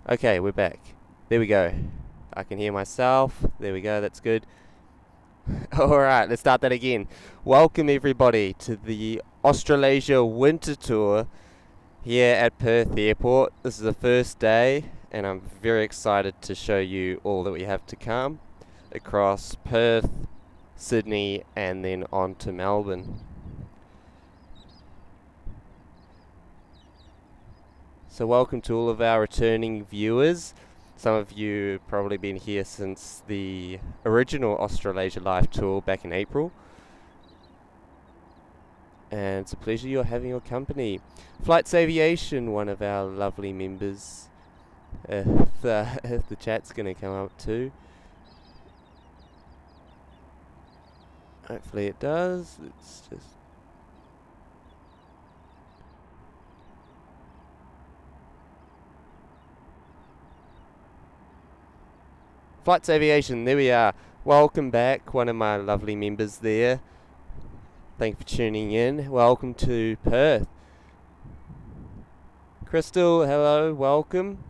Okay, we're back. There we go. I can hear myself. There we go, that's good. Alright, let's start that again. Welcome everybody to the Australasia Winter Tour here at Perth Airport. This is the first day and I'm very excited to show you all that we have to come across Perth, Sydney and then on to Melbourne. So welcome to all of our returning viewers. Some of you have probably been here since the original Australasia Live Tour back in April. And it's a pleasure you're having your company. Flights Aviation, one of our lovely members. If the chat's going to come up too. Hopefully it does. It's just... Flights Aviation, there we are. Welcome back, one of my lovely members there. Thank you for tuning in. Welcome to Perth. Crystal, hello, welcome.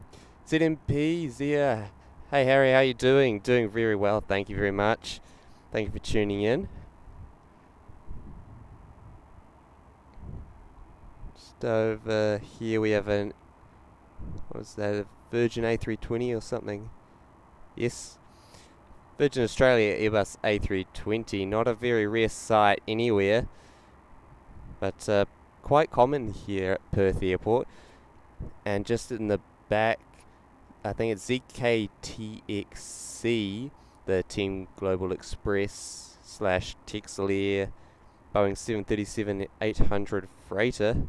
ZMP, Zia. Hey Harry, how you doing? Doing very well, thank you very much. Thank you for tuning in. Just over here we have an, what was that, a Virgin A320 or something? Yes, Virgin Australia Airbus A320, not a very rare sight anywhere, but quite common here at Perth Airport. And just in the back, I think it's ZKTXC, the Team Global Express / Texel Air Boeing 737-800 freighter.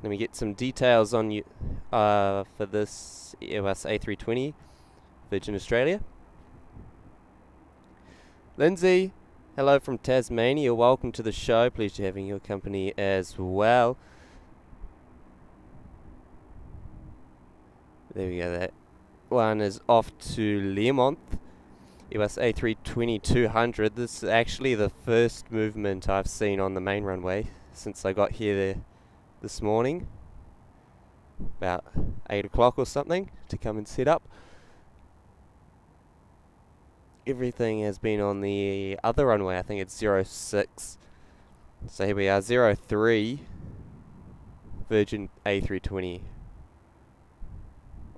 Let me get some details on you for this Airbus A320 Virgin Australia. Lindsay, hello from Tasmania. Welcome to the show. Pleasure having your company as well. There we go. That one is off to Learmonth. Airbus A320-200. This is actually the first movement I've seen on the main runway since I got here this morning, about 8 o'clock or something, to come and set up. Everything has been on the other runway. I think it's 06. So here we are, 03 Virgin A320.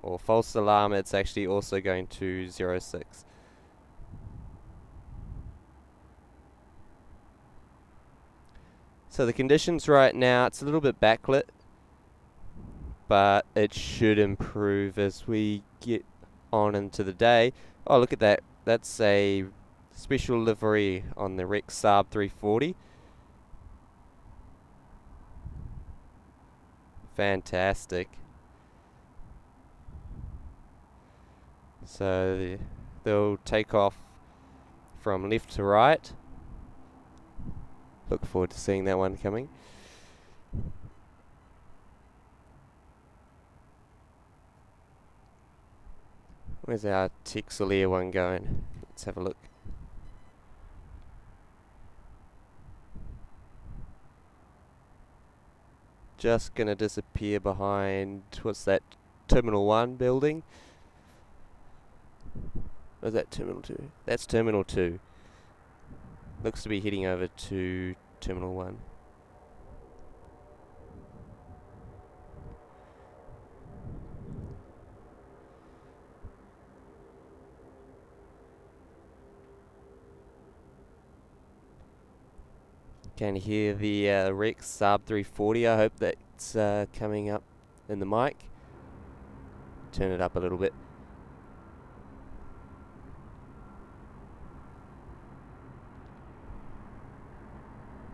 Or false alarm, it's actually also going to 06. So the conditions right now, it's a little bit backlit, but it should improve as we get on into the day. Oh, look at that. That's a special livery on the Rex Saab 340. Fantastic. So they'll take off from left to right. Look forward to seeing that one coming. Where's our Texelia one going? Let's have a look. Just gonna disappear behind, what's that, Terminal 1 building? Or is that Terminal 2? That's Terminal 2. Looks to be heading over to Terminal 1. Can hear the Rex Saab 340. I hope that's coming up in the mic. Turn it up a little bit.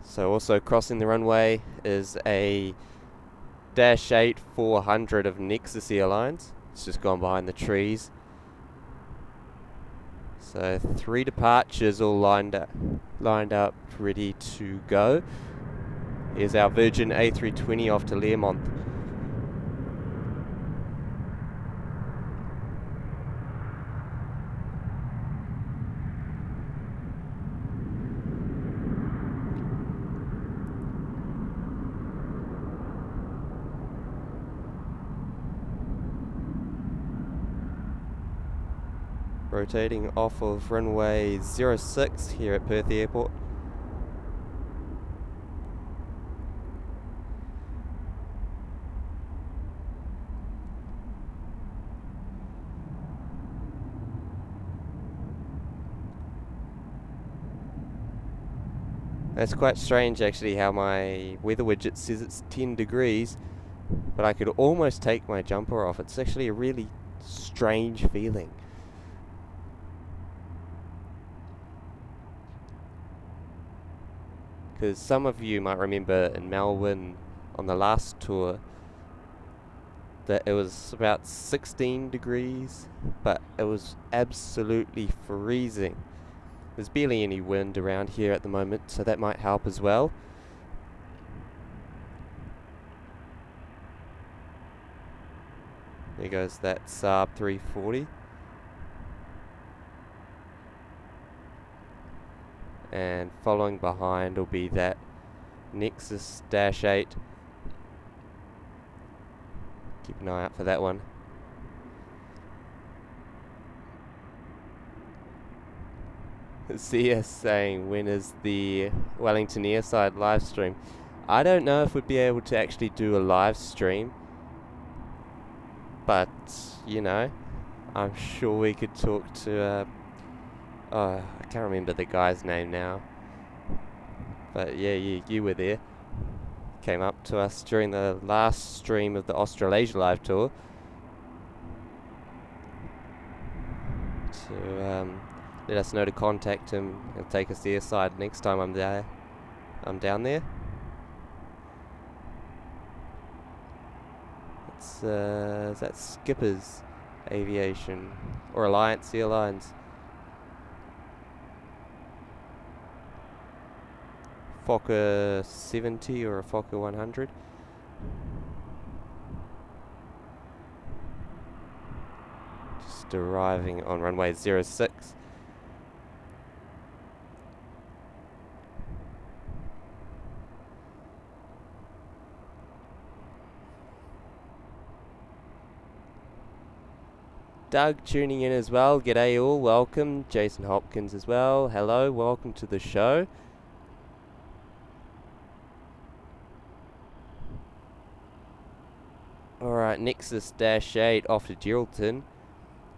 So also crossing the runway is a Dash 8 400 of Nexus Airlines. It's just gone behind the trees. So 3 departures all lined up, ready to go. Here's our Virgin A320 off to Learmonth. Rotating off of runway 06 here at Perth Airport. It's quite strange actually how my weather widget says it's 10 degrees, but I could almost take my jumper off. It's actually a really strange feeling. Because some of you might remember in Melbourne on the last tour that it was about 16 degrees, but it was absolutely freezing. There's barely any wind around here at the moment, so that might help as well. There goes that Saab 340. And following behind will be that Nexus Dash 8. Keep an eye out for that one. CS saying, when is the Wellington Airside live stream? I don't know if we'd be able to actually do a live stream, but you know, I'm sure we could talk to I can't remember the guy's name now, but yeah, you were there. Came up to us during the last stream of the Australasia Live Tour to let us know to contact him. He'll take us airside next time I'm down there. It's is that Skipper's Aviation or Alliance Airlines? Fokker 70 or a Fokker 100. Just arriving on runway 06. Doug tuning in as well. G'day all, welcome. Jason Hopkins as well. Hello, welcome to the show. Alright, Nexus Dash 8 off to Geraldton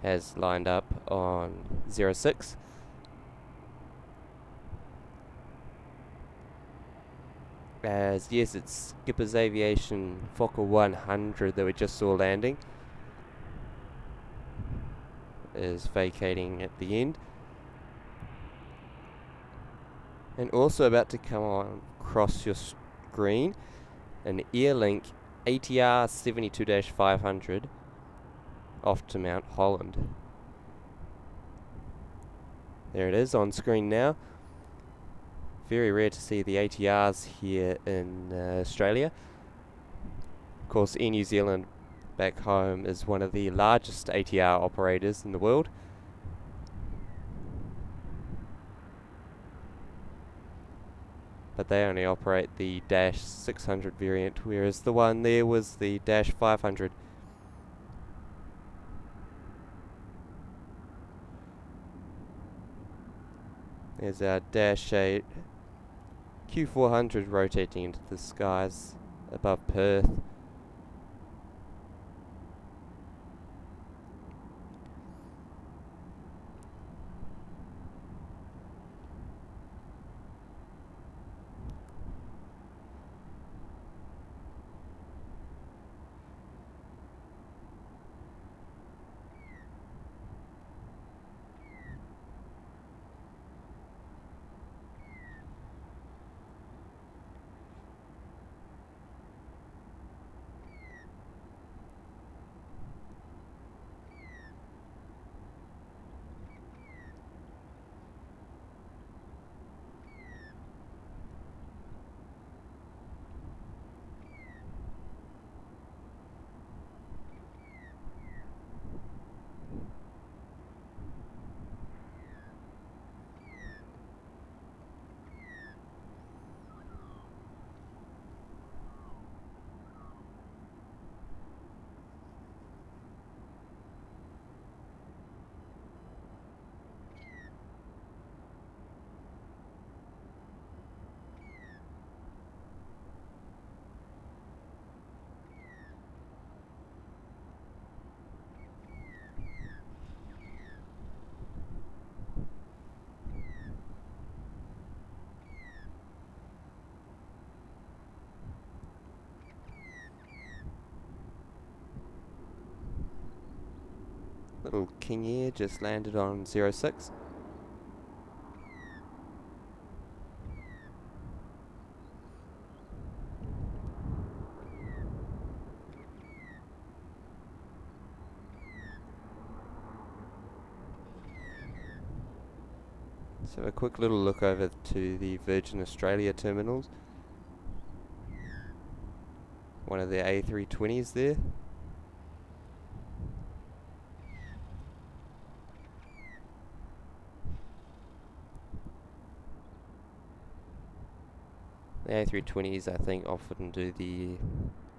has lined up on 06. As yes, it's Skipper's Aviation Fokker 100 that we just saw landing. Is vacating at the end. And also about to come on across your screen, an Airlink ATR 72-500 off to Mount Holland. There it is on screen now. very rare to see the ATRs here in Australia. Of course, Air New Zealand back home is one of the largest ATR operators in the world. But they only operate the Dash 600 variant, whereas the one there was the Dash 500. There's our Dash 8 Q400 rotating into the skies above Perth. Little King Air just landed on 06. So a quick little look over to the Virgin Australia terminals. One of the A320s there. The A320s, I think, often do the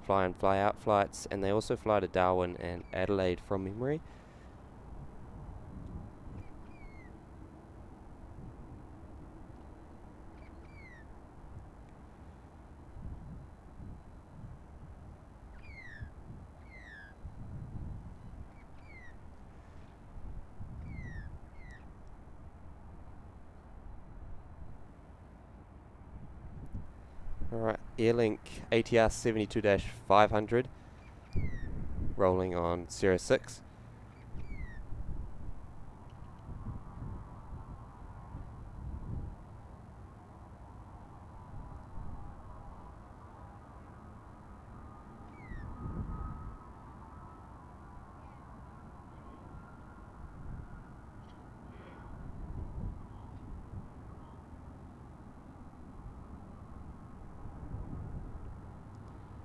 fly in, fly out flights, and they also fly to Darwin and Adelaide from memory. Alright, Airlink ATR 72-500 rolling on 06.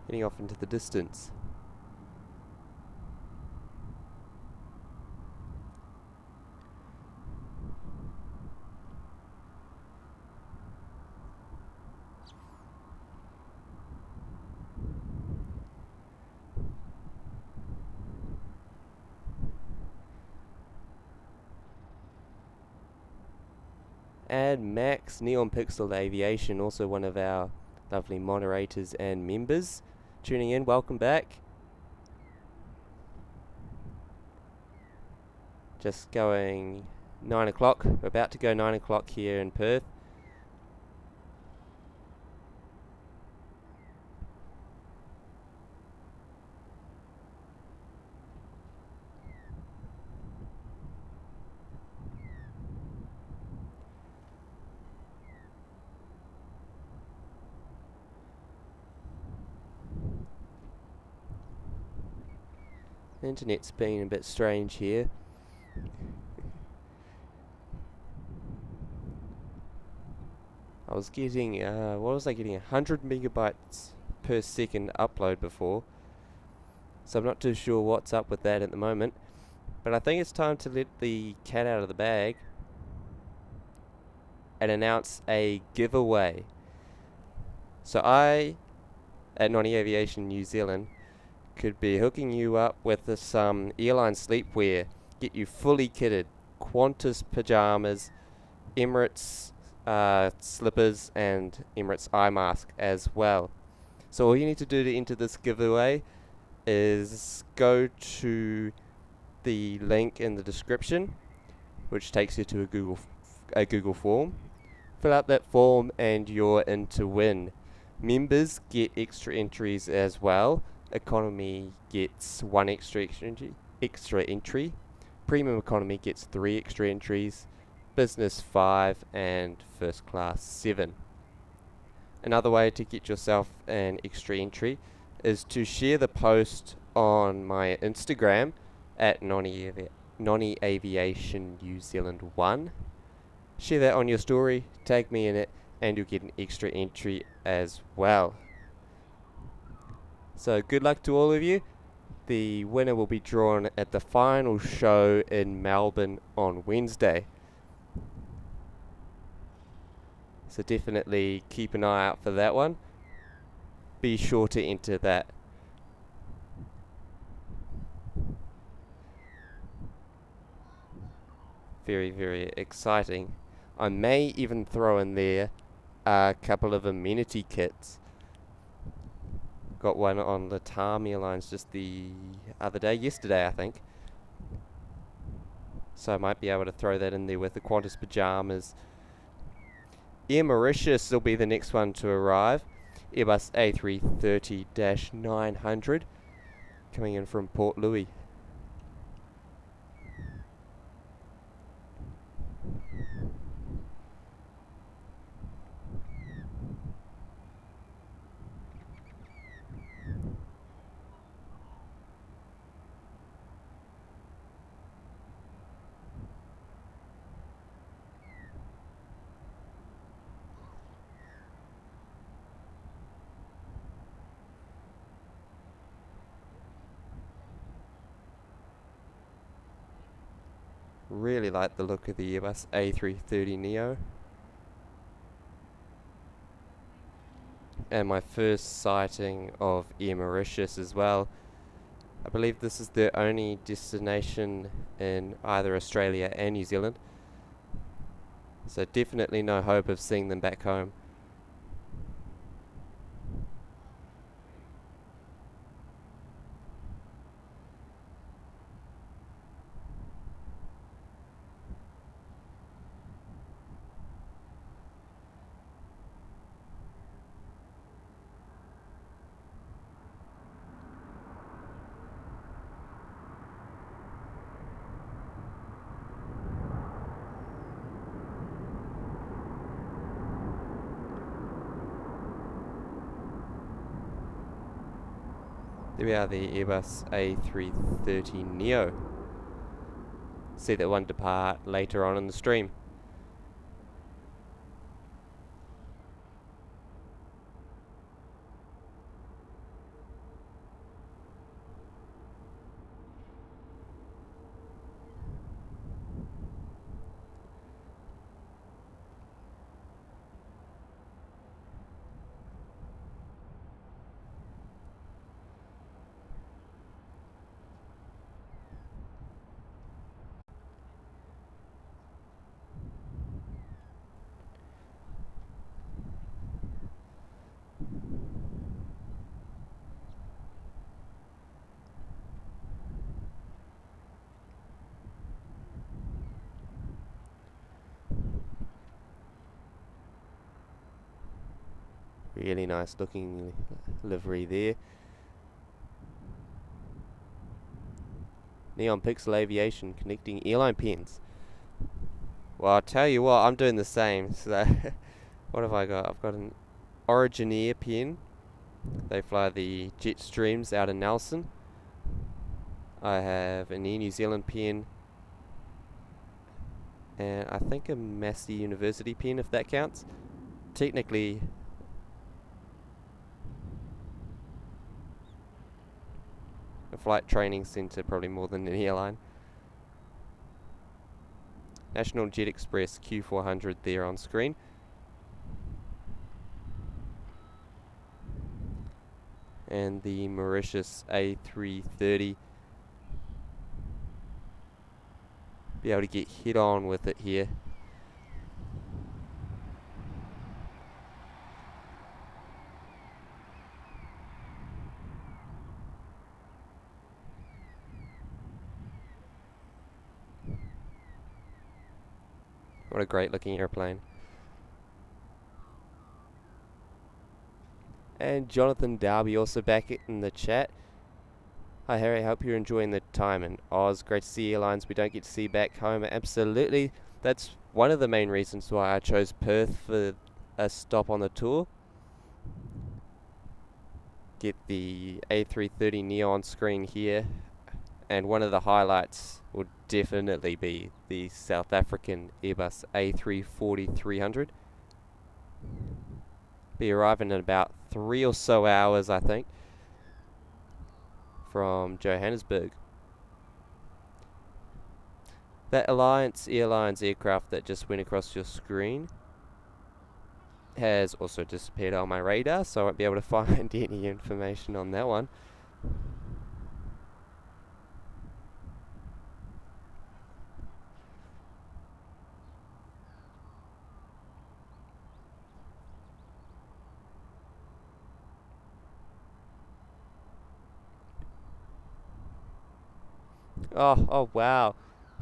Heading off into the distance. And Max, Neon Pixel Aviation, also one of our lovely moderators and members, tuning in. Welcome back. Just going 9 o'clock. We're about to go 9 o'clock here in Perth. The internet's been a bit strange here. was getting, what was I getting? 100 megabytes per second upload before. So I'm not too sure what's up with that at the moment. But I think it's time to let the cat out of the bag and announce a giveaway. So I, at Nonny Aviation New Zealand, could be hooking you up with some airline sleepwear, get you fully kitted, QANTAS pyjamas, Emirates slippers, and Emirates Eyemask as well. So all you need to do to enter this giveaway is go to the link in the description, which takes you to a Google form. Fill out that form and you're in to win. Members get extra entries as well. Economy gets 1 extra entry. Premium economy gets 3 extra entries. Business 5 and first class 7. Another way to get yourself an extra entry is to share the post on my Instagram at Nonny Aviation New Zealand 1. Share that on your story, tag me in it, and you'll get an extra entry as well. So good luck to all of you. The winner will be drawn at the final show in Melbourne on Wednesday. So definitely keep an eye out for that one. Be sure to enter that. Very, very exciting. I may even throw in there a couple of amenity kits. Got one on Latam Airlines just the other day, yesterday I think. So I might be able to throw that in there with the QANTAS pyjamas. Emirates will be the next one to arrive. Airbus A330-900 coming in from Port Louis. Really like the look of the Airbus A330neo. And my first sighting of Air Mauritius as well. I believe this is their only destination in either Australia and New Zealand. So definitely no hope of seeing them back home. There we are, the Airbus A330neo. See that one depart later on in the stream. Really nice looking livery there. Neon Pixel Aviation connecting airline pins. Well, I'll tell you what, I'm doing the same. So, what have I got? I've got an Origin Air pin. They fly the jet streams out of Nelson. I have an Air New Zealand pin. And I think a Massey University pin, if that counts. technically a flight training centre, probably more than an airline. National Jet Express Q400 there on screen. And the Mauritius A330. Be able to get head on with it here. What a great looking airplane. And Jonathan Darby also back in the chat. Hi Harry, hope you're enjoying the time in Oz. Great to see airlines we don't get to see back home. Absolutely. That's one of the main reasons why I chose Perth for a stop on the tour. Get the A330 Neo on screen here. And one of the highlights would definitely be the South African Airbus A340-300. Be arriving in about 3 or so hours, I think, from Johannesburg. That Alliance Airlines aircraft that just went across your screen has also disappeared on my radar, so I won't be able to find any information on that one. Oh wow.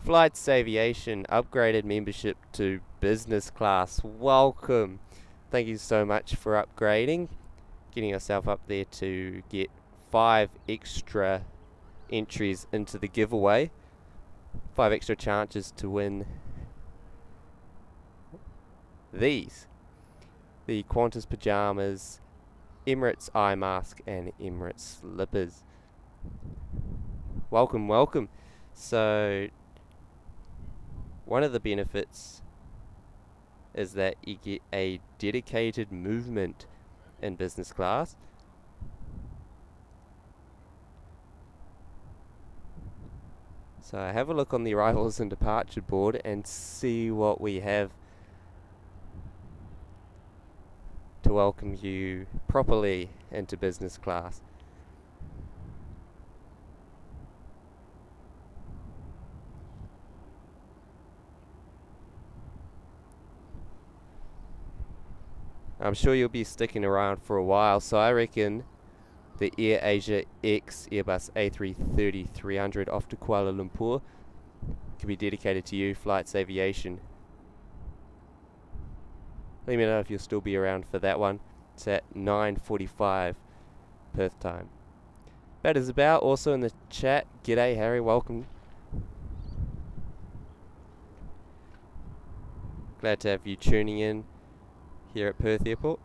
Flights Aviation upgraded membership to business class. Welcome. Thank you so much for upgrading. Getting yourself up there to get 5 extra entries into the giveaway. 5 extra chances to win these. The QANTAS pajamas, Emirates Eyemask and Emirates slippers. Welcome, welcome. So one of the benefits is that you get a dedicated movement in business class. So have a look on the arrivals and departure board and see what we have to welcome you properly into business class. I'm sure you'll be sticking around for a while, so I reckon the Air Asia X Airbus A330-300 off to Kuala Lumpur could be dedicated to you, Flights Aviation. Let me know if you'll still be around for that one. It's at 9:45 Perth time. That is about. Also in the chat, g'day Harry, welcome. Glad to have you tuning in here at Perth Airport.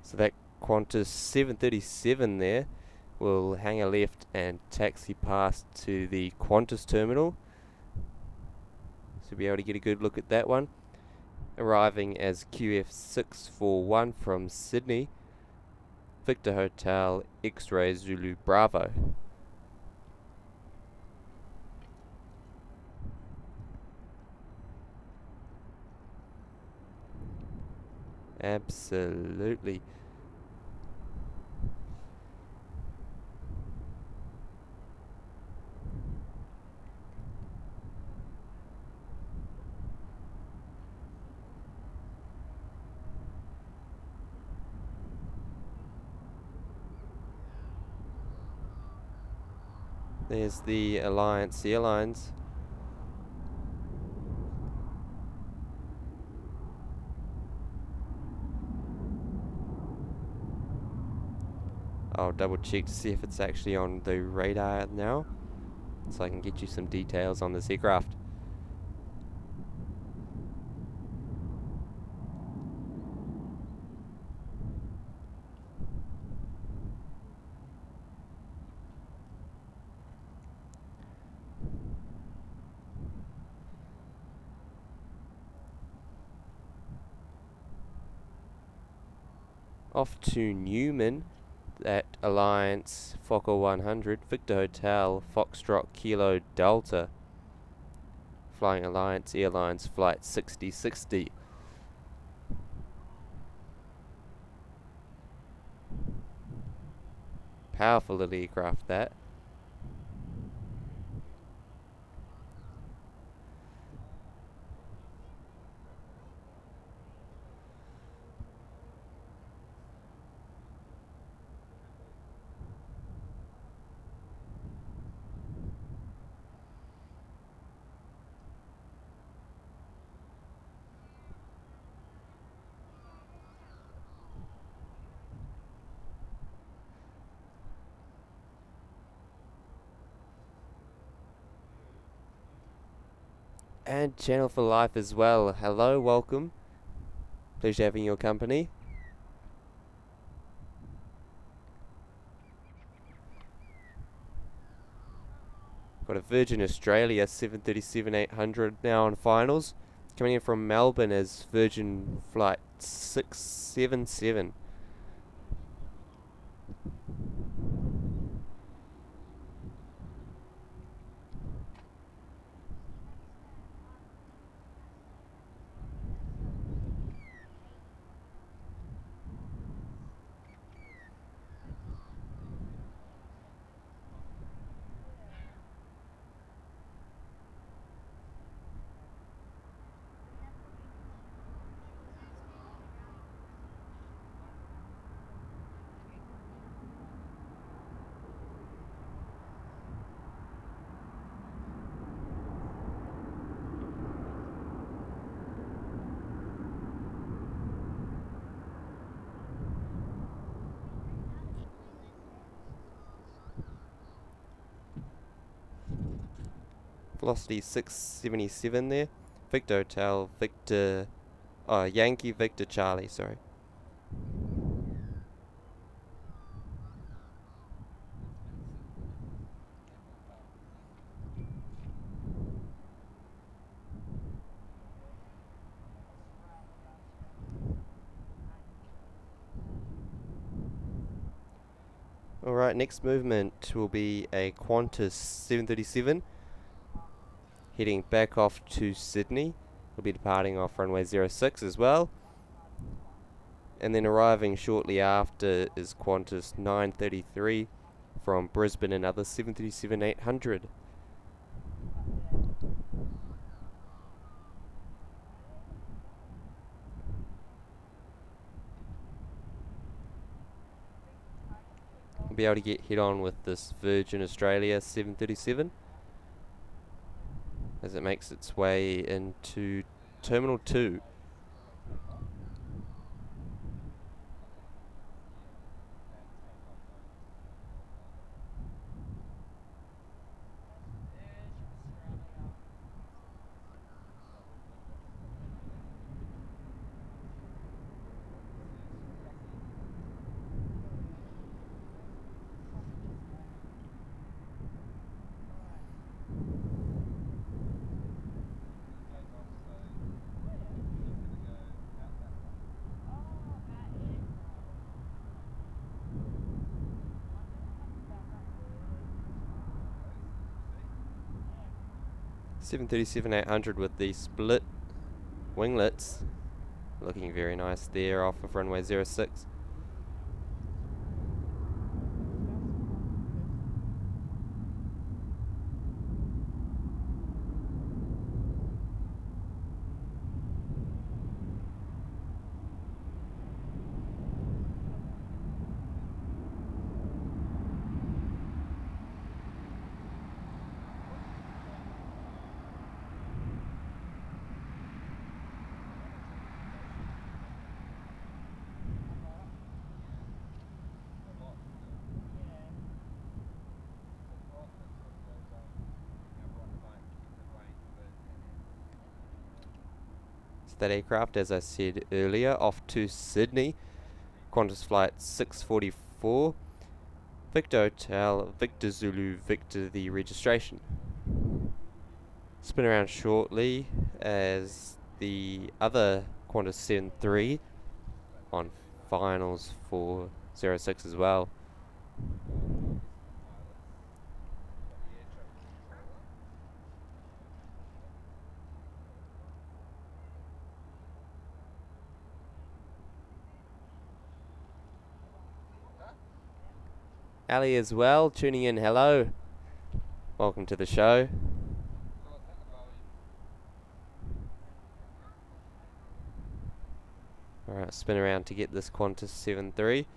So that Qantas 737 there will hang a left and taxi past to the Qantas terminal. So you'll be able to get a good look at that one. Arriving as QF641 from Sydney. Victor Hotel X-Ray Zulu Bravo. Absolutely. There's the Alliance Airlines. I'll double check to see if it's actually on the radar now, so I can get you some details on this aircraft. Off to Newman at Alliance Fokker 100, Victor Hotel, Foxtrot Kilo Delta, flying Alliance Airlines Flight 6060. Powerful little aircraft that. And Channel for Life as well. Hello, welcome. Pleasure having your company. Got a Virgin Australia 737-800 now on finals. Coming in from Melbourne as Virgin Flight 677. Velocity 677 there. Victor Hotel, Victor... Oh, Yankee Victor Charlie, sorry. Alright, next movement will be a Qantas 737 heading back off to Sydney. We'll be departing off runway 06 as well. And then arriving shortly after is Qantas 933 from Brisbane, another 737-800. We'll be able to get head on with this Virgin Australia 737 as it makes its way into Terminal 2. Seven 737-800 with the split winglets, looking very nice there off of runway 06. to that aircraft, as I said earlier, off to Sydney. Qantas flight 644. Victor Hotel, Victor Zulu, Victor the registration. Spin around shortly as the other Qantas 73 on finals for 06 as well. Ali as well, tuning in, hello. Welcome to the show. Alright, spin around to get this Qantas 73.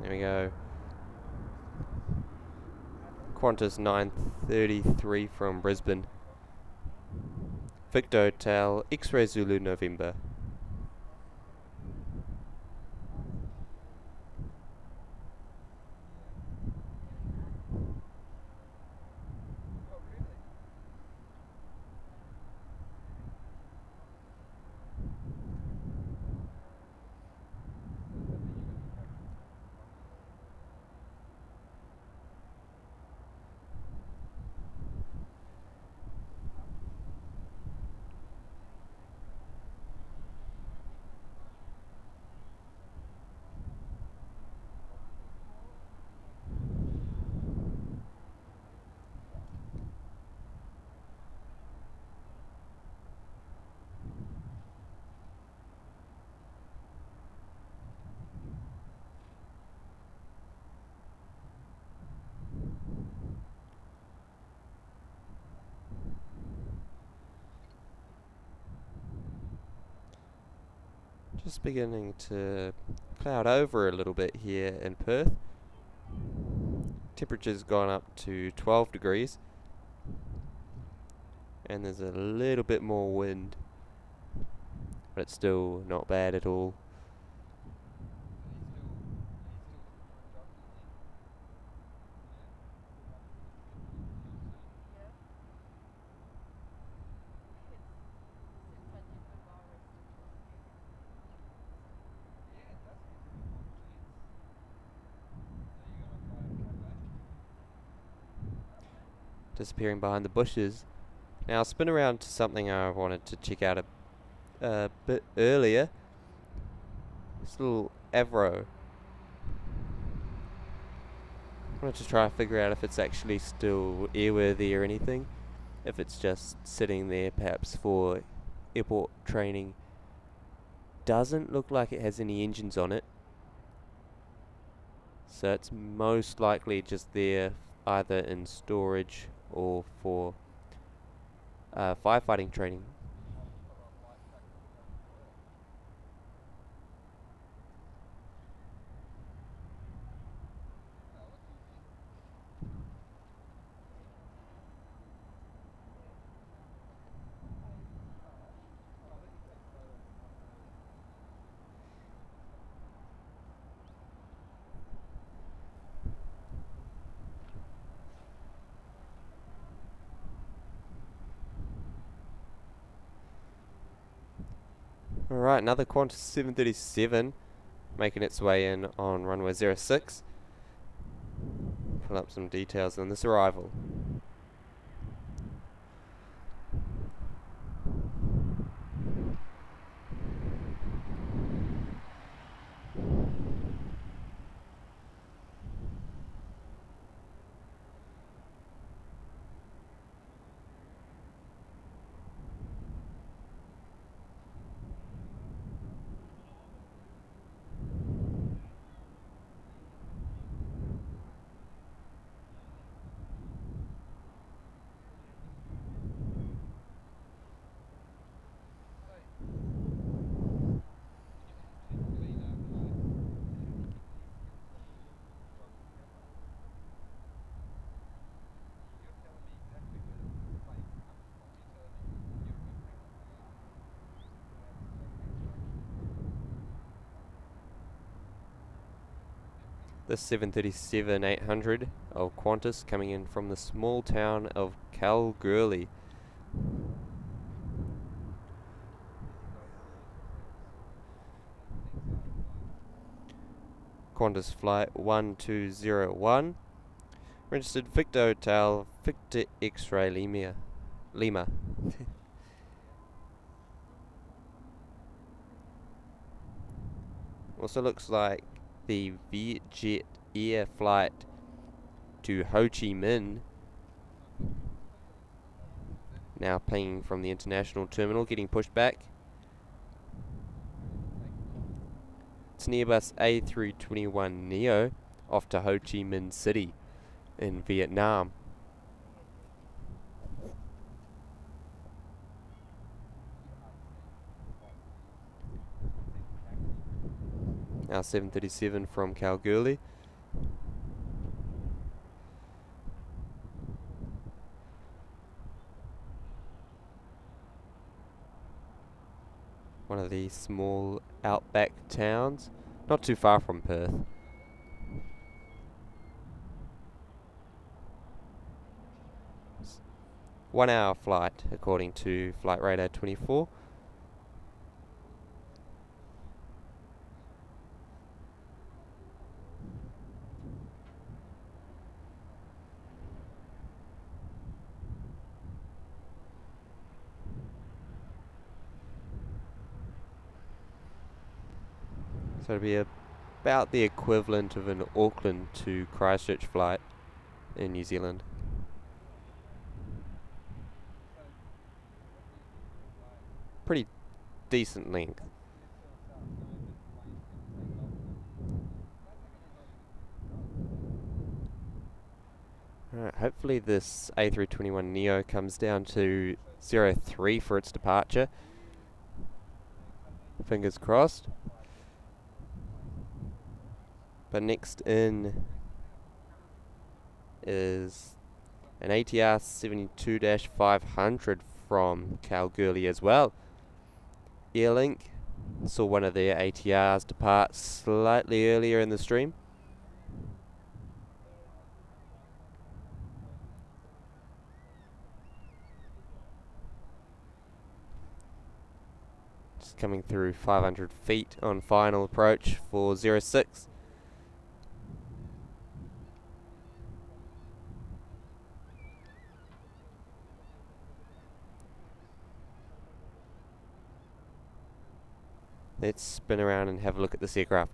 There we go. Qantas 933 from Brisbane. Victor Hotel, X-Ray Zulu November. Just beginning to cloud over a little bit here in Perth. Temperature's gone up to 12 degrees and there's a little bit more wind, but it's still not bad at all. Disappearing behind the bushes. Now I'll spin around to something I wanted to check out a bit earlier. This little Avro. I wanted to try and figure out if it's actually still airworthy or anything. If it's just sitting there perhaps for airport training. Doesn't look like it has any engines on it. So it's most likely just there either in storage or for firefighting training. Alright, another Qantas 737 making its way in on runway 06. Pull up some details on this arrival. The 737-800 of Qantas coming in from the small town of Kalgoorlie. Qantas flight 1201, registered Victor Hotel, Victor X-ray Lima. Also looks like the Vietjet Air flight to Ho Chi Minh, now playing from the international terminal, getting pushed back. It's an Airbus A321neo off to Ho Chi Minh City in Vietnam. Our 737 from Kalgoorlie. One of the small outback towns, not too far from Perth. It's 1 hour flight according to Flight Radar 24. So it'll be about the equivalent of an Auckland to Christchurch flight in New Zealand. Pretty decent length. Alright, hopefully this A321neo comes down to 03 for its departure. Fingers crossed. But next in is an ATR 72-500 from Kalgoorlie as well. Citilink saw one of their ATRs depart slightly earlier in the stream. Just coming through 500 feet on final approach for 06. Let's spin around and have a look at this aircraft.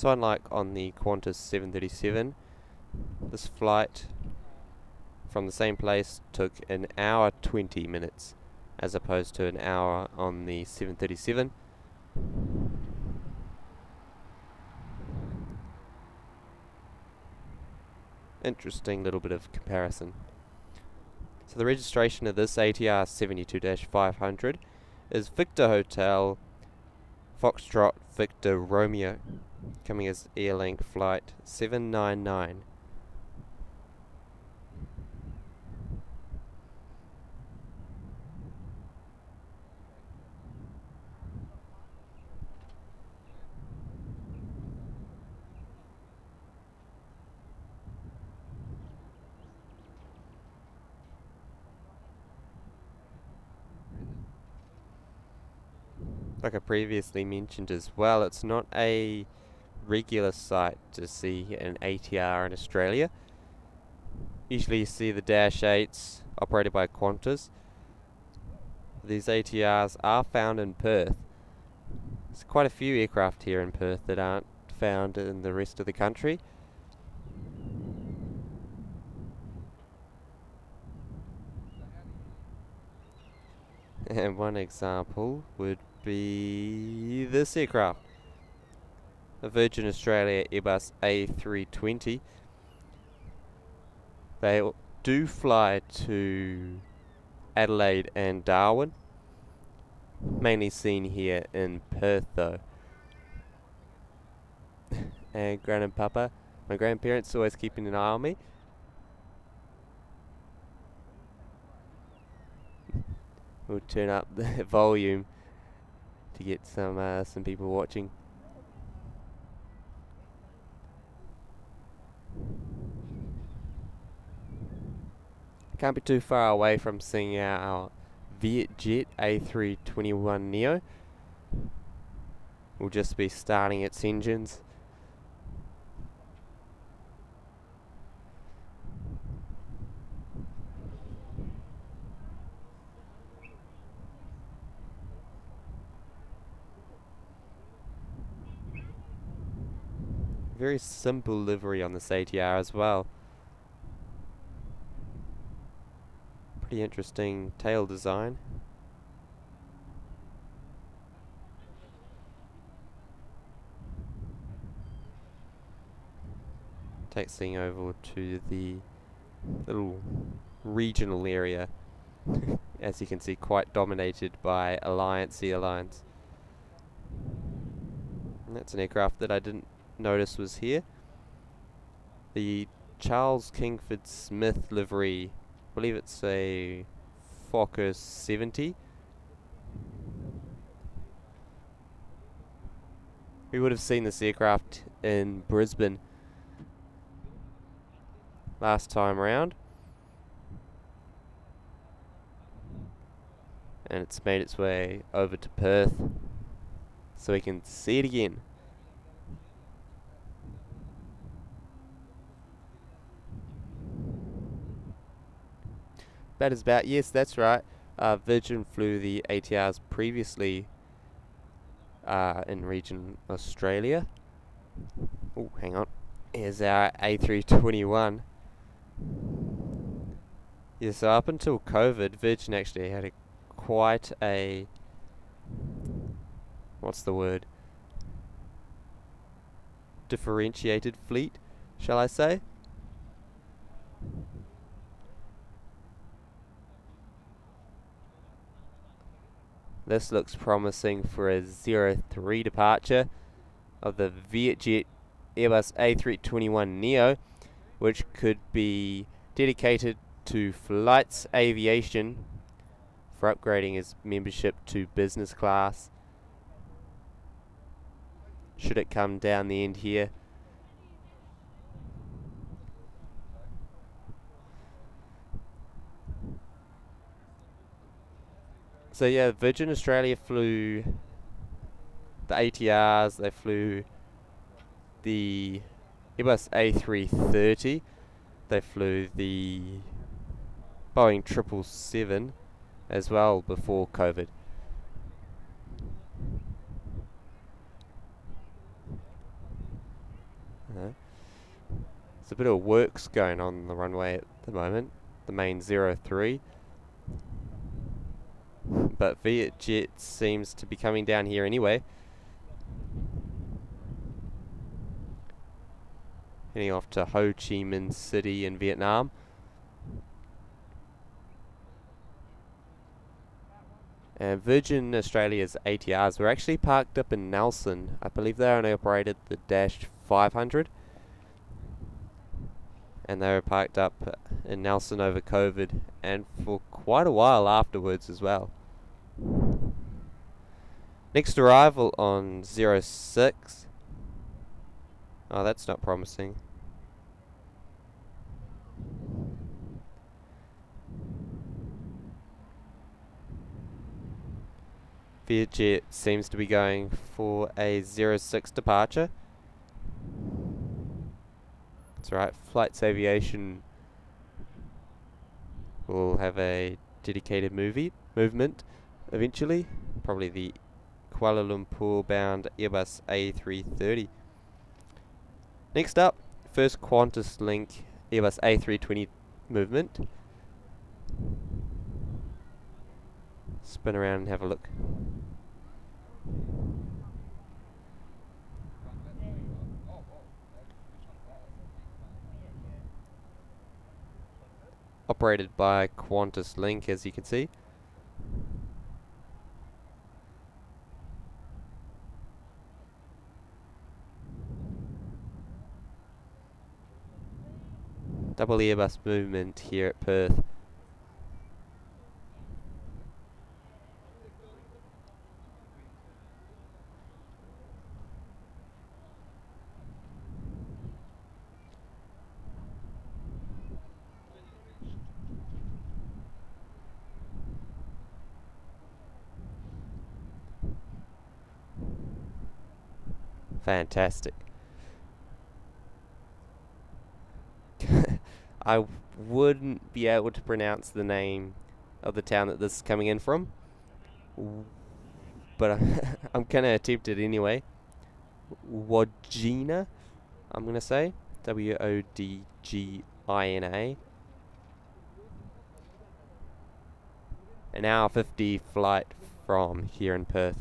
So unlike on the QANTAS 737, this flight from the same place took an hour 20 minutes as opposed to an hour on the 737. Interesting little bit of comparison. So the registration of this ATR 72-500 is Victor Hotel Foxtrot Victor Romeo, coming as Airlink Flight 799. Like I previously mentioned as well, it's not a regular sight to see an ATR in Australia. Usually you see the Dash 8s operated by QANTAS. These ATRs are found in Perth. There's quite a few aircraft here in Perth that aren't found in the rest of the country. And one example would be this aircraft, a Virgin Australia Airbus A320. They do fly to Adelaide and Darwin, mainly seen here in Perth though. And Gran and Papa, my grandparents, always keeping an eye on me. We'll turn up the volume to get some people watching. Can't be too far away from seeing our Vietjet A321 Neo. We'll just be starting its engines. Very simple livery on this ATR as well. Pretty interesting tail design. Taxiing over to the little regional area. As you can see, quite dominated by Alliance Airlines. And that's an aircraft that I didn't notice was here. The Charles Kingford Smith livery, I believe it's a Fokker 70. We would have seen this aircraft in Brisbane last time round, and it's made its way over to Perth so we can see it again. That is about, yes, that's right. Virgin flew the ATRs previously in region Australia. Oh, hang on. Here's our A321. Yeah, so up until COVID, Virgin actually had quite a, what's the word? Differentiated fleet, shall I say? This looks promising for a 03 departure of the Vietjet Airbus A321 Neo, which could be dedicated to Flights Aviation for upgrading his membership to business class, should it come down the end here. So yeah, Virgin Australia flew the ATRs, they flew the Airbus A330, they flew the Boeing 777 as well before COVID. There's a bit of works going on the runway at the moment, the main 03. But Vietjet seems to be coming down here anyway. Heading off to Ho Chi Minh City in Vietnam. And Virgin Australia's ATRs were actually parked up in Nelson. I believe they only operated the Dash 500. And they were parked up in Nelson over COVID and for quite a while afterwards as well. Next arrival on 06. Oh, that's not promising. Vietjet seems to be going for a 06 departure. That's right, Flights Aviation will have a dedicated movement eventually. Probably the Kuala Lumpur bound Airbus A330. Next up, first QANTAS link Airbus A320 movement. Spin around and have a look. Operated by QANTAS Link, as you can see. Double Airbus movement here at Perth. Fantastic. I wouldn't be able to pronounce the name of the town that this is coming in from, but I'm gonna attempt it anyway. Wodgina, I'm gonna say Wodgina. An hour 50 flight from here in Perth.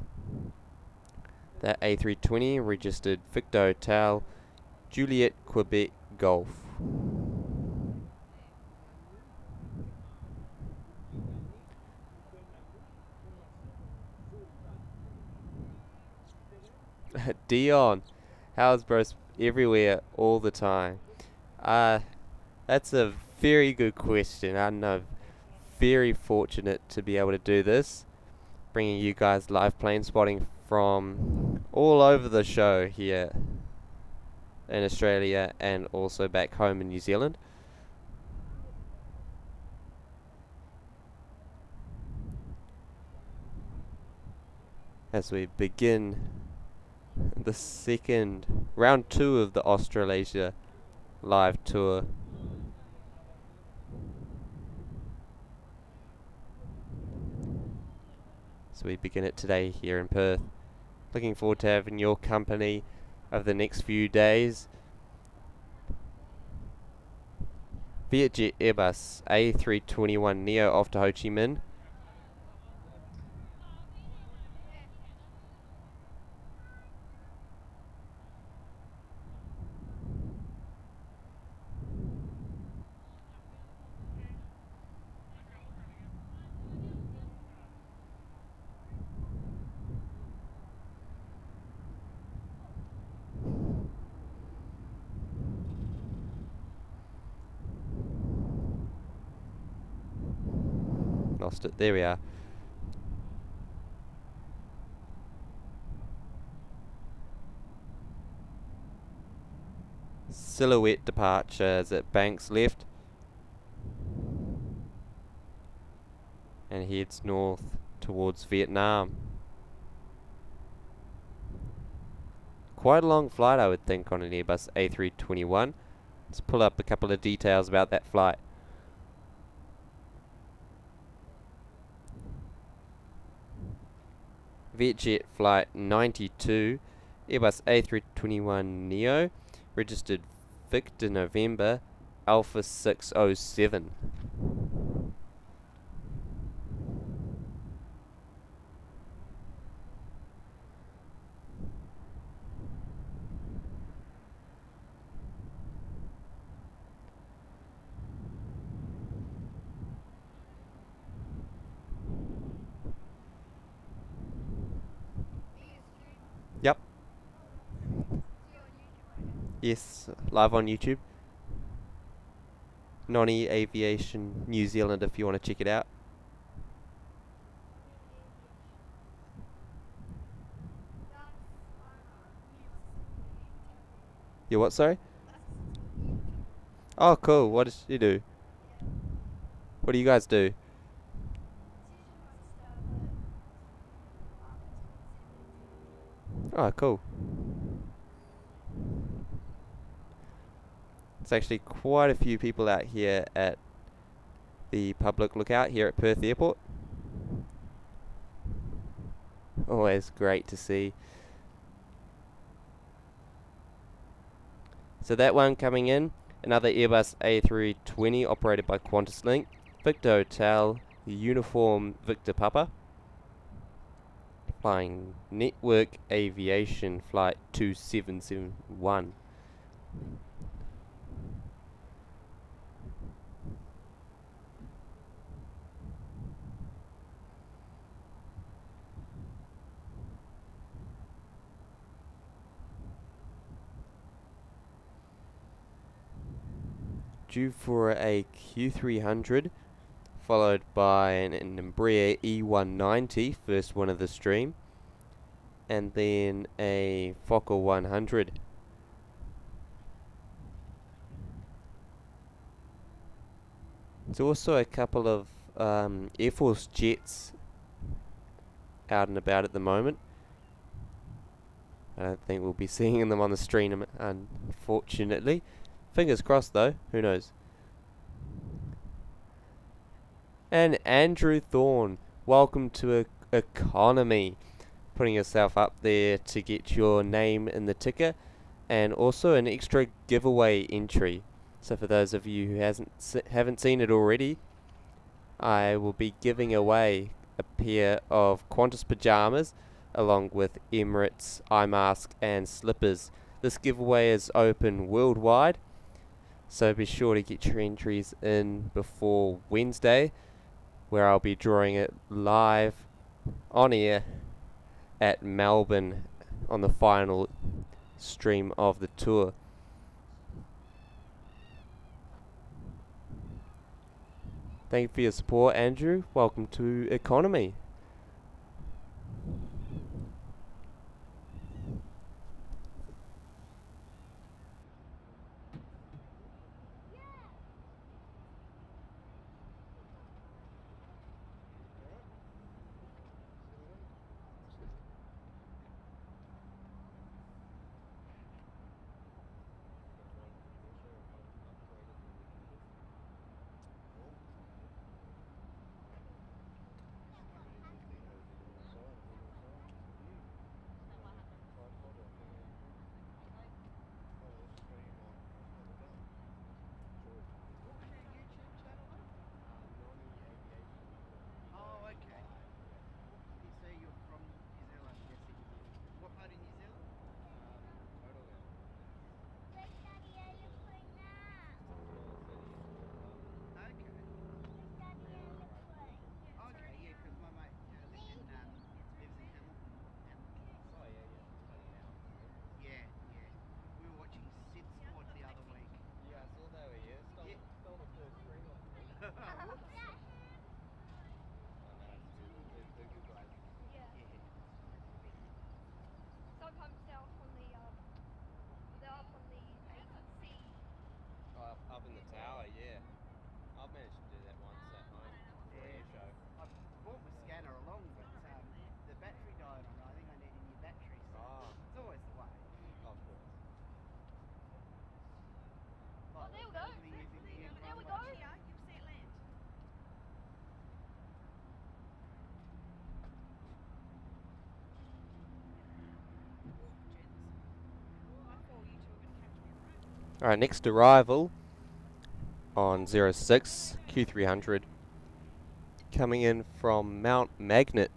That A320 registered Victor Hotel, Juliet, Quebec, Golf. Dion, how's bros everywhere all the time? That's a very good question. I know, very fortunate to be able to do this, bringing you guys live plane spotting from all over the show here in Australia and also back home in New Zealand. As we begin the second round 2 of the Australasia Live Tour. So we begin it today here in Perth. Looking forward to having your company over the next few days. Vietjet Airbus A321neo off to Ho Chi Minh. Lost it. There we are. Silhouette departure as it banks left and heads north towards Vietnam. Quite a long flight, I would think, on an Airbus A321. Let's pull up a couple of details about that flight. Vietjet Flight 92, Airbus A321neo, Registered Victor November Alpha 607. Yep. Yes, live on YouTube. Nonny Aviation New Zealand if you want to check it out. You what, sorry? Oh, cool. What does she do? What do you guys do? Oh, cool. There's actually quite a few people out here at the public lookout here at Perth Airport. Always great to see. So that one coming in, another Airbus A320 operated by QANTAS, Victor Hotel, Uniform Victor Papa, flying Network Aviation Flight 2771. Due for a Q300, followed by an Embraer E190, first one of the stream, and then a Fokker 100. There's also a couple of Air Force jets out and about at the moment. I don't think we'll be seeing them on the stream, unfortunately. Fingers crossed though, who knows. And Andrew Thorne, welcome to Economy. Putting yourself up there to get your name in the ticker, and also an extra giveaway entry. So for those of you who haven't seen it already, I will be giving away a pair of QANTAS pajamas along with Emirates, Eyemask and slippers. This giveaway is open worldwide, so be sure to get your entries in before Wednesday, where I'll be drawing it live on air at Melbourne on the final stream of the tour. Thank you for your support, Andrew. Welcome to Economy. Up in the tower, yeah. I've managed to do that once at home for a show. I brought my scanner along, but the battery died on it. I think I need a new battery. So it's always the way. Of course. Oh, there we go. There we go. Yeah, you can see it land. I thought you two were going to catch me Alright, next arrival on 06 Q300, coming in from Mount Magnet.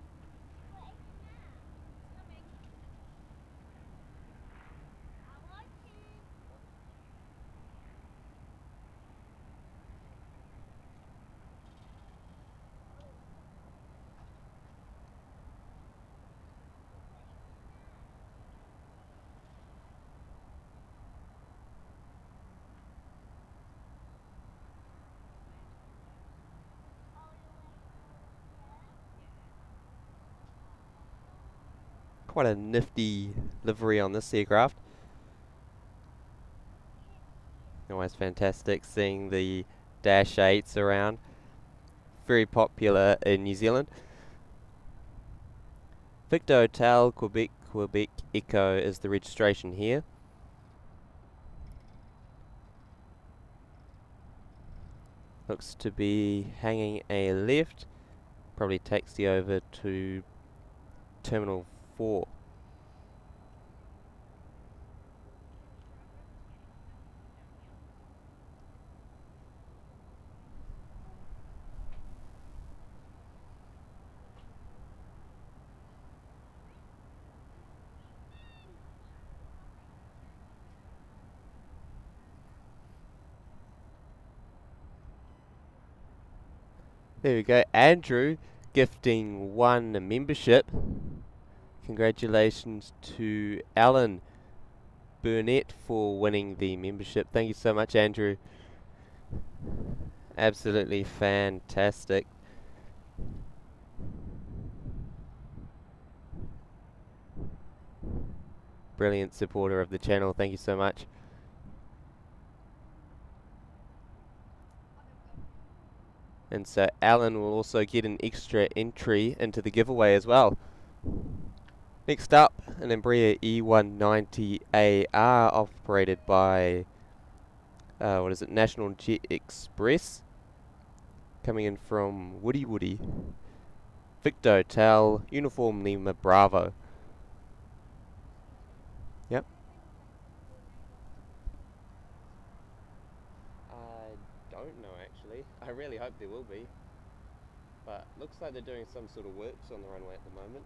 Quite a nifty livery on this aircraft. Always fantastic seeing the Dash 8s around. Very popular in New Zealand. Victor Hotel, Quebec, Quebec Echo is the registration here. Looks to be hanging a left. Probably taxi over to Terminal 4. There we go, Andrew gifting 1 membership. Congratulations to Alan Burnett for winning the membership. Thank you so much, Andrew. Absolutely fantastic. Brilliant supporter of the channel. Thank you so much. And so Alan will also get an extra entry into the giveaway as well. Next up, an Embraer E190AR operated by National Jet Express, coming in from Woody Woody. Victor Hotel, Uniform Lima Bravo. Yep. I don't know actually. I really hope there will be. But looks like they're doing some sort of works on the runway at the moment.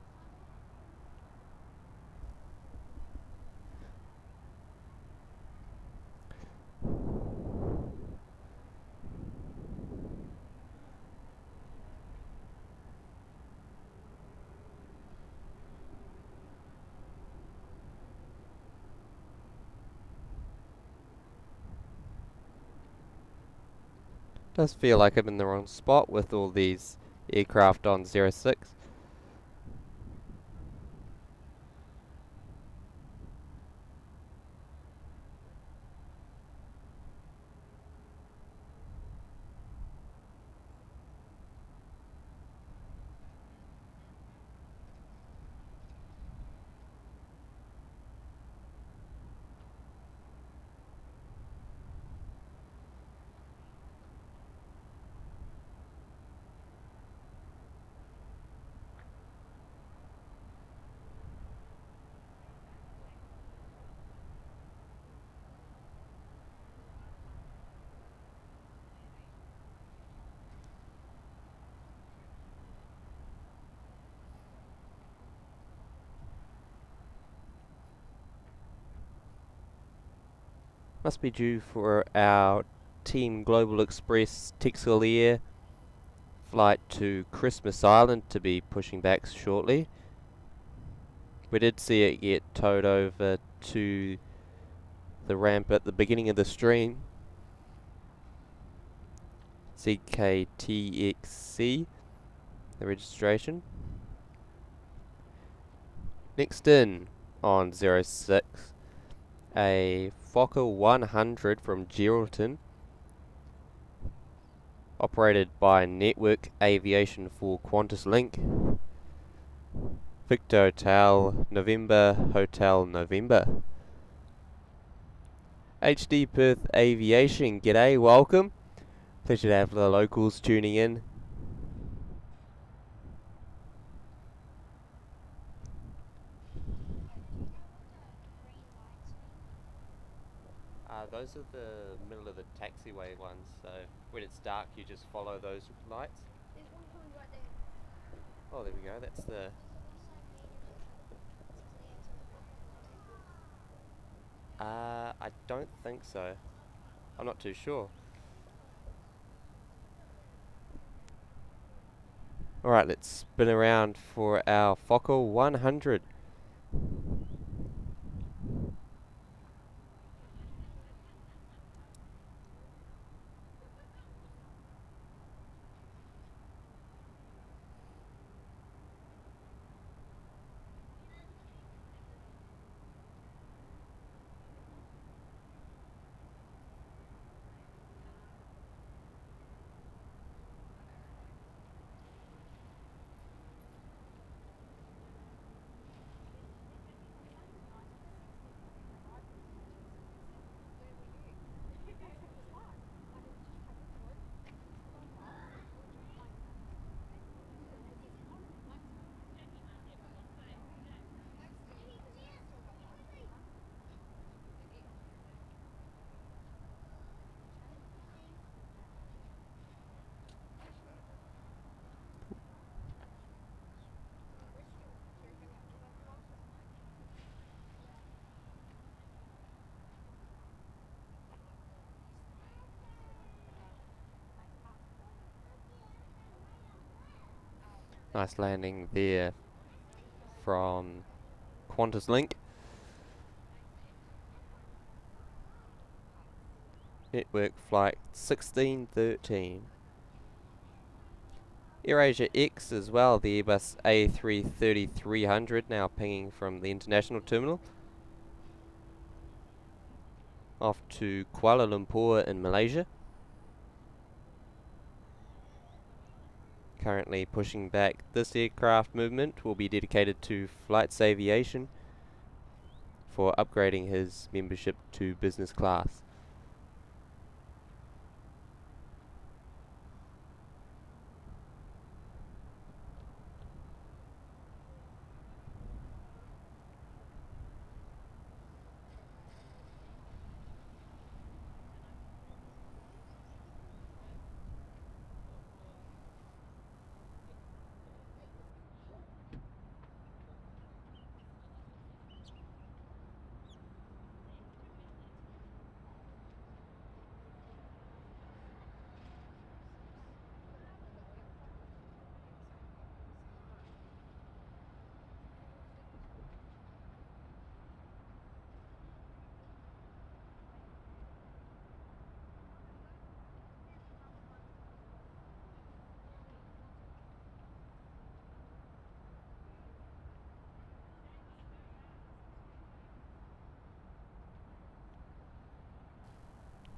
Does feel like I'm in the wrong spot with all these aircraft on 06. Must be due for our Team Global Express Texel Air flight to Christmas Island to be pushing back shortly. We did see it get towed over to the ramp at the beginning of the stream. CKTXC, the registration. Next in on 06, a Fokker 100 from Geraldton, operated by Network Aviation for QANTAS Link. Victor Hotel November. HD Perth Aviation, g'day, welcome. Pleasure to have the locals tuning in. those are the middle of the taxiway ones, so when it's dark you just follow those lights. There's one coming right there. Oh, there we go, that's the... I don't think so. I'm not too sure. Alright, let's spin around for our Fokker 100. Nice landing there from Qantas Link. Network flight 1613. AirAsia X as well, the Airbus A330-300 now pinging from the international terminal. Off to Kuala Lumpur in Malaysia. Currently pushing back. This aircraft movement will be dedicated to Flights Aviation for upgrading his membership to business class.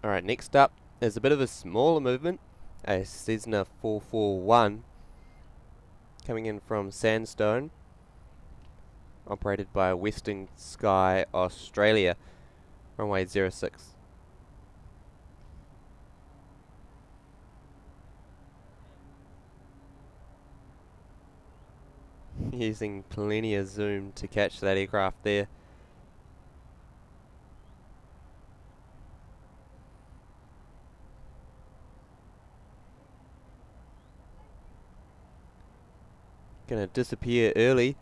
Alright, next up is a bit of a smaller movement, a Cessna 441 coming in from Sandstone, operated by Western Sky Australia, runway 06. Using plenty of zoom to catch that aircraft there. Gonna disappear early.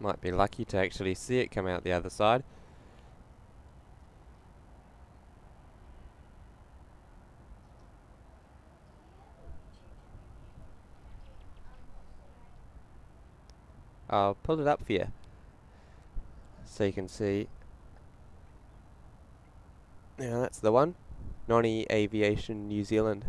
Might be lucky to actually see it come out the other side. I'll pull it up for you so you can see. Now that's the one. Noni Aviation New Zealand.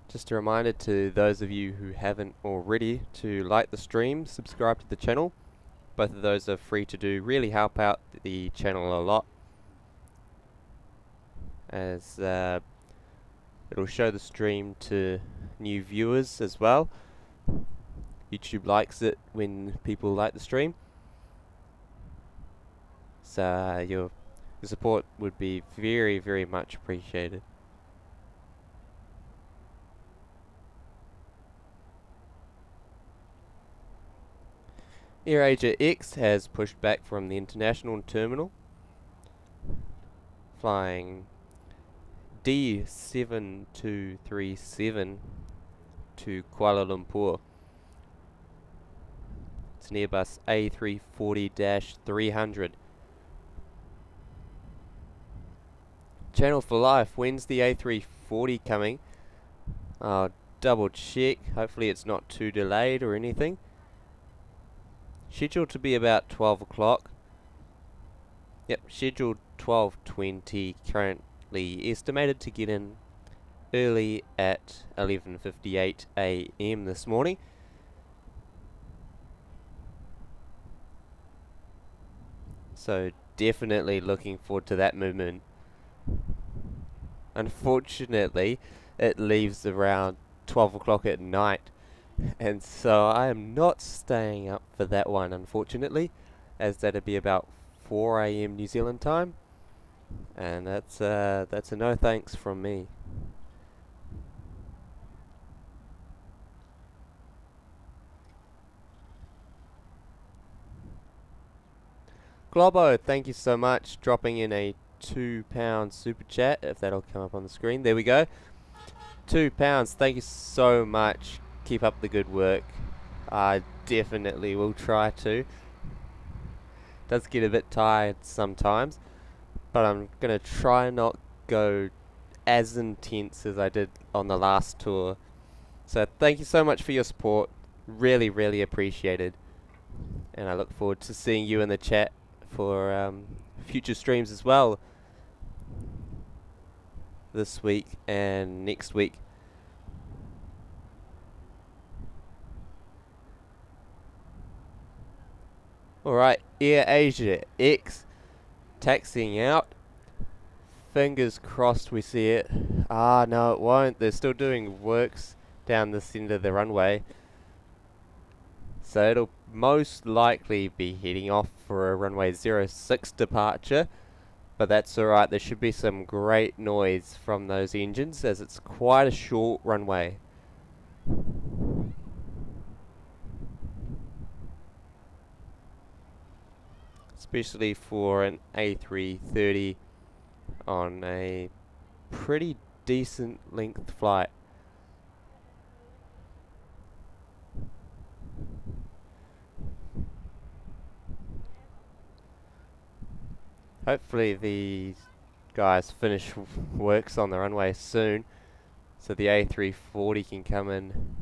Just a reminder to those of you who haven't already to like the stream, subscribe to the channel. Both of those are free to do, really help out the channel a lot, as it'll show the stream to new viewers as well. YouTube likes it when people like the stream, so your support would be very, very much appreciated. AirAsia X has pushed back from the international terminal, flying D7237 to Kuala Lumpur. It's an Airbus A340-300. Channel for Life, when's the A340 coming? I'll double check, hopefully it's not too delayed or anything. Scheduled to be about 12 o'clock. Yep, scheduled 12:20, currently estimated to get in early at 11:58 AM this morning. So definitely looking forward to that movement. Unfortunately, it leaves around 12 o'clock at night, and so I am not staying up for that one, unfortunately, as that'd be about 4 AM New Zealand time, and that's a no thanks from me. Globo, thank you so much, dropping in a £2 super chat, if that'll come up on the screen. There we go. £2, thank you so much. Keep up the good work. I definitely will try to. Does get a bit tired sometimes, but I'm gonna try not go as intense as I did on the last tour. So thank you so much for your support. Really, really appreciated. And I look forward to seeing you in the chat for future streams as well, this week and next week. Alright, AirAsia X taxiing out. Fingers crossed we see it. Ah, no, it won't. They're still doing works down this end of the runway. So it'll most likely be heading off for a runway 06 departure. But that's alright, there should be some great noise from those engines as it's quite a short runway. Especially for an A330 on a pretty decent length flight. Hopefully these guys finish works on the runway soon, so the A340 can come in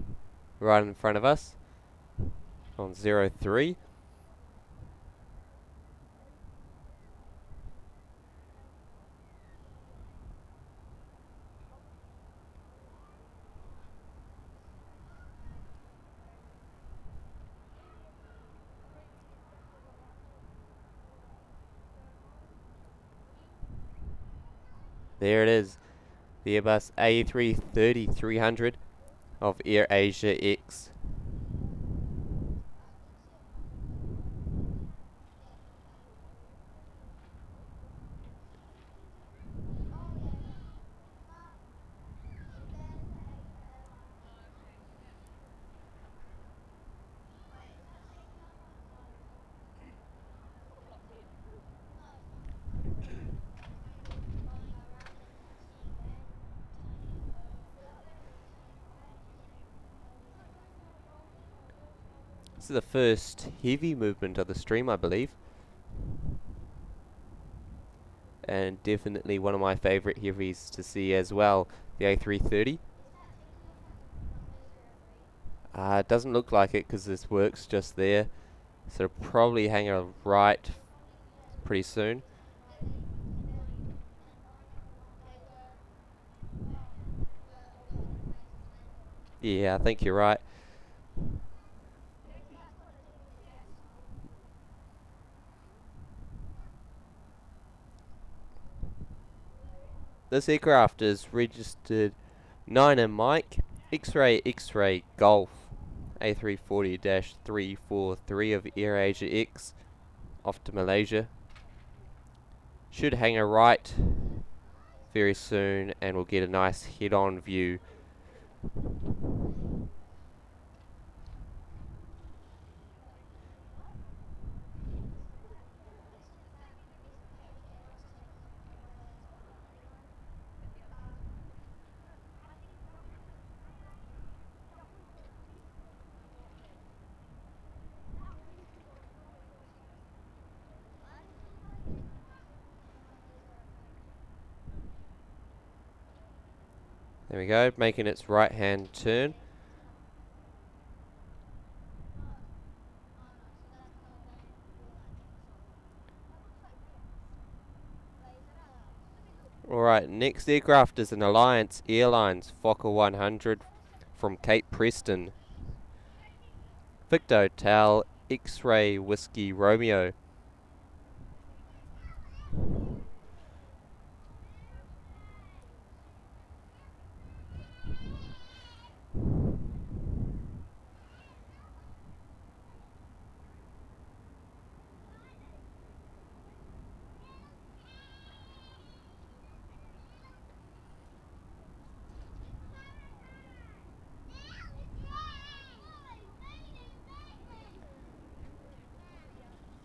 right in front of us on 03. There it is, the Airbus A330-300 of AirAsia X. This is the first heavy movement of the stream, I believe. And definitely one of my favourite heavies to see as well, the A330. It doesn't look like it because this work's just there. So it'll probably hang a right pretty soon. Yeah, I think you're right. This aircraft is registered 9 Mike, X-Ray X-Ray Golf, A340-343 of AirAsia X, off to Malaysia. Should hang a right very soon and we'll get a nice head-on view. There we go, making its right hand turn. Alright, next aircraft is an Alliance Airlines Fokker 100 from Cape Preston. Victor Hotel X-Ray Whiskey Romeo.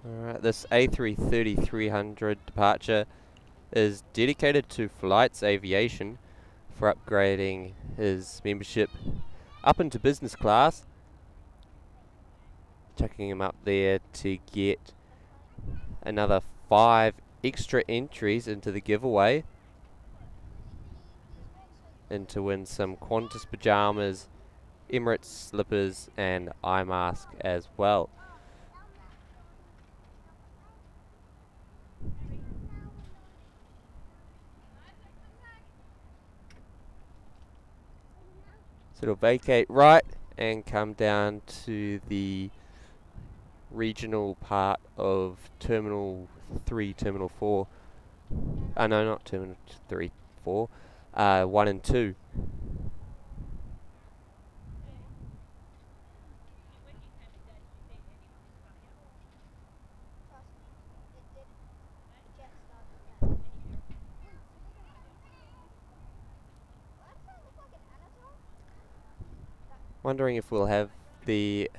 Alright, this A330-300 departure is dedicated to Flights Aviation for upgrading his membership up into business class. Chucking him up there to get another 5 extra entries into the giveaway, and to win some Qantas pyjamas, Emirates slippers and Eyemask as well. So it'll vacate right and come down to the regional part of Terminal 3, Terminal 4. No, not Terminal 3, 4. 1 and 2. Wondering if we'll have the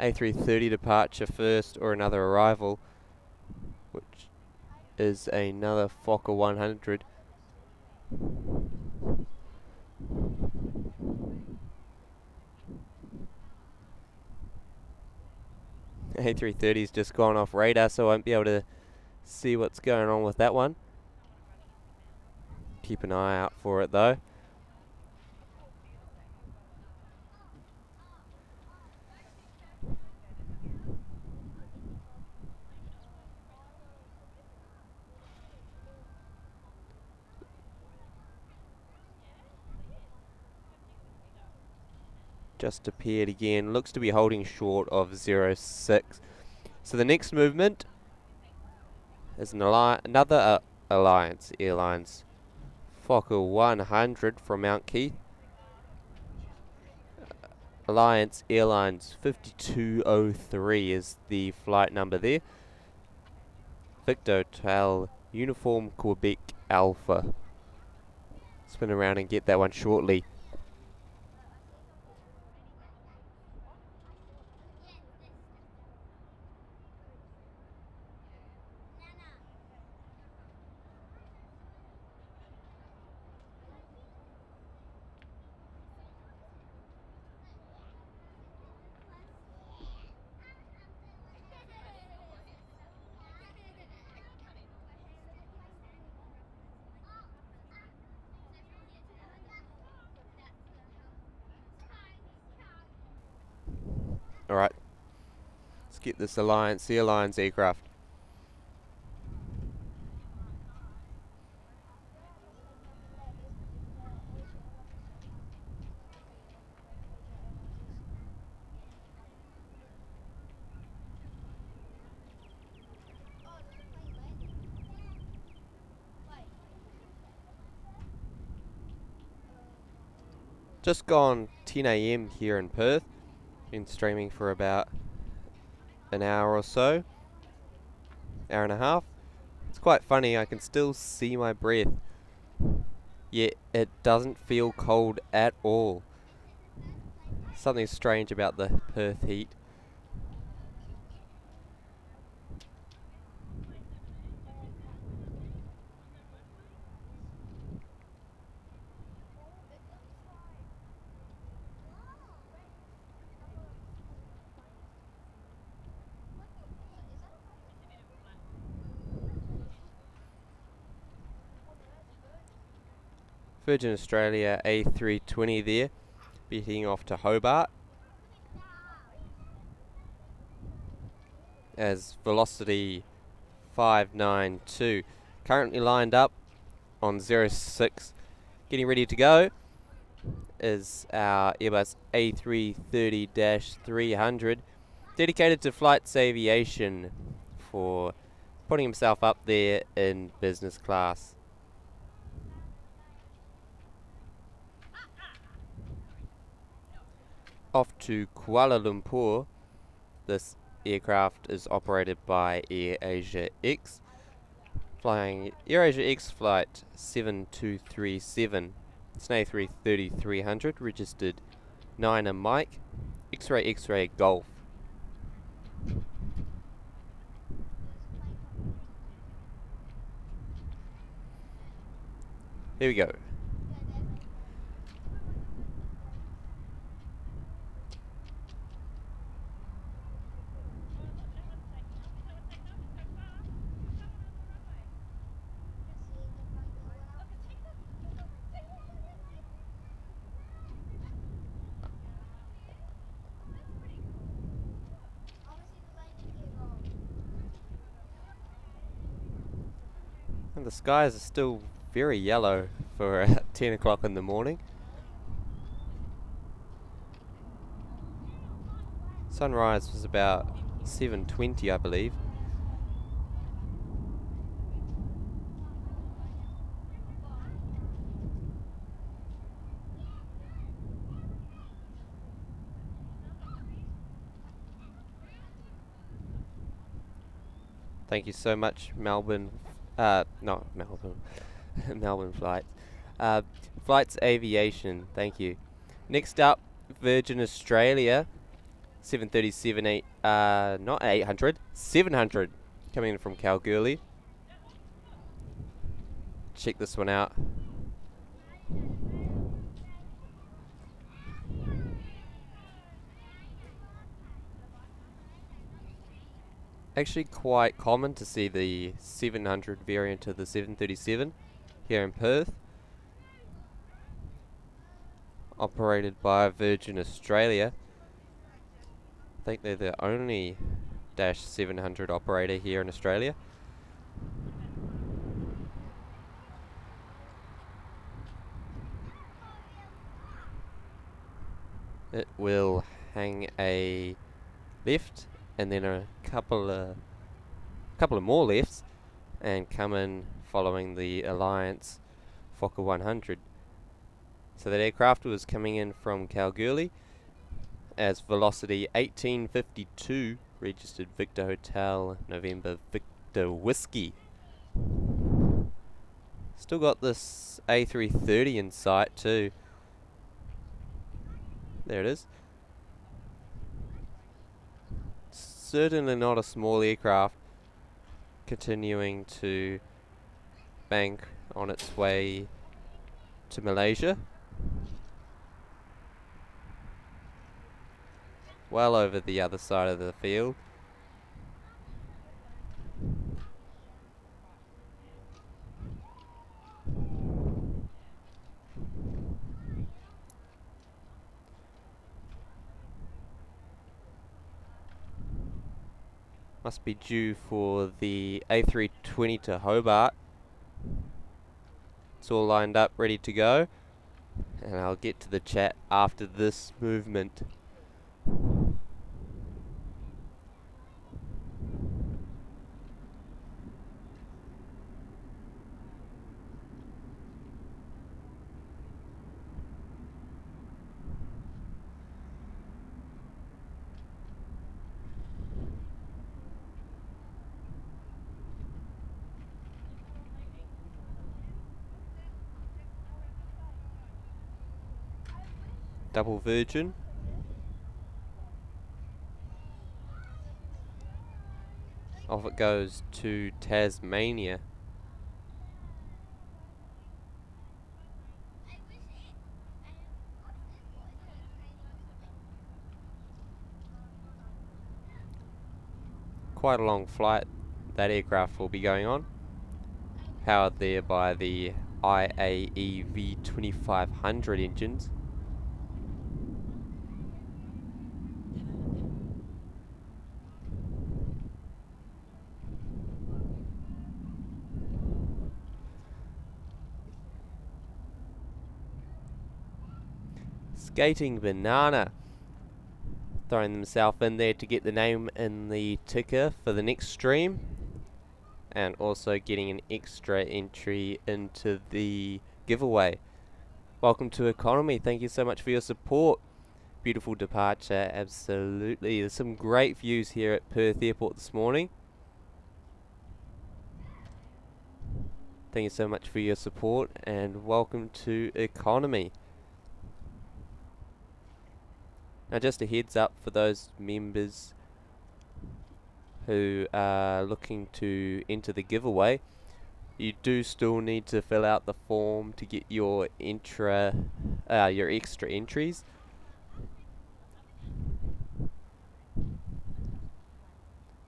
A330 departure first or another arrival, which is another Fokker 100. A330's just gone off radar, so I won't be able to see what's going on with that one. Keep an eye out for it though. Just appeared again, looks to be holding short of 06. So the next movement is another Alliance Airlines Fokker 100 from Mount Keith. Alliance Airlines 5203 is the flight number there. Victor Hotel Uniform Quebec Alpha. Spin around and get that one shortly. Alright, let's get this Alliance Airlines aircraft. Just gone 10 AM here in Perth. Been streaming for about an hour or so. Hour and a half. It's quite funny, I can still see my breath. Yet it doesn't feel cold at all. Something strange about the Perth heat. Virgin Australia A320 there, heading off to Hobart as Velocity 592 currently lined up on 06, getting ready to go is our Airbus A330-300, dedicated to Flights Aviation for putting himself up there in business class. Off to Kuala Lumpur. This aircraft is operated by AirAsia X, flying AirAsia X flight 7237. It's an A330-300, registered 9 Mike, X-ray X-ray Golf. Here we go. And the skies are still very yellow for 10 o'clock in the morning. Sunrise was about 7:20, I believe. Thank you so much, Melbourne. Not Melbourne. Melbourne flights. Flights Aviation. Thank you. Next up, Virgin Australia 737 not 800, 700, coming in from Kalgoorlie. Check this one out. Actually quite common to see the 700 variant of the 737 here in Perth, operated by Virgin Australia. I think they're the only Dash 700 operator here in Australia. It will hang a left and then a couple of more lefts and come in following the Alliance Fokker 100. So that aircraft was coming in from Kalgoorlie as Velocity 1852, registered Victor Hotel November Victor Whiskey. Still got this A330 in sight too. There it is. Certainly not a small aircraft, continuing to bank on its way to Malaysia. Well over the other side of the field. Must be due for the A320 to Hobart. It's all lined up, ready to go. And I'll get to the chat after this movement. Double Virgin. Off it goes to Tasmania. Quite a long flight that aircraft will be going on. Powered there by the IAE V2500 engines. Skating Banana throwing themselves in there to get the name in the ticker for the next stream, and also getting an extra entry into the giveaway. Welcome to Economy. Thank you so much for your support. Beautiful departure, absolutely. There's some great views here at Perth Airport this morning. Thank you so much for your support, and welcome to Economy. Now, just a heads up for those members who are looking to enter the giveaway, you do still need to fill out the form to get your extra entries.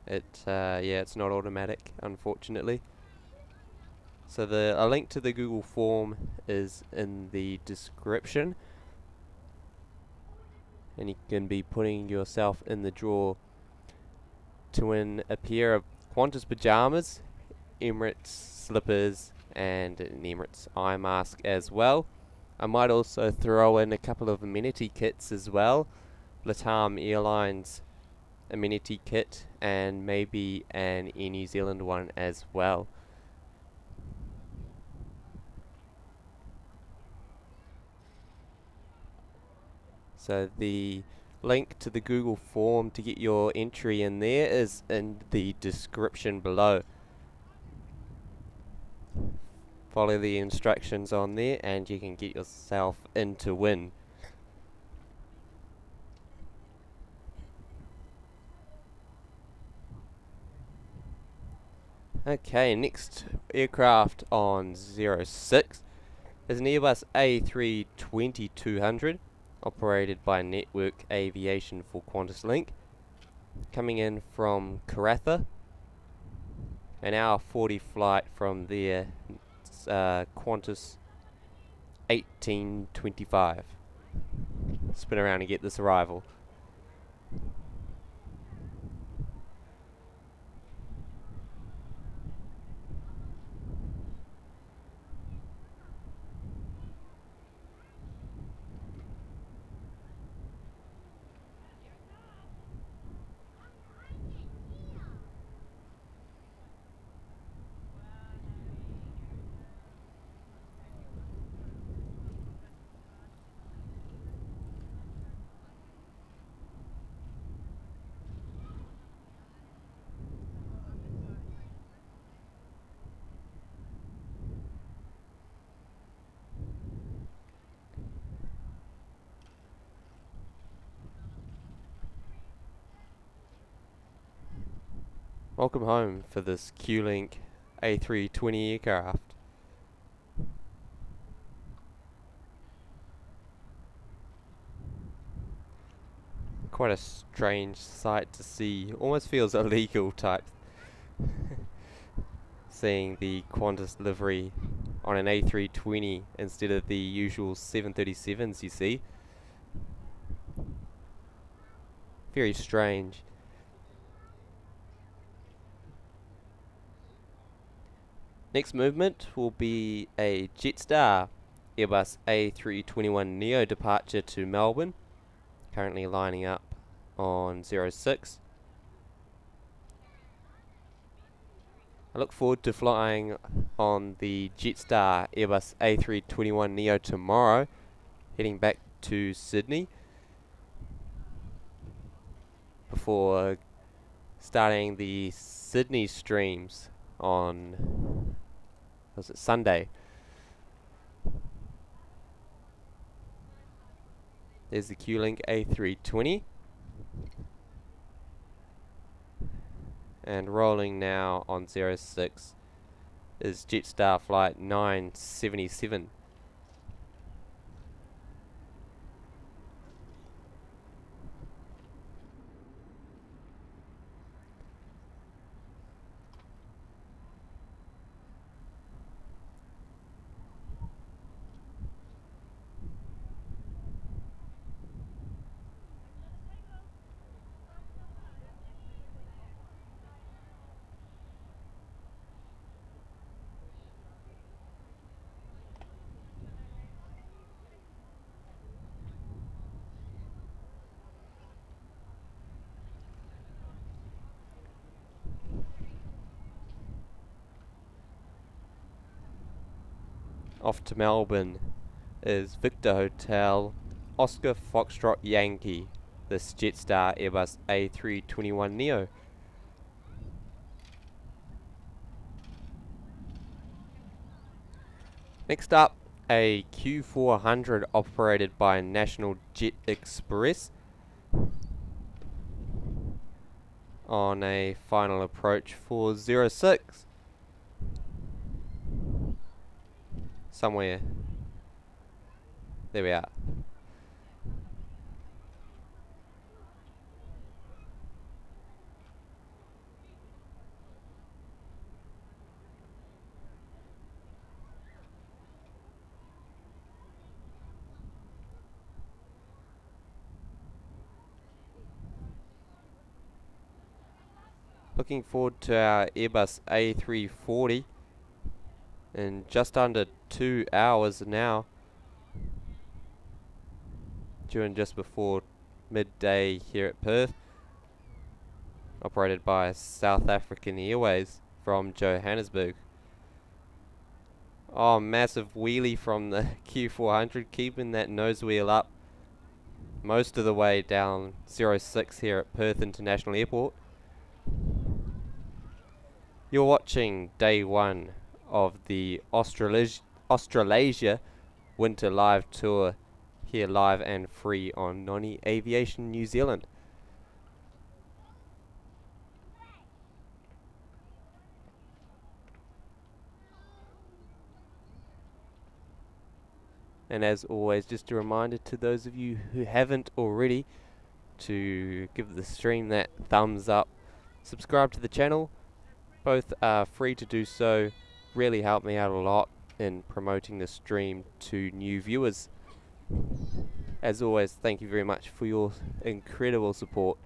It's not automatic, unfortunately. So a link to the Google form is in the description, and you can be putting yourself in the draw to win a pair of Qantas pajamas, Emirates slippers, and an Emirates Eyemask as well. I might also throw in a couple of amenity kits as well, Latam Airlines amenity kit, and maybe an Air New Zealand one as well. So the link to the Google form to get your entry in there is in the description below. Follow the instructions on there and you can get yourself in to win. Okay, next aircraft on 06 is an Airbus A320-200, operated by Network Aviation for Qantas Link, coming in from Karatha. An hour 40 flight from there, Qantas 1825. Spin around and get this arrival. Welcome home for this Citilink A320 aircraft. Quite a strange sight to see. Almost feels illegal type. Seeing the Qantas livery on an A320 instead of the usual 737s you see. Very strange. Next movement will be a Jetstar Airbus A321neo departure to Melbourne, currently lining up on 06. I look forward to flying on the Jetstar Airbus A321neo tomorrow, heading back to Sydney before starting the Sydney streams on Sunday. There's the Citilink A320, and rolling now on 06 is Jetstar flight 977. off to Melbourne is Victor Hotel Oscar Foxtrot Yankee, this Jetstar Airbus A321neo. Next up, a Q400 operated by National Jet Express on a final approach for 06. Somewhere. There we are. Looking forward to our Airbus A340 in just under 2 hours now, during just before midday here at Perth, operated by South African Airways from Johannesburg. Oh, massive wheelie from the Q400, keeping that nose wheel up most of the way down 06 here at Perth International Airport. You're watching day one of the Australasia Winter Live Tour, here live and free on Noni Aviation New Zealand. And as always, just a reminder to those of you who haven't already to give the stream that thumbs up, subscribe to the channel. Both are free to do so, really help me out a lot in promoting the stream to new viewers. As always, thank you very much for your incredible support.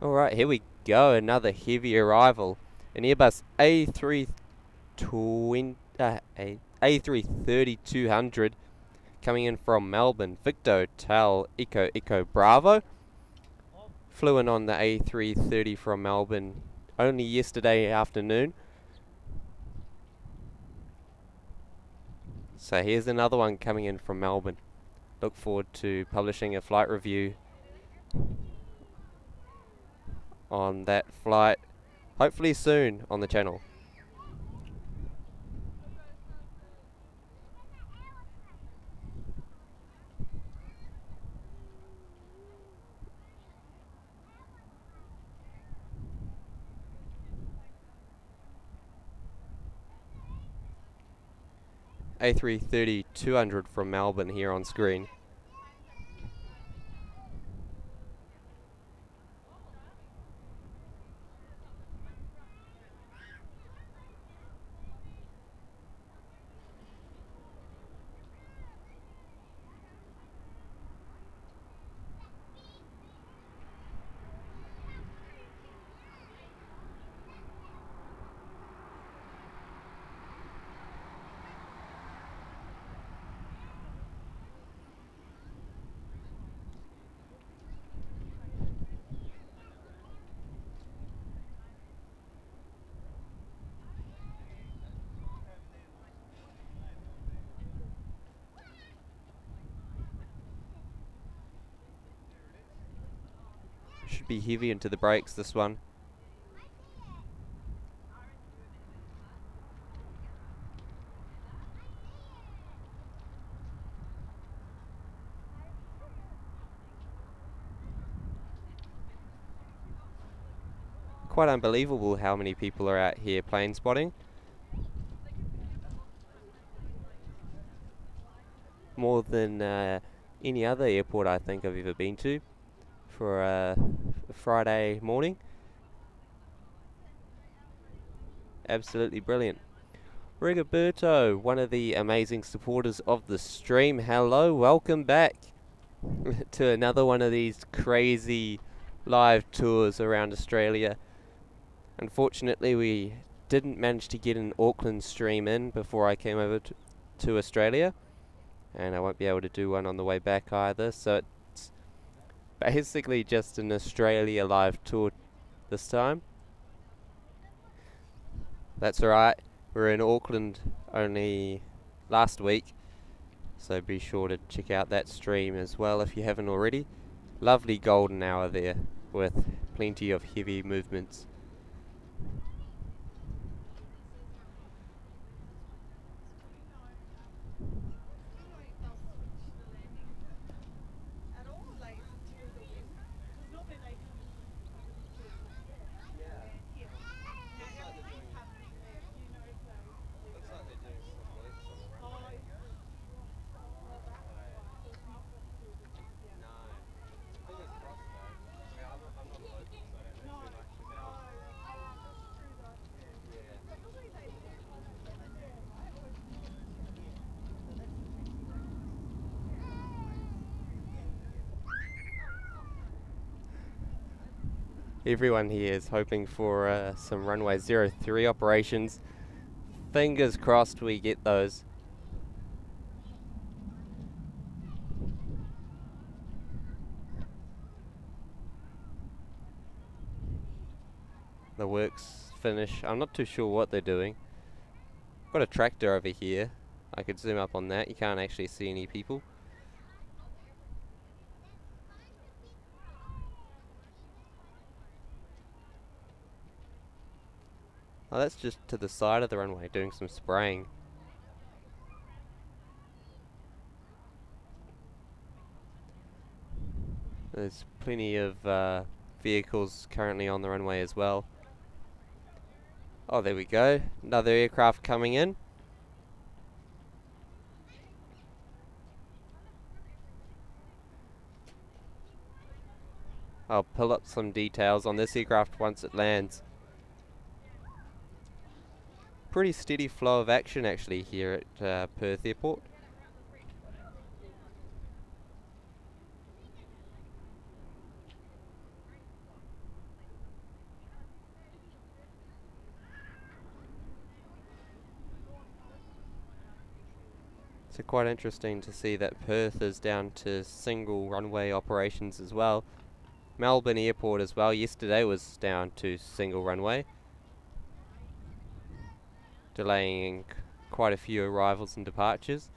Alright, here we go, another heavy arrival. An Airbus A330-200 coming in from Melbourne. Victor Hotel Echo Bravo. Flew in on the A330 from Melbourne only yesterday afternoon. So here's another one coming in from Melbourne. Look forward to publishing a flight review on that flight, hopefully soon on the channel. A330-200 from Melbourne here on screen. Should be heavy into the brakes, this one. Quite unbelievable how many people are out here plane spotting. More than any other airport I think I've ever been to for a Friday morning. Absolutely brilliant. Rigoberto, one of the amazing supporters of the stream. Hello, welcome back to another one of these crazy live tours around Australia. Unfortunately, we didn't manage to get an Auckland stream in before I came over to Australia, and I won't be able to do one on the way back either, so it's basically just an Australia live tour this time. That's alright, we were in Auckland only last week, so be sure to check out that stream as well if you haven't already. Lovely golden hour there with plenty of heavy movements. Everyone here is hoping for some runway 03 operations. Fingers crossed we get those. The work's finished. I'm not too sure what they're doing. Got a tractor over here. I could zoom up on that. You can't actually see any people. Oh, that's just to the side of the runway doing some spraying. There's plenty of vehicles currently on the runway as well. Oh, there we go. Another aircraft coming in. I'll pull up some details on this aircraft once it lands. Pretty steady flow of action actually here at Perth Airport. So quite interesting to see that Perth is down to single runway operations as well. Melbourne Airport as well, yesterday was down to single runway, delaying quite a few arrivals and departures.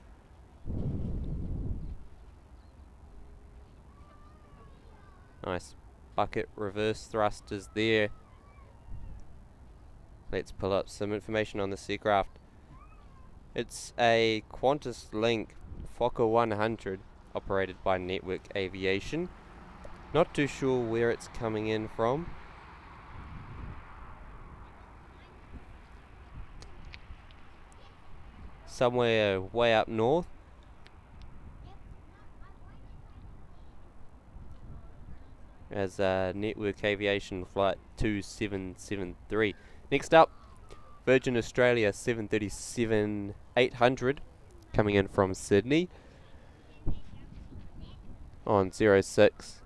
Nice bucket reverse thrusters there. Let's pull up some information on this aircraft. It's a QANTAS Link Fokker 100 operated by Network Aviation. Not too sure where it's coming in from. Somewhere way up north. As Network Aviation Flight 2773. Next up, Virgin Australia 737-800 coming in from Sydney on 06.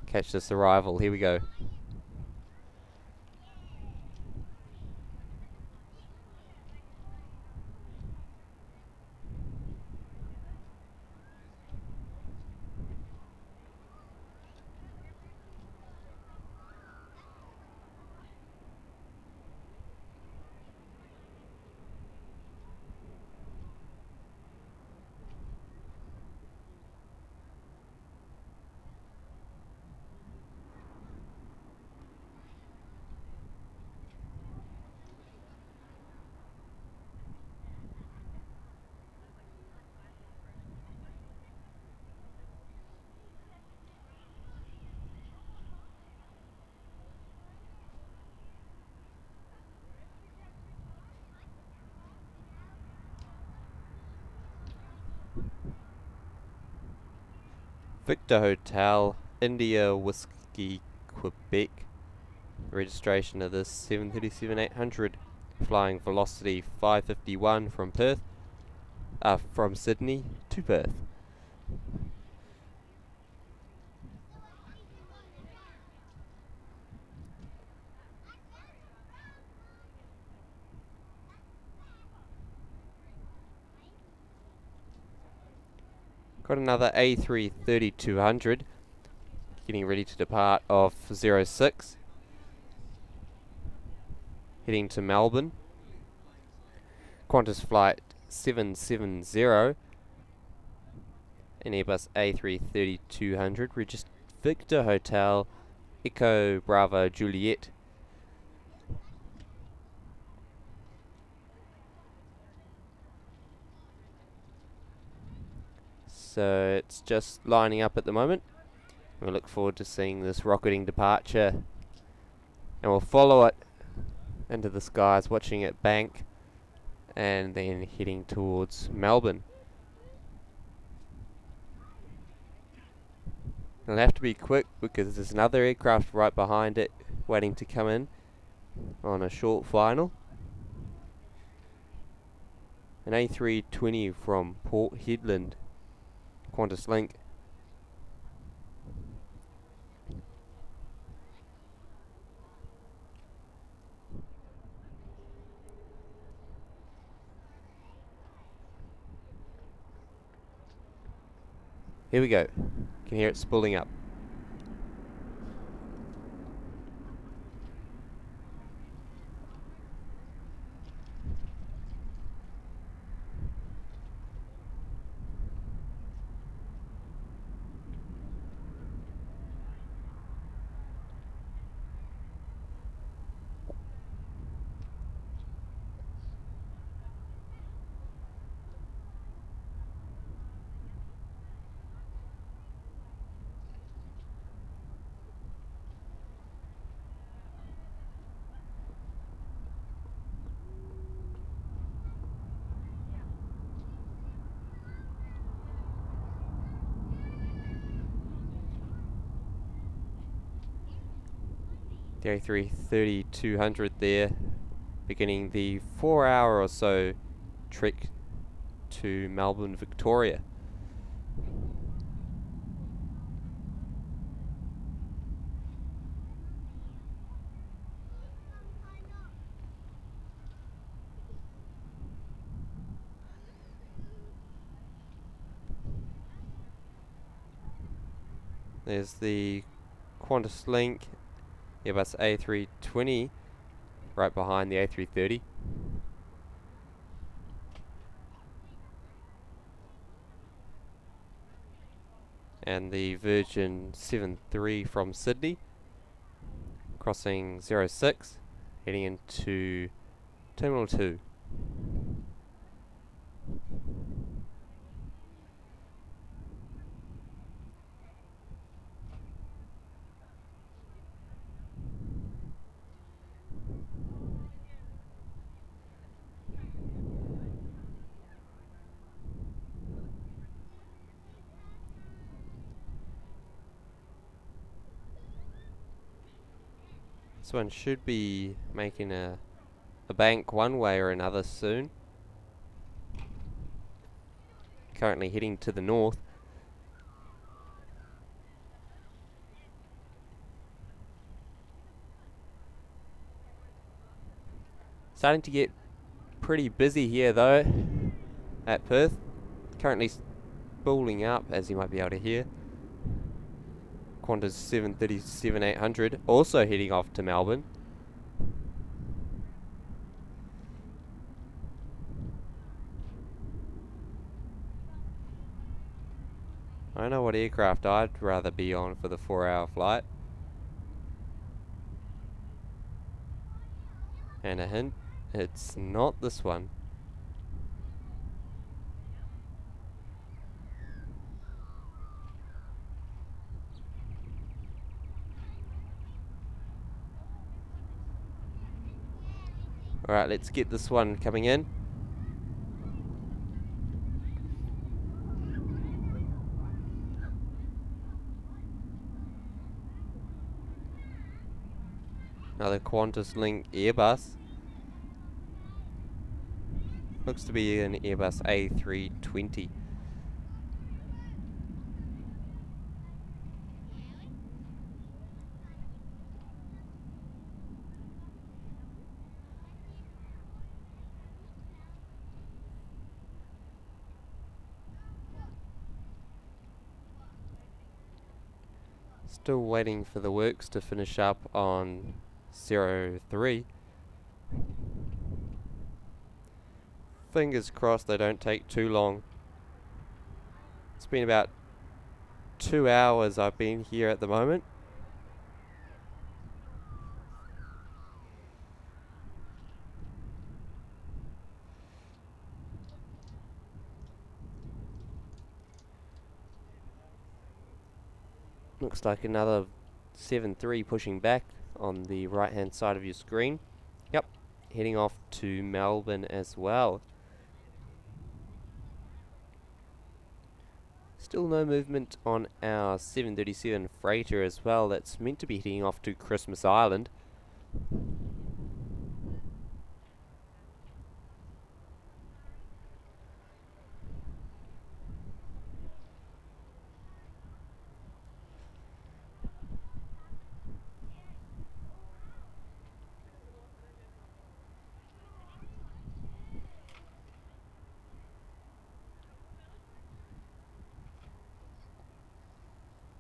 Catch this arrival, here we go. Victor Hotel, India Whiskey, Quebec. Registration of this 737-800, flying velocity 551 from Perth, from Sydney to Perth. Got another A330-200 getting ready to depart off 06, heading to Melbourne. Qantas flight 770, an Airbus A330-200, registered Victor Hotel, Echo Bravo Juliet. So it's just lining up at the moment. We look forward to seeing this rocketing departure, and we'll follow it into the skies, watching it bank and then heading towards Melbourne. It'll have to be quick because there's another aircraft right behind it waiting to come in on a short final. An A320 from Port Hedland, Qantas Link. Here we go. You can hear it spooling up. The A330-200 there, beginning the 4-hour or so trek to Melbourne, Victoria. There's the Qantas Link Airbus A320 right behind the A330. And the Virgin 73 from Sydney, crossing 06, heading into Terminal 2. This one should be making a bank one way or another soon. Currently heading to the north. Starting to get pretty busy here though at Perth. Currently spooling up, as you might be able to hear. Qantas 737-800 also heading off to Melbourne. I don't know what aircraft I'd rather be on for the 4-hour flight. And a hint, it's not this one. Alright, let's get this one coming in. Another Qantas Link Airbus. Looks to be an Airbus A320. Still waiting for the works to finish up on 03. Fingers crossed they don't take too long. It's been about 2 hours I've been here at the moment. Looks like another 73 pushing back on the right hand side of your screen. Yep, heading off to Melbourne as well. Still no movement on our 737 freighter as well. That's meant to be heading off to Christmas Island.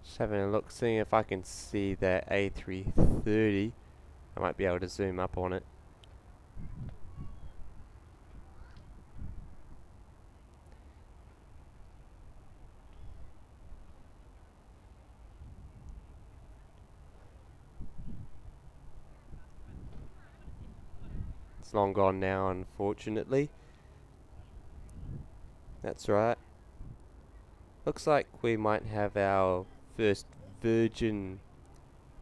Just having a look, seeing if I can see that A330. I might be able to zoom up on it. It's long gone now, unfortunately. That's right. Looks like we might have our first Virgin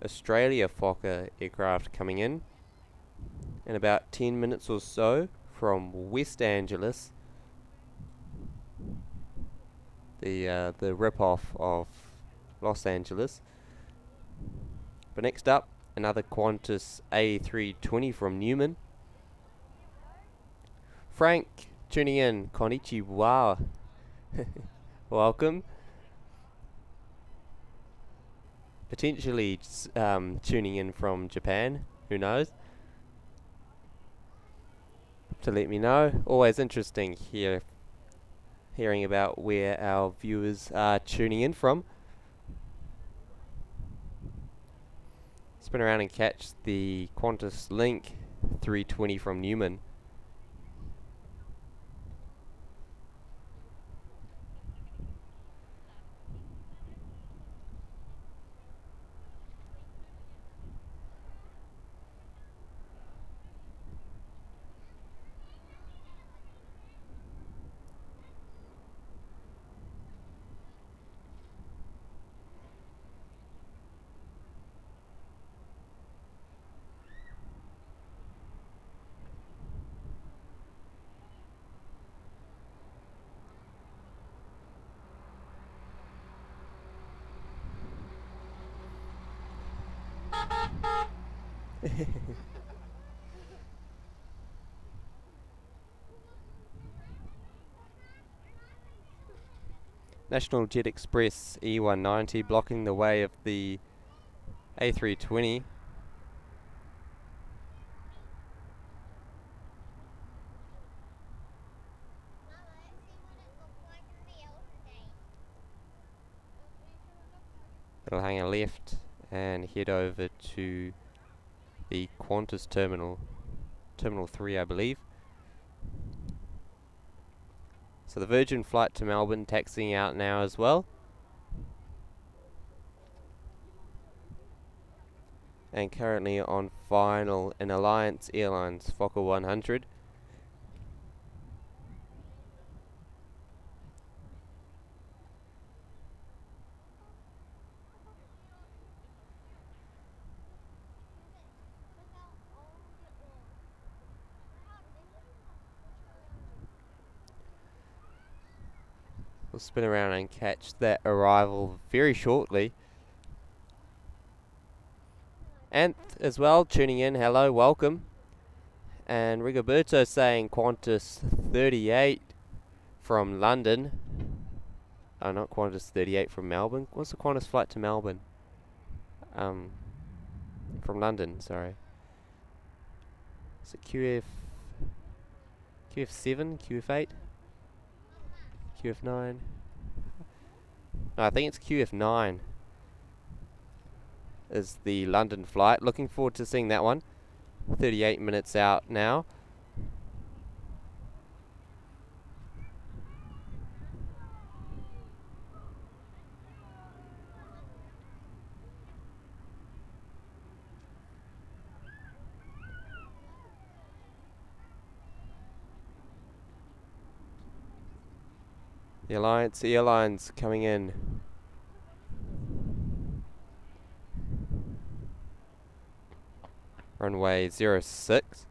Australia Fokker aircraft coming in about 10 minutes or so from West Angeles, the rip-off of Los Angeles. But next up, another Qantas A320 from Newman. Frank tuning in, konnichiwa. Welcome. Potentially tuning in from Japan, who knows? To let me know. Always interesting hearing about where our viewers are tuning in from. Spin around and catch the Qantas Link 320 from Newman. National Jet Express E190 blocking the way of the A320. It'll hang a left and head over to the Qantas terminal, Terminal 3 I believe. So the Virgin flight to Melbourne taxiing out now as well. And currently on final in Alliance Airlines Fokker 100. We'll spin around and catch that arrival very shortly. Anth as well, tuning in. Hello, welcome. And Rigoberto saying Qantas 38 from London. Oh, not Qantas 38 from Melbourne. What's the Qantas flight to Melbourne? From London, sorry. Is it QF7, QF8, QF9? No, I think it's QF9 is the London flight. Looking forward to seeing that one. 38 minutes out now. The Alliance Airlines coming in. Runway 06.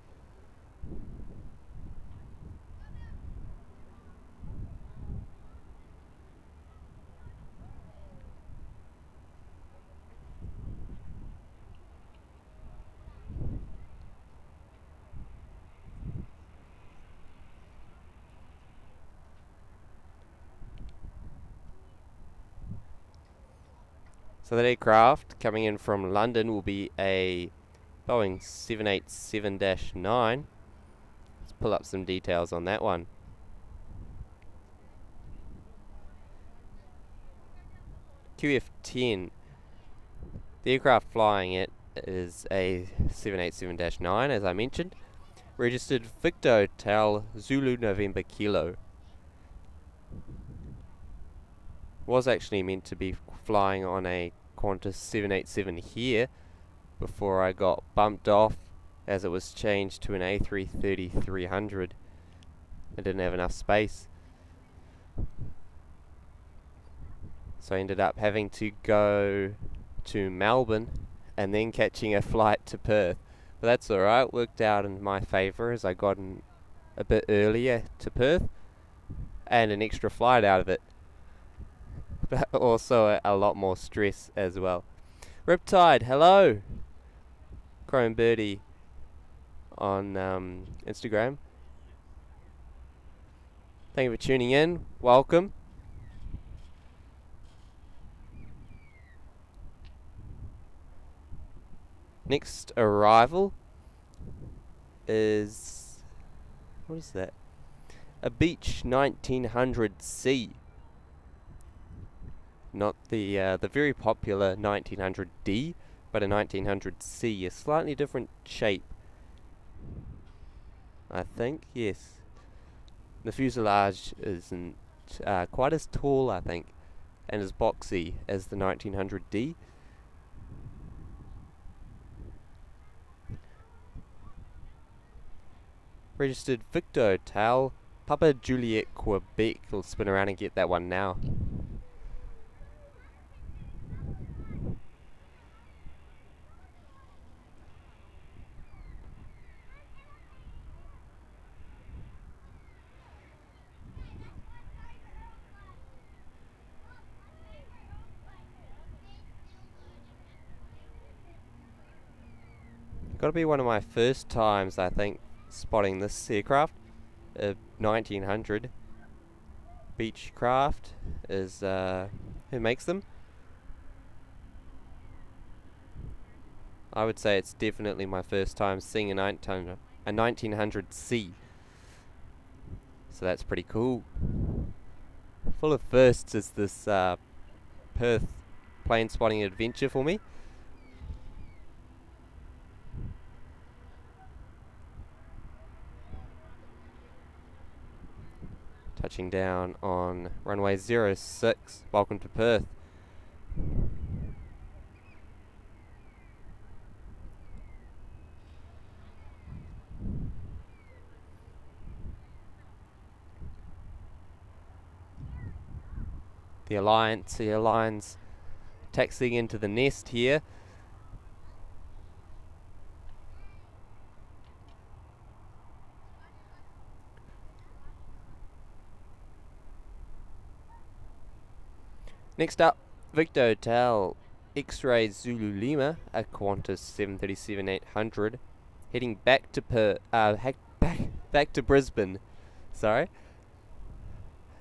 So that aircraft coming in from London will be a Boeing 787-9. Let's pull up some details on that one. QF10. The aircraft flying it is a 787-9, as I mentioned. Registered Victor Hotel Zulu November Kilo. Was actually meant to be flying on a Qantas 787 here before I got bumped off as it was changed to an A330-300. I didn't have enough space, so I ended up having to go to Melbourne and then catching a flight to Perth. But that's alright, worked out in my favour as I got in a bit earlier to Perth and an extra flight out of it. But also a lot more stress as well. Riptide, hello! Chrome Birdie on Instagram. Thank you for tuning in. Welcome. Next arrival is... what is that? A Beech 1900C. Not the very popular 1900D, but a 1900C, a slightly different shape. I think, yes. The fuselage isn't quite as tall, I think, and as boxy as the 1900D. Registered Victor Hotel, Papa Juliet Quebec. We'll spin around and get that one now. Got to be one of my first times, I think, spotting this aircraft. 1900 Beechcraft is who makes them. I would say it's definitely my first time seeing a 1900C. So that's pretty cool. Full of firsts is this Perth plane spotting adventure for me. Touching down on runway 06. Welcome to Perth. The Alliance taxiing into the nest here. Next up, Victor Hotel X-Ray Zulu Lima, a Qantas 737-800, heading back to back to Brisbane. Sorry.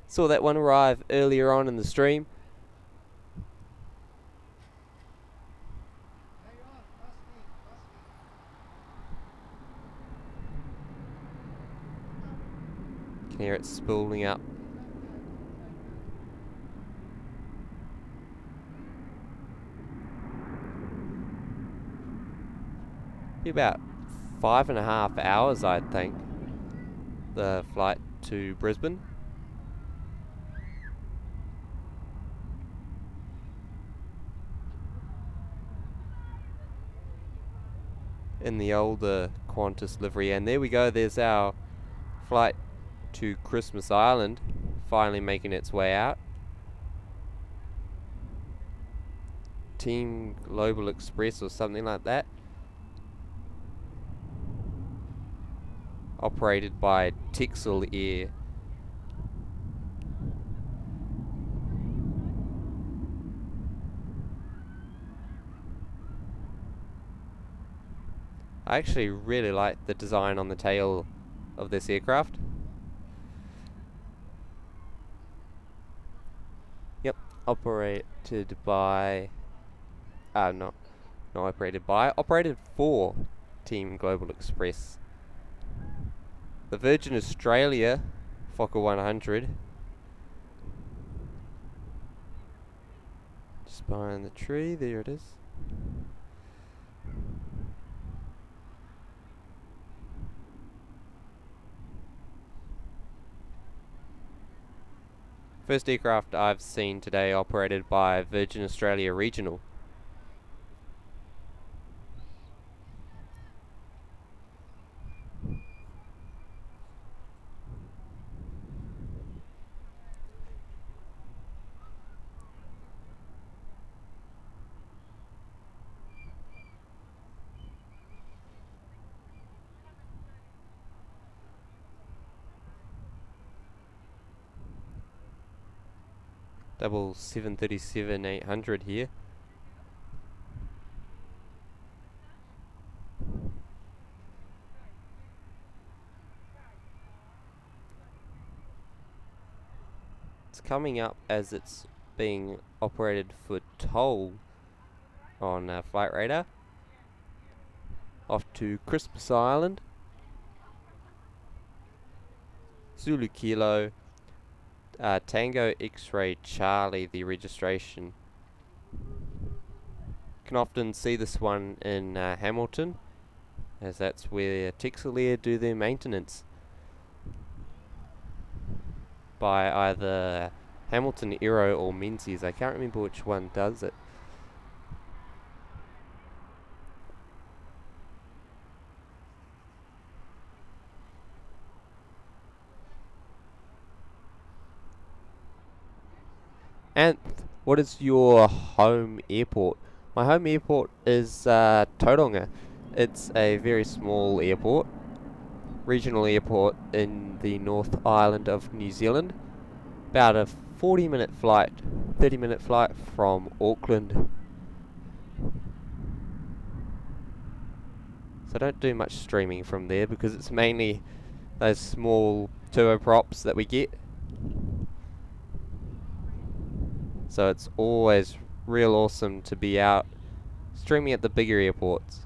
Saw that one arrive earlier on in the stream. Can hear it spooling up. Be about 5.5 hours, I think, the flight to Brisbane. In the older Qantas livery, and there we go, there's our flight to Christmas Island finally making its way out. Team Global Express or something like that, operated by Texel Air. I actually really like the design on the tail of this aircraft. Yep, operated by not operated by, operated for Team Global Express. The Virgin Australia Fokker 100, just behind the tree, there it is. First aircraft I've seen today operated by Virgin Australia Regional. Double 737-800 here. It's coming up as it's being operated for toll on Flight Radar. Off to Christmas Island. Zulu Kilo. Tango X-Ray Charlie, the registration. Can often see this one in Hamilton, as that's where Texel Air do their maintenance by either Hamilton Aero or Menzies. I can't remember which one does it. And what is your home airport? My home airport is Tauranga. It's a very small airport, regional airport in the North Island of New Zealand. About a 40-minute flight, 30-minute flight from Auckland. So I don't do much streaming from there because it's mainly those small turboprops that we get. So it's always real awesome to be out streaming at the bigger airports.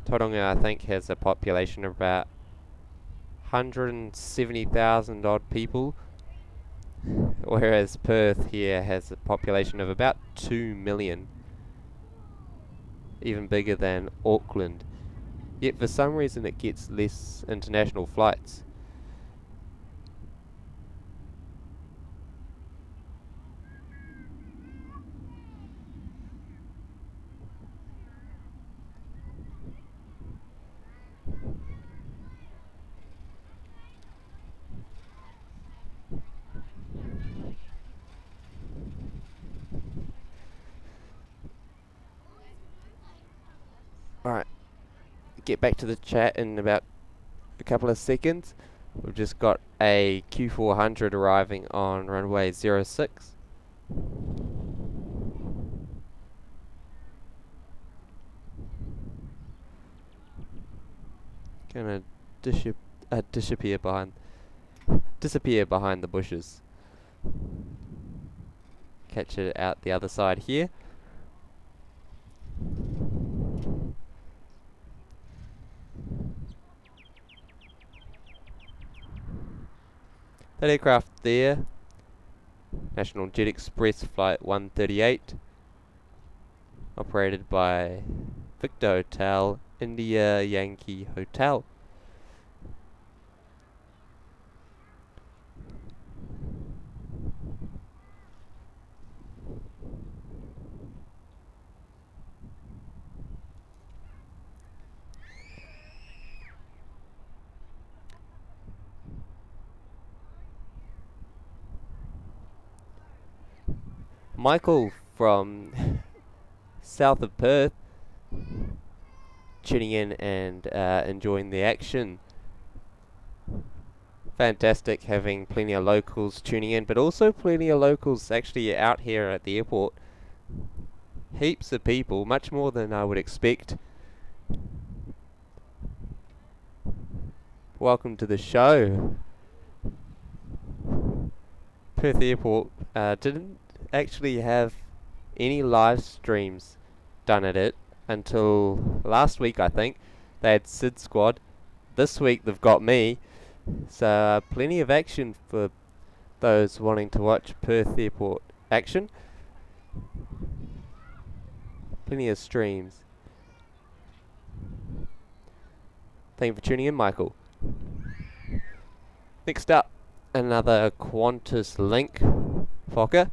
Tauranga, I think, has a population of about 170,000 odd people, whereas Perth here has a population of about 2 million, even bigger than Auckland. Yet for some reason it gets less international flights. Alright, get back to the chat in about a couple of seconds. We've just got a Q400 arriving on runway 06. Gonna disappear behind the bushes. Catch it out the other side here. That aircraft there, National Jet Express Flight 138, operated by Victor Hotel, India Yankee Hotel. Michael from south of Perth tuning in and enjoying the action. Fantastic having plenty of locals tuning in, but also plenty of locals actually out here at the airport. Heaps of people, much more than I would expect. Welcome to the show. Perth Airport didn't actually have any live streams done at it until last week, I think. They had Sid Squad. This week they've got me. So plenty of action for those wanting to watch Perth Airport action. Plenty of streams. Thank you for tuning in, Michael. Next up, another QANTAS link, Fokker.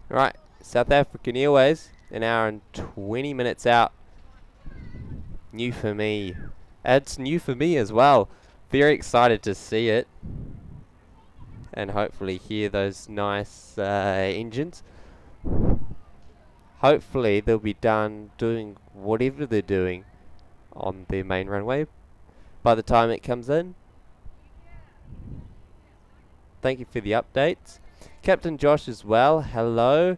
Right, South African Airways, an hour and 20 minutes out. New for me. It's new for me as well. Very excited to see it. And hopefully hear those nice engines. Hopefully they'll be done doing whatever they're doing on their main runway by the time it comes in. Thank you for the updates. Captain Josh as well, hello.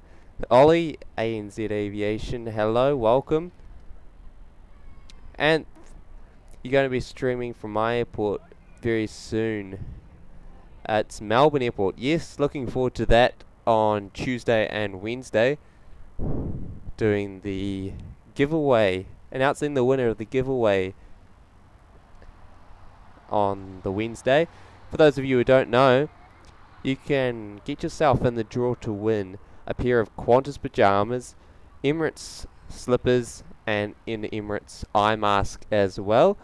Ollie, ANZ Aviation, hello, welcome. And you're going to be streaming from my airport very soon. It's Melbourne Airport. Yes, looking forward to that on Tuesday and Wednesday. Doing the giveaway, announcing the winner of the giveaway on the Wednesday. For those of you who don't know, you can get yourself in the draw to win a pair of QANTAS pajamas, Emirates slippers, and in Emirates Eyemask as well.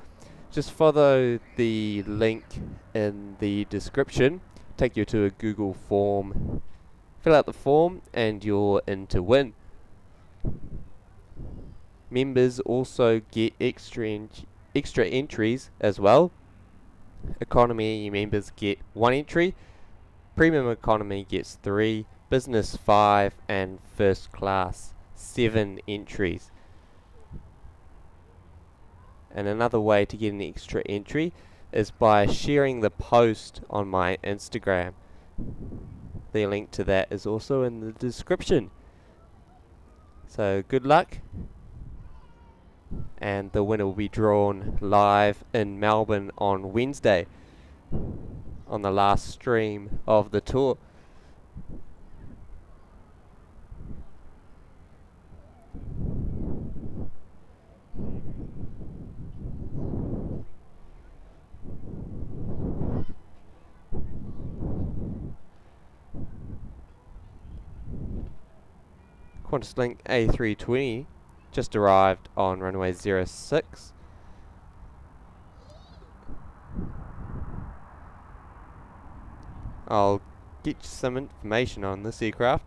Just follow the link in the description, take you to a Google form, fill out the form and you're in to win. Members also get extra entries as well. Economy members get 1 entry, Premium Economy gets 3, Business 5, and First Class 7 entries. And another way to get an extra entry is by sharing the post on my Instagram. The link to that is also in the description. So good luck. And the winner will be drawn live in Melbourne on Wednesday, on the last stream of the tour. QantasLink A320 just arrived on runway 06. I'll get you some information on this aircraft.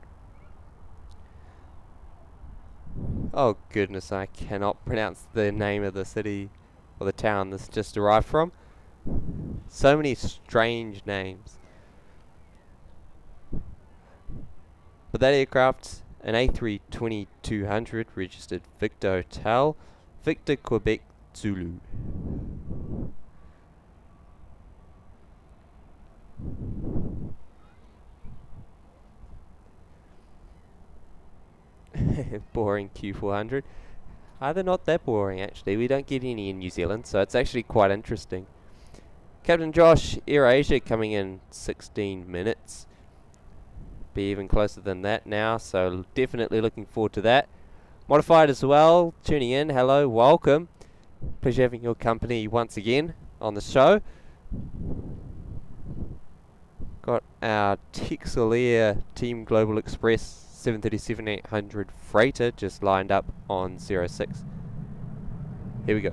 Oh goodness, I cannot pronounce the name of the city or the town this just arrived from. So many strange names. But that aircraft's an A320-200 registered Victor Hotel, Victor Quebec Zulu. Boring Q400. They're not that boring actually. We don't get any in New Zealand, so it's actually quite interesting. Captain Josh, AirAsia coming in 16 minutes. Be even closer than that now, so definitely looking forward to that. Modified as well, tuning in. Hello, welcome. Pleasure having your company once again on the show. Got our Texel Team Global Express 737-800 freighter just lined up on 06. Here we go.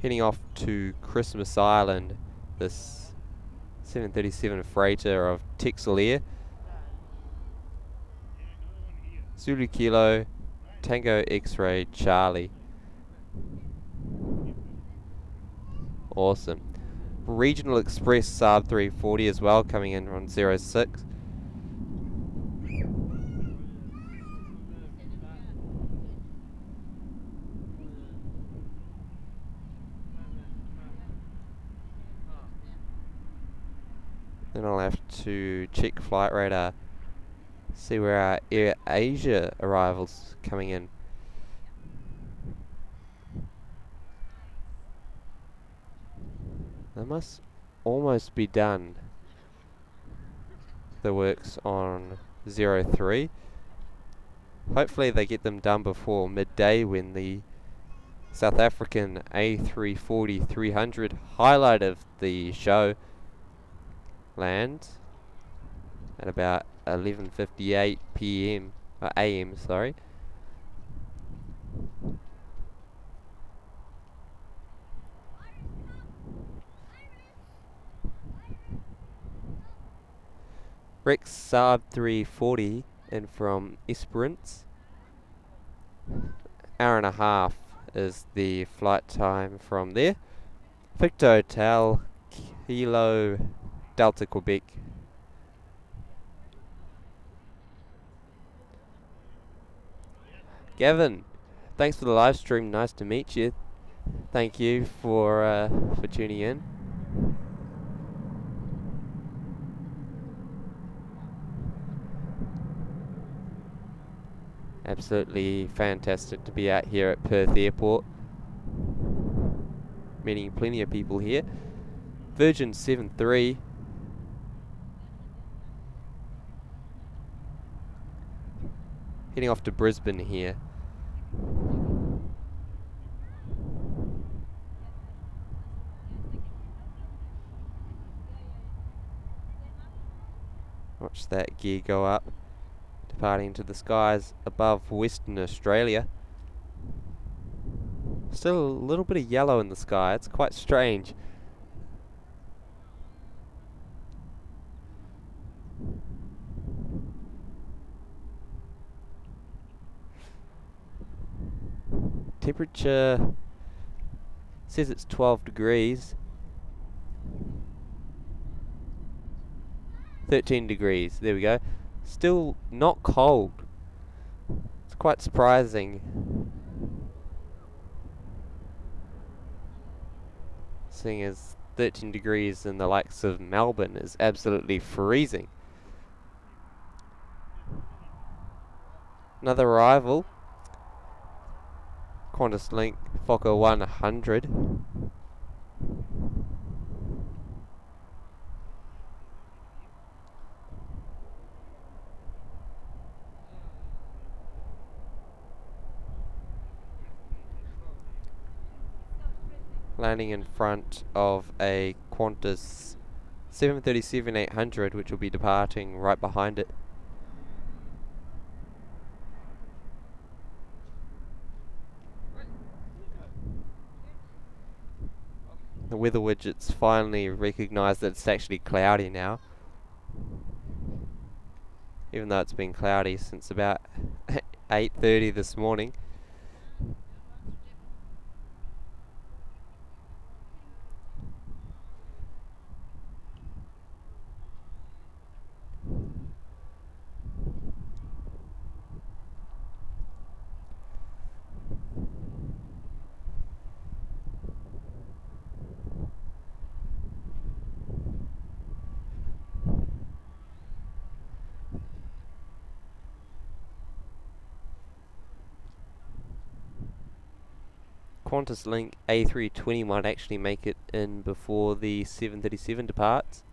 Heading off to Christmas Island, this 737 freighter of Texel Air. Zulu Kilo, Tango X-Ray Charlie. Awesome. Regional Express Saab 340 as well, coming in on 06. Then I'll have to check flight radar, see where our AirAsia arrivals coming in. They must almost be done, the works on 03. Hopefully they get them done before midday when the South African A340-300 highlight of the show lands at about 11:58 p.m. AM, sorry. Rex Saab 340 and from Esperance. Hour and a half is the flight time from there. Victor Hotel, Kilo Delta Quebec. Gavin, thanks for the live stream. Nice to meet you. Thank you for tuning in. Absolutely fantastic to be out here at Perth Airport. Meeting plenty of people here. Virgin 73. Heading off to Brisbane here. Watch that gear go up. Departing to the skies above Western Australia. Still a little bit of yellow in the sky. It's quite strange. Temperature says it's 12 degrees. 13 degrees. There we go. Still not cold. It's quite surprising. Seeing as 13 degrees in the likes of Melbourne is absolutely freezing. Another arrival. Qantas Link Fokker 100. landing in front of a Qantas 737-800, which will be departing right behind it. The weather widgets finally recognise that it's actually cloudy now, even though it's been cloudy since about 8:30 this morning. Qantas Link A320 might actually make it in before the 737 departs.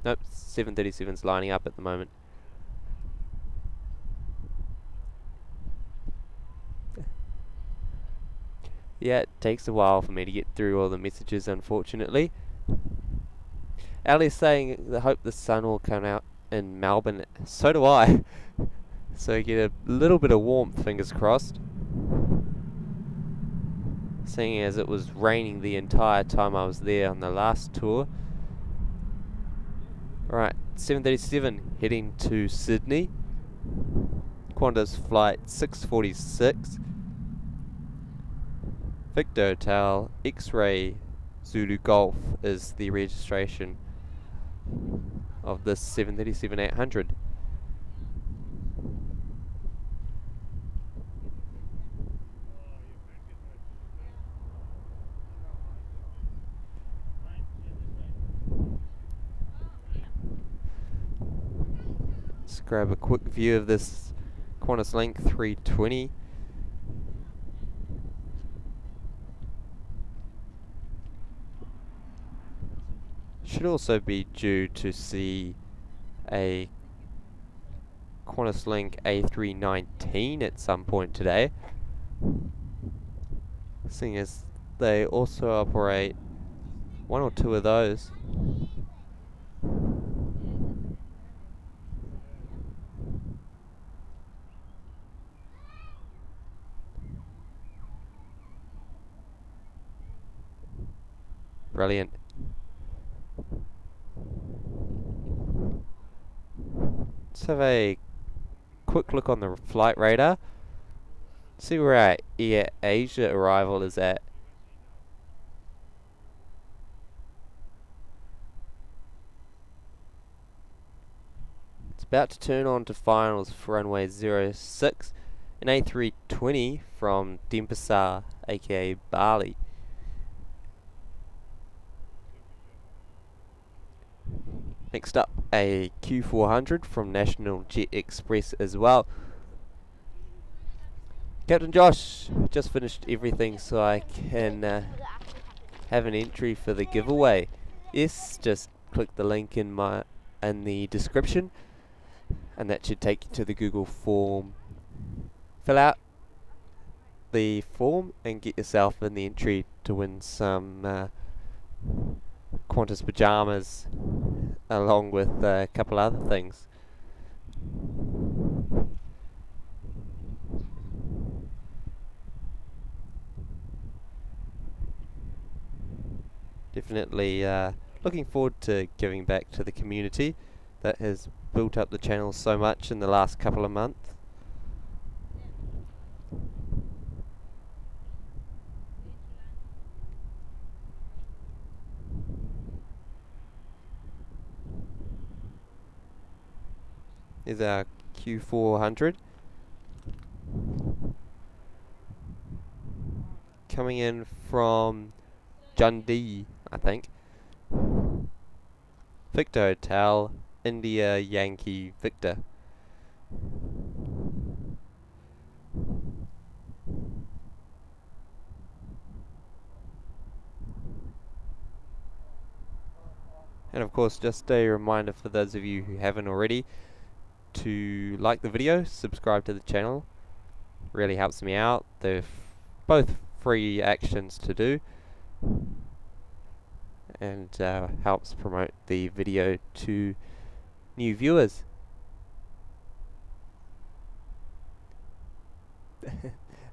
Nope, 737's lining up at the moment. Yeah, it takes a while for me to get through all the messages, unfortunately. Ali's saying, I hope the sun will come out in Melbourne. So do I. So get a little bit of warmth, fingers crossed. Seeing as it was raining the entire time I was there on the last tour. Right, 737 heading to Sydney. Qantas flight 646. Victor Hotel X-Ray Zulu Golf is the registration of this 737-800. Let's grab a quick view of this Qantas Link 320. Should also be due to see a Qantas Link A319 at some point today, seeing as they also operate one or two of those. Brilliant. Let's have a quick look on the flight radar. See where our Air Asia arrival is at. It's about to turn on to finals for runway 06, an A320 from Denpasar, aka Bali. Next up, a Q400 from National Jet Express as well. Captain Josh, just finished everything so I can have an entry for the giveaway. Yes, just click the link in the description, and that should take you to the Google form. Fill out the form and get yourself in the entry to win some Qantas pajamas, along with a couple other things. Definitely looking forward to giving back to the community that has built up the channel so much in the last couple of months. Is our Q400 coming in from Dundee, I think. Victor Hotel India Yankee Victor. And of course, just a reminder for those of you who haven't already, to like the video, subscribe to the channel. Really helps me out. They're both free actions to do, and helps promote the video to new viewers.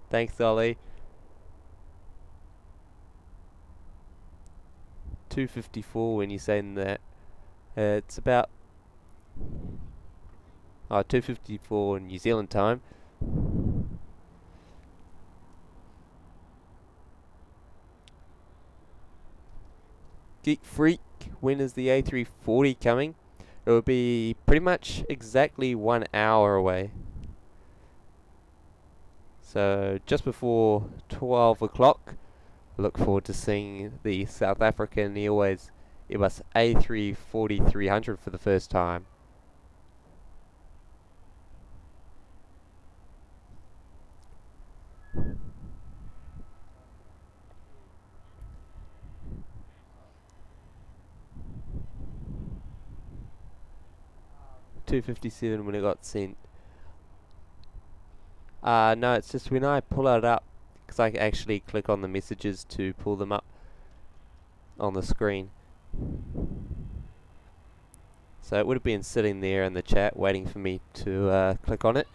Thanks, Ollie. 2:54 when you're saying that. It's about 2:54 New Zealand time. Geek Freak, when is the A340 coming? It will be pretty much exactly 1 hour away. So just before 12 o'clock, look forward to seeing the South African Airways Airbus A340-300 for the first time. $2.57 when it got sent. No, it's just when I pull it up, because I actually click on the messages to pull them up on the screen. So it would have been sitting there in the chat waiting for me to click on it.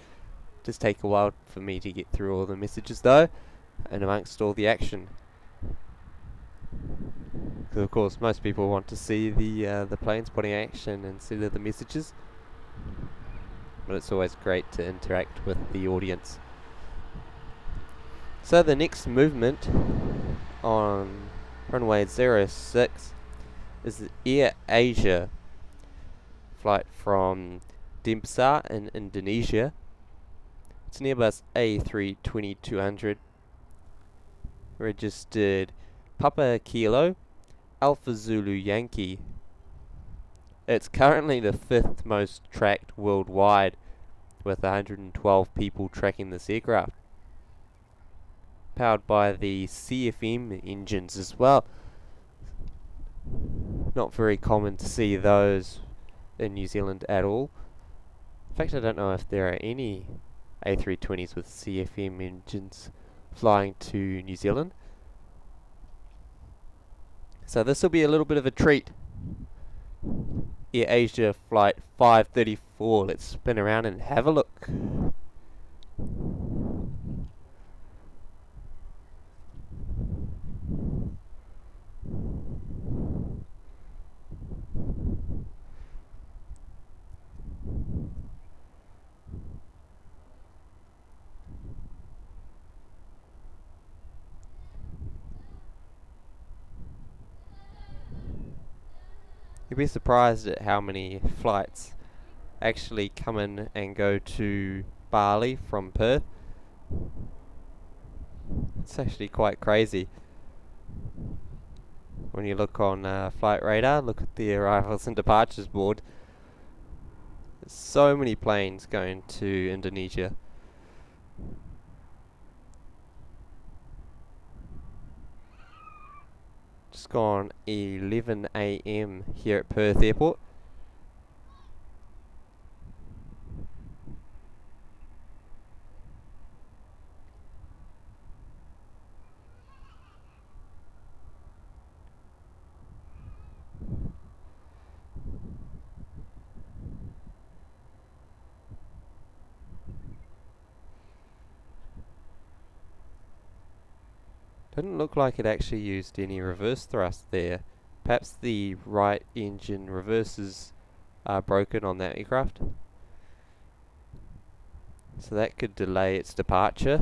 Just take a while for me to get through all the messages though, and amongst all the action. Because of course most people want to see the planes putting action instead of the messages. But it's always great to interact with the audience. So the next movement on runway 06 is the Air Asia flight from Denpasar in Indonesia. It's an Airbus A320-200, registered Papa Kilo Alpha Zulu Yankee. It's currently the 5th most tracked worldwide, with 112 people tracking this aircraft. Powered by the CFM engines as well. Not very common to see those in New Zealand at all. In fact, I don't know if there are any A320s with CFM engines flying to New Zealand. So this will be a little bit of a treat. Air Asia flight 534. Let's spin around and have a look. You'd be surprised at how many flights actually come in and go to Bali from Perth. It's actually quite crazy. When you look on Flight Radar, look at the arrivals and departures board. There's so many planes going to Indonesia. Just gone 11 AM here at Perth Airport. Didn't look like it actually used any reverse thrust there. Perhaps the right engine reverses are broken on that aircraft, so that could delay its departure.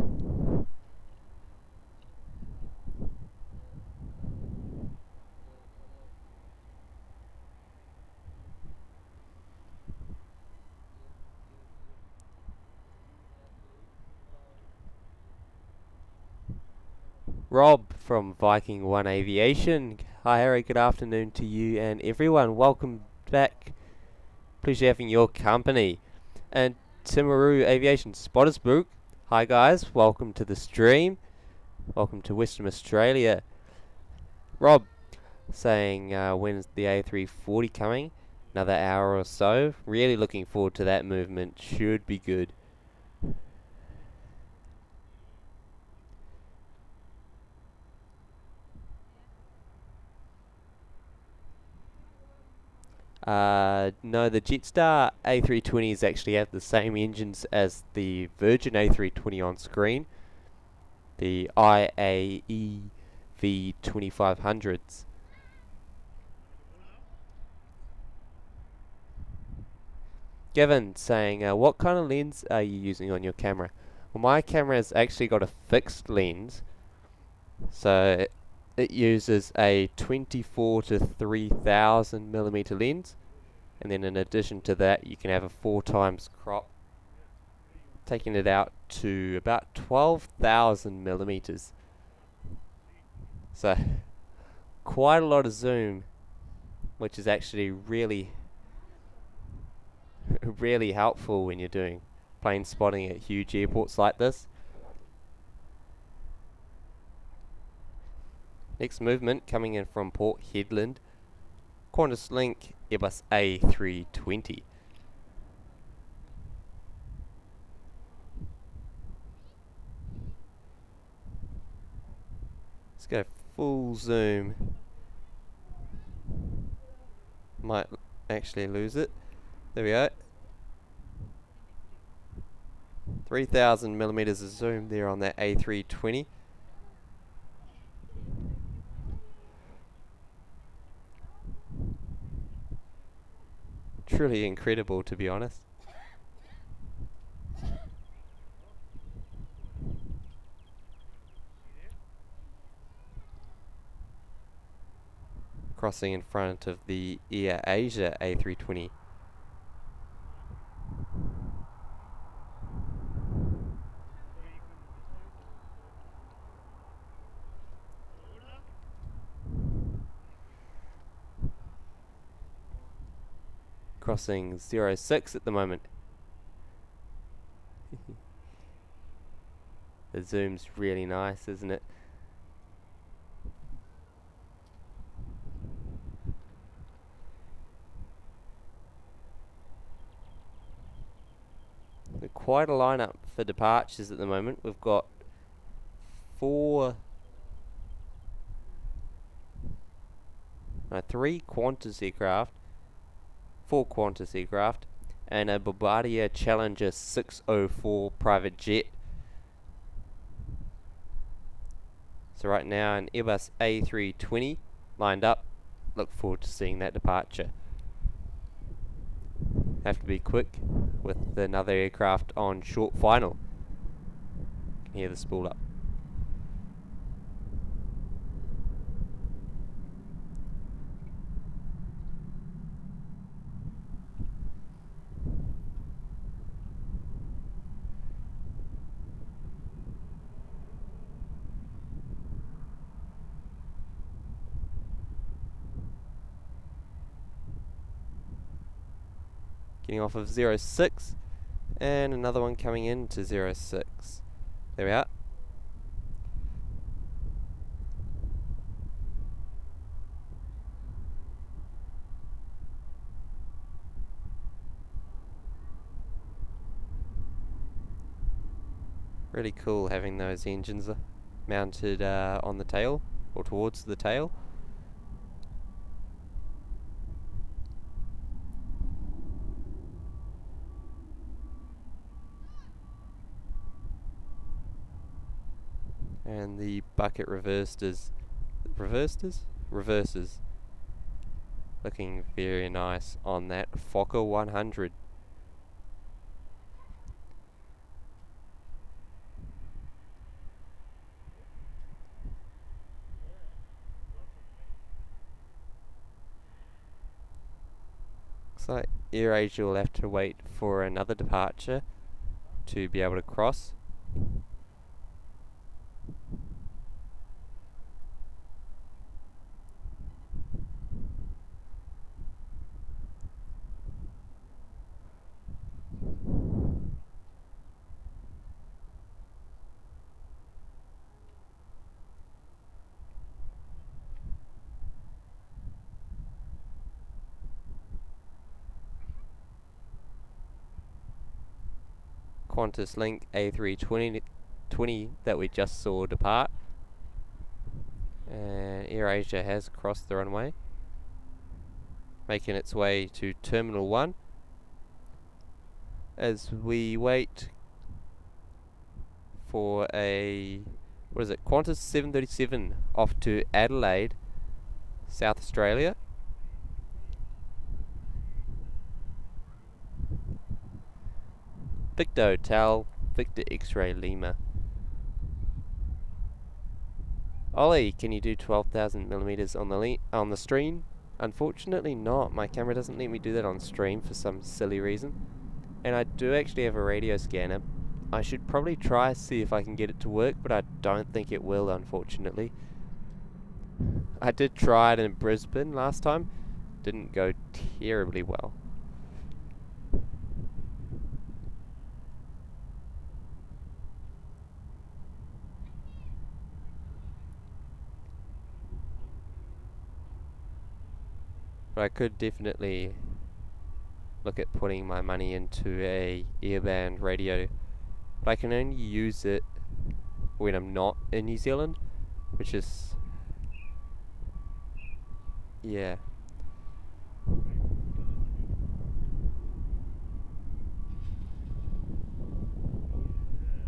Rob from Viking One Aviation. Hi Harry, good afternoon to you and everyone. Welcome back. Pleasure having your company. And Timaru Aviation Spottersbrook. Hi guys, welcome to the stream. Welcome to Western Australia. Rob saying when's the A340 coming? Another hour or so. Really looking forward to that movement. Should be good. No, the Jetstar A320s actually have the same engines as the Virgin A320 on screen, the IAE V2500s. Gavin saying, what kind of lens are you using on your camera? Well, my camera has actually got a fixed lens, so it uses a 24 to 3000 millimeter lens, and then in addition to that you can have a 4 times crop, taking it out to about 12,000 millimeters. So quite a lot of zoom, which is actually really really helpful when you're doing plane spotting at huge airports like this. Next movement coming in from Port Hedland, QANTAS Link Airbus A320. Let's go full zoom. Might actually lose it. There we go. 3000 millimeters of zoom there on that A320. Truly incredible, to be honest. Crossing in front of the AirAsia A320. Crossing 06 at the moment. The zoom's really nice, isn't it? Quite a lineup for departures at the moment. We've got three QANTAS aircraft, 4 QANTAS aircraft, and a Bombardier Challenger 604 private jet. So right now an Airbus A320 lined up. Look forward to seeing that departure. Have to be quick with another aircraft on short final. Can hear the spool up. Getting off of 06, and another one coming into 06. There we are. Really cool having those engines mounted on the tail, or towards the tail. And the bucket reverses, looking very nice on that Fokker 100. Looks like AirAsia will have to wait for another departure to be able to cross. QANTAS Link A320 that we just saw depart, and AirAsia has crossed the runway. making its way to Terminal 1 as we wait for a, what is it, Qantas 737 off to Adelaide, South Australia. Victor Hotel, Victor X-Ray Lima. Ollie, can you do 12,000 millimeters on the stream? Unfortunately not. My camera doesn't let me do that on stream for some silly reason. And I do actually have a radio scanner. I should probably try see if I can get it to work, but I don't think it will, unfortunately. I did try it in Brisbane last time. Didn't go terribly well. But I could definitely look at putting my money into a airband radio. But I can only use it when I'm not in New Zealand, which is, yeah.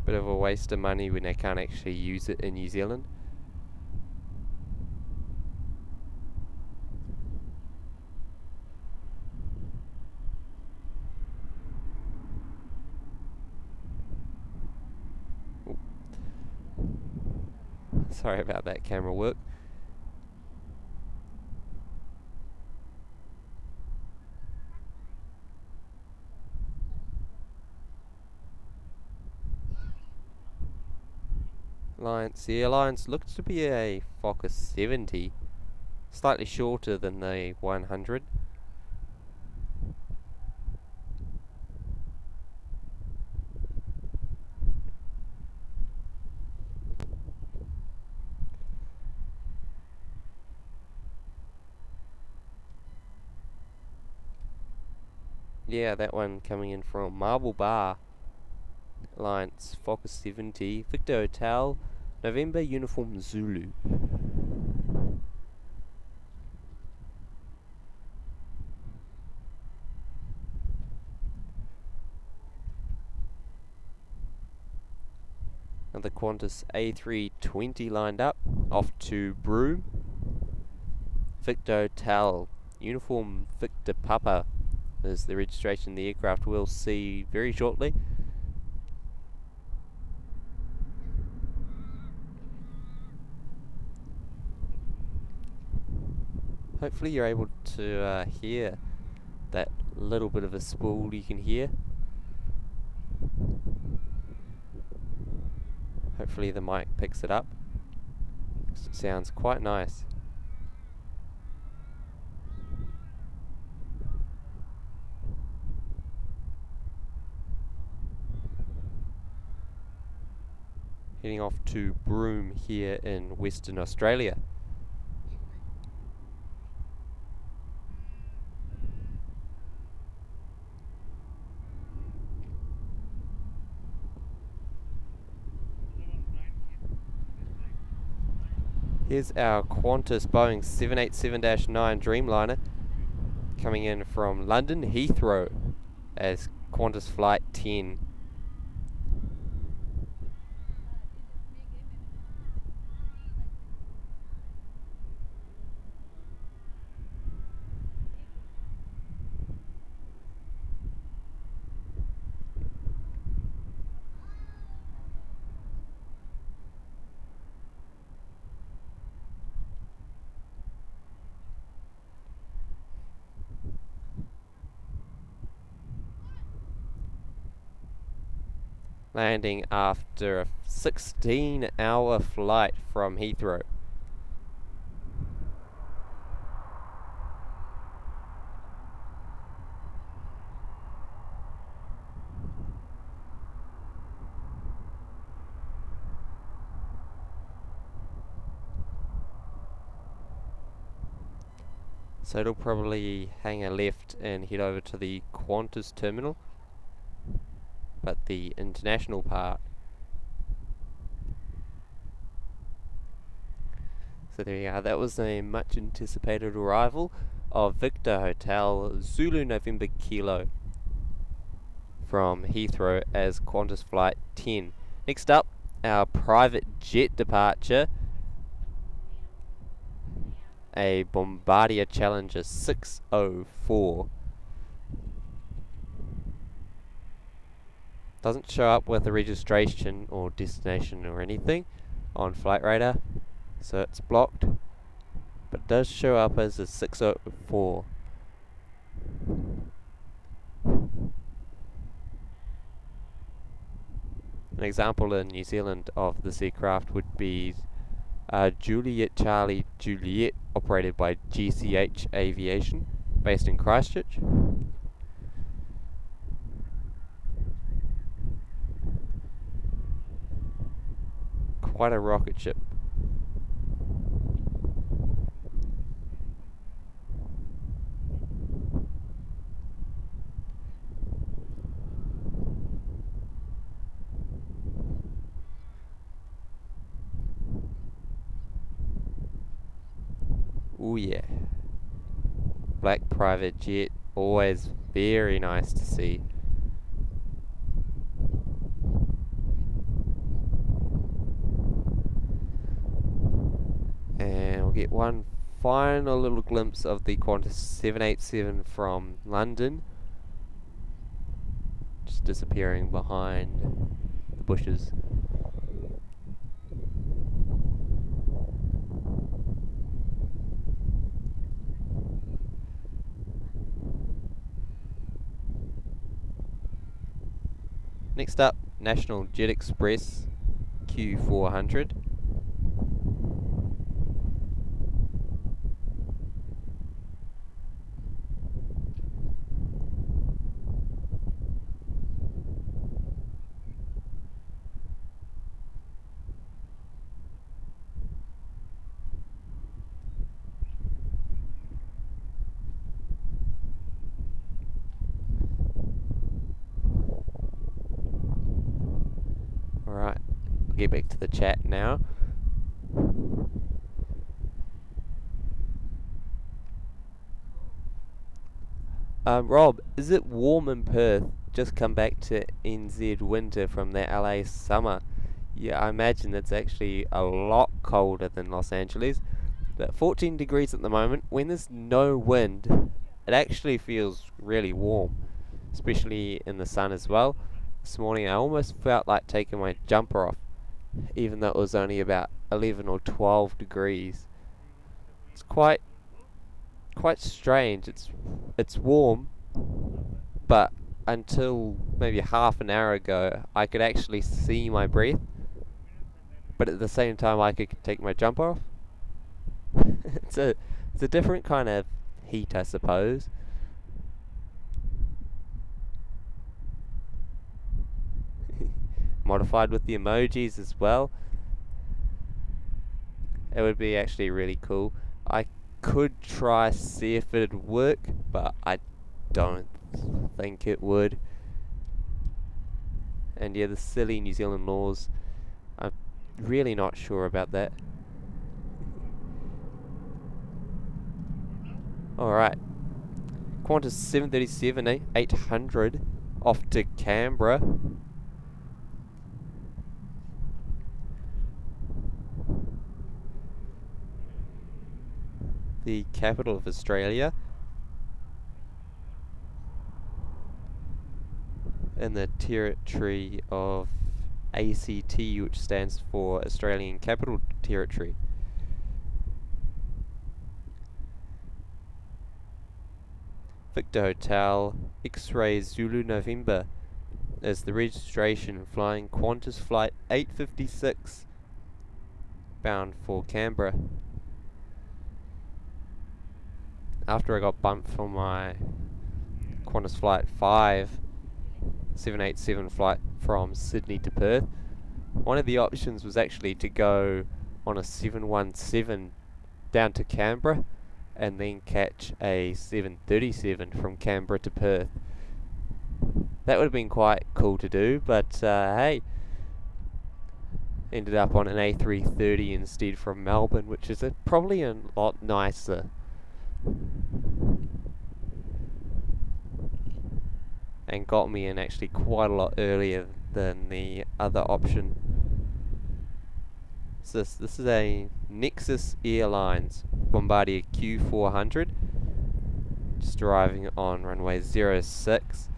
Bit of a waste of money when I can't actually use it in New Zealand. Sorry about that camera work. Alliance, the Alliance looks to be a Focus 70, slightly shorter than the 100. Yeah, that one coming in from Marble Bar. Alliance Focus 70, Victor Hotel, November Uniform Zulu. Another Qantas A320 lined up, off to Broome. Victor Hotel, Uniform Victor Papa is the registration the aircraft will see very shortly. Hopefully you're able to hear that little bit of a spool you can hear. Hopefully the mic picks it up. It sounds quite nice. Heading off to Broome here in Western Australia. Here's our Qantas Boeing 787-9 Dreamliner coming in from London Heathrow as Qantas Flight 10. Landing after a 16-hour flight from Heathrow. So it'll probably hang a left and head over to the Qantas terminal, but the international part. So there you are, that was a much anticipated arrival of Victor Hotel Zulu November Kilo from Heathrow as Qantas Flight 10. Next up, our private jet departure, a Bombardier Challenger 604. Doesn't show up with a registration or destination or anything on Flight Radar, so it's blocked, but it does show up as a 604. An example in New Zealand of this aircraft would be Juliet Charlie Juliet, operated by GCH Aviation, based in Christchurch. Quite a rocket ship. Oh yeah, black private jet, always very nice to see. And we'll get one final little glimpse of the Qantas 787 from London, just disappearing behind the bushes. Next up, National Jet Express Q400. Alright, I'll get back to the chat now. Rob, is it warm in Perth? Just come back to NZ winter from the LA summer. Yeah, I imagine it's actually a lot colder than Los Angeles. But 14 degrees at the moment. When there's no wind, it actually feels really warm, especially in the sun as well. This morning I almost felt like taking my jumper off, even though it was only about 11 or 12 degrees. It's quite strange. It's warm, but until maybe half an hour ago I could actually see my breath, but at the same time I could take my jumper off. it's a different kind of heat, I suppose. Modified with the emojis as well. It would be actually really cool. I could try see if it'd work, but I don't think it would. And yeah, the silly New Zealand laws, I'm really not sure about that. Alright, Qantas 737 800 off to Canberra. The capital of Australia, in the territory of ACT, which stands for Australian Capital Territory. Victor Hotel X-Ray Zulu November is the registration, flying Qantas Flight 856 bound for Canberra. After I got bumped for my Qantas Flight 787 flight from Sydney to Perth, one of the options was actually to go on a 717 down to Canberra and then catch a 737 from Canberra to Perth. That would have been quite cool to do, but hey, ended up on an A330 instead from Melbourne, which is probably a lot nicer. and got me in actually quite a lot earlier than the other option. So this is a Nexus Airlines Bombardier Q400, just arriving on runway 06.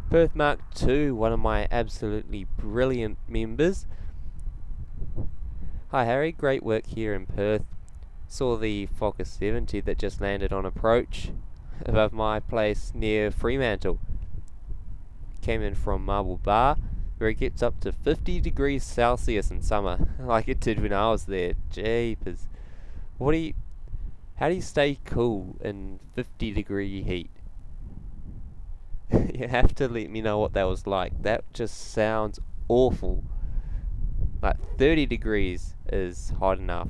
Perth Mark II, one of my absolutely brilliant members. Hi Harry, great work here in Perth. Saw the Fokker 70 that just landed on approach above my place near Fremantle. Came in from Marble Bar, where it gets up to 50 degrees Celsius in summer, like it did when I was there. Jeepers. How do you stay cool in 50-degree heat? You have to let me know what that was like. That just sounds awful. Like 30 degrees is hot enough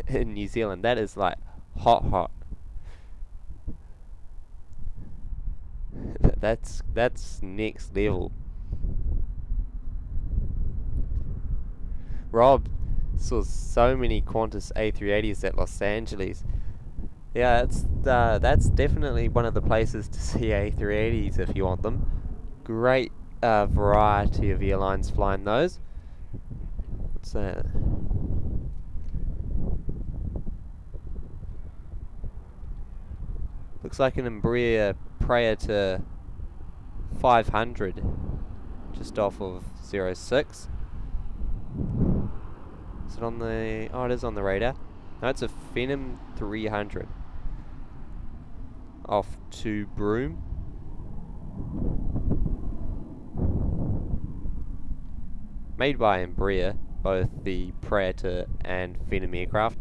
in New Zealand. That is like hot. That's next level. Rob saw so many Qantas A380s at Los Angeles. Yeah, that's definitely one of the places to see A380s if you want them. Great variety of airlines flying those. What's that? Looks like an Embraer Praetor 500, just off of 06. Is it on the... oh, it is on the radar. No, it's a Phenom 300. Off to Broome. Made by Embraer, both the Praetor and Phenom aircraft.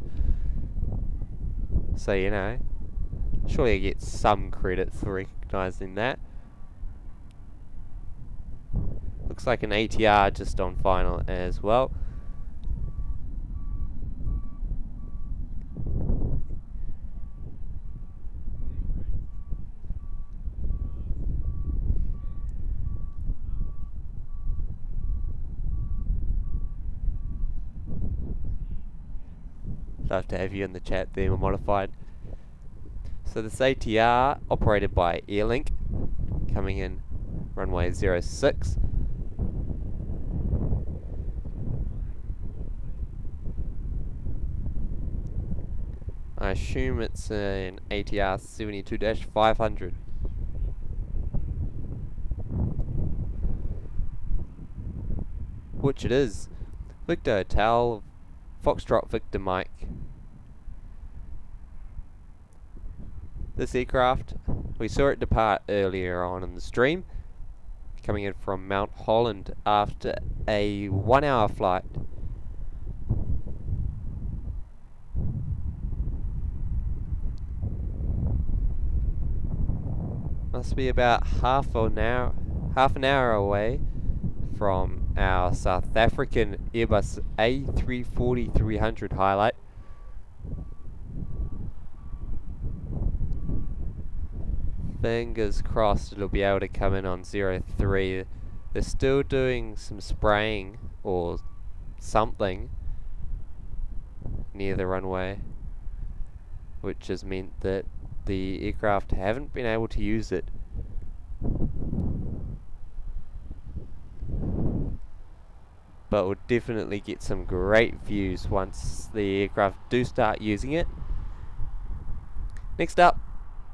So, you know, surely I get some credit for recognising that. Looks like an ATR just on final as well. Love to have you in the chat there, Modified. So this ATR, operated by Airlink, coming in runway 06. I assume it's an ATR 72-500. Which it is. Victor Hotel, Foxtrot Victor Mike. This aircraft, we saw it depart earlier on in the stream, coming in from Mount Holland after a 1-hour flight. Must be about half an hour away from our South African Airbus A340-300 highlight. Fingers crossed it'll be able to come in on 03. They're still doing some spraying or something near the runway, which has meant that the aircraft haven't been able to use it. But we'll definitely get some great views once the aircraft do start using it. Next up,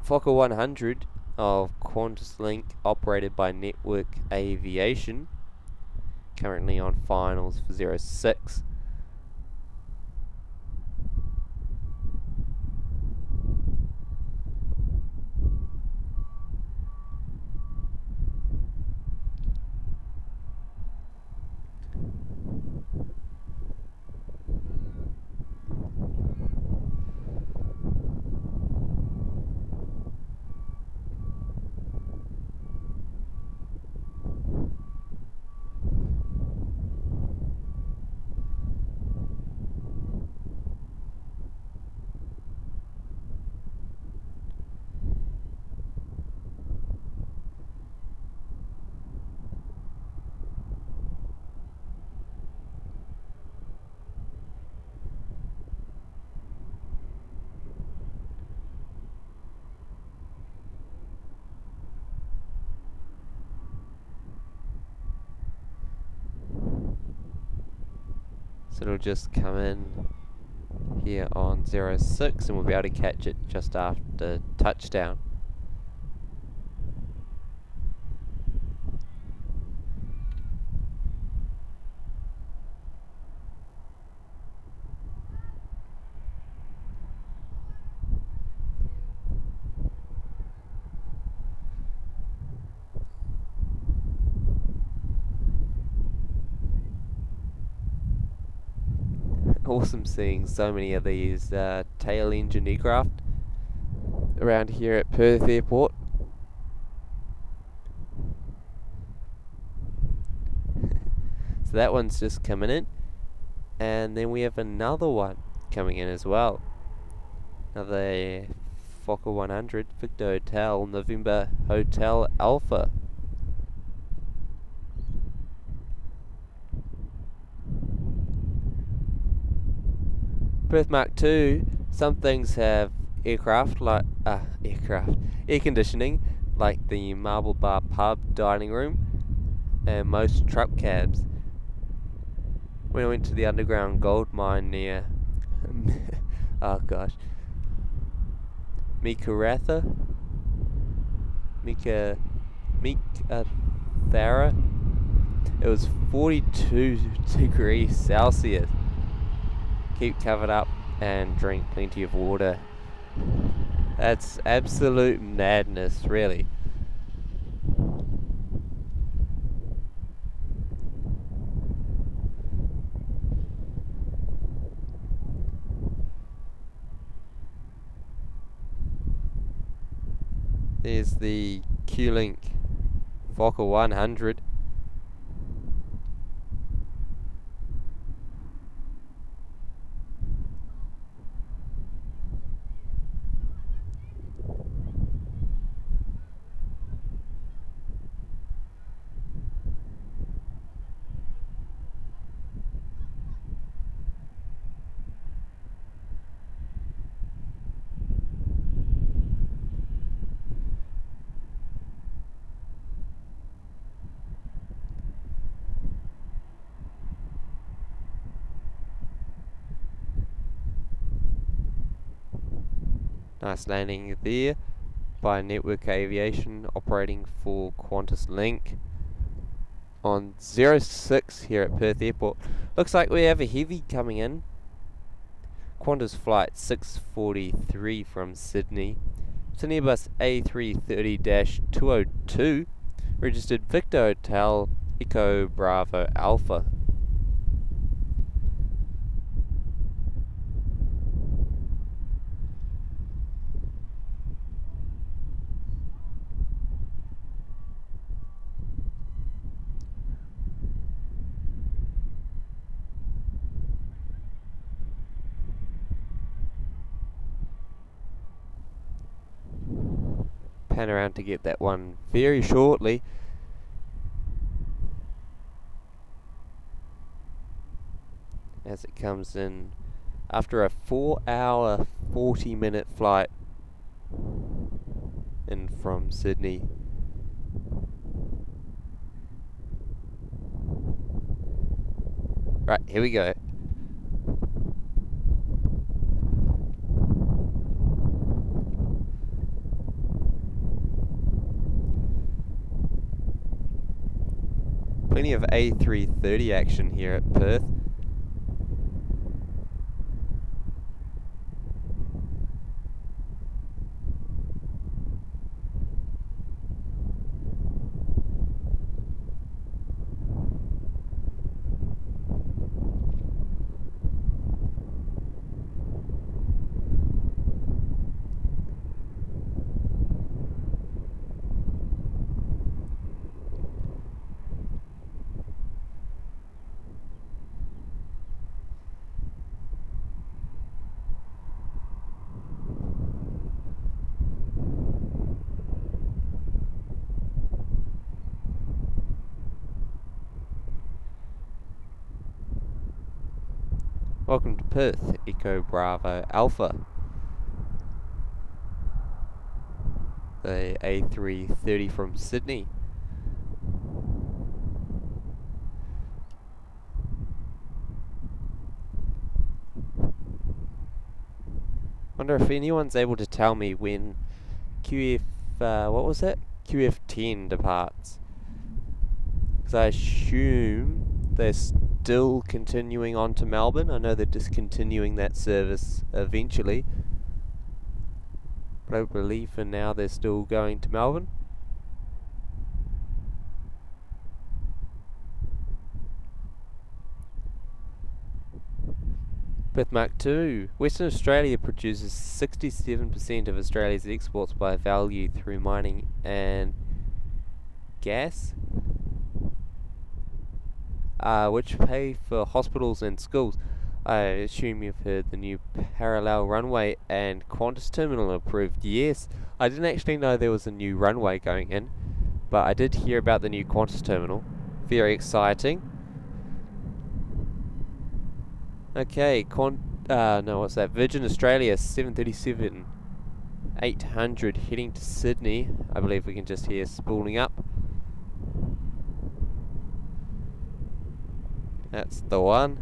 Fokker 100 of Citilink, operated by Network Aviation, currently on finals for 06. So it'll just come in here on 06 and we'll be able to catch it just after touchdown. Awesome seeing so many of these tail engine aircraft around here at Perth Airport. So that one's just coming in, and then we have another one coming in as well. Another Fokker 100 Victor Hotel November Hotel Alpha. Perth Mark II, some things have air conditioning, like the Marble Bar pub dining room, and most truck cabs. When I went to the underground gold mine near oh gosh, Thara, it was 42 degrees Celsius. Keep covered up and drink plenty of water. That's absolute madness, really. There's the Citilink Fokker 100. Nice landing there by Network Aviation operating for QANTAS Link on 06 here at Perth Airport. Looks like we have a heavy coming in. Qantas flight 643 from Sydney. It's an Airbus A330-202 registered Victor Hotel Echo Bravo Alpha. Pan around to get that one very shortly. As it comes in after a 4-hour 40-minute flight in from Sydney. Right, here we go. Plenty of A330 action here at Perth. Welcome to Perth, Echo Bravo Alpha. The A330 from Sydney. Wonder if anyone's able to tell me when what was it? QF10 departs. Because I assume they're still continuing on to Melbourne. I know they're discontinuing that service eventually, but I believe for now they're still going to Melbourne. Perth Mark II. Western Australia produces 67% of Australia's exports by value through mining and gas, which pay for hospitals and schools. I assume you've heard the new parallel runway and QANTAS terminal approved. Yes, I didn't actually know there was a new runway going in, but I did hear about the new QANTAS terminal. Very exciting. Okay, what's that? Virgin Australia 737 800 heading to Sydney. I believe we can just hear spooling up. That's the one.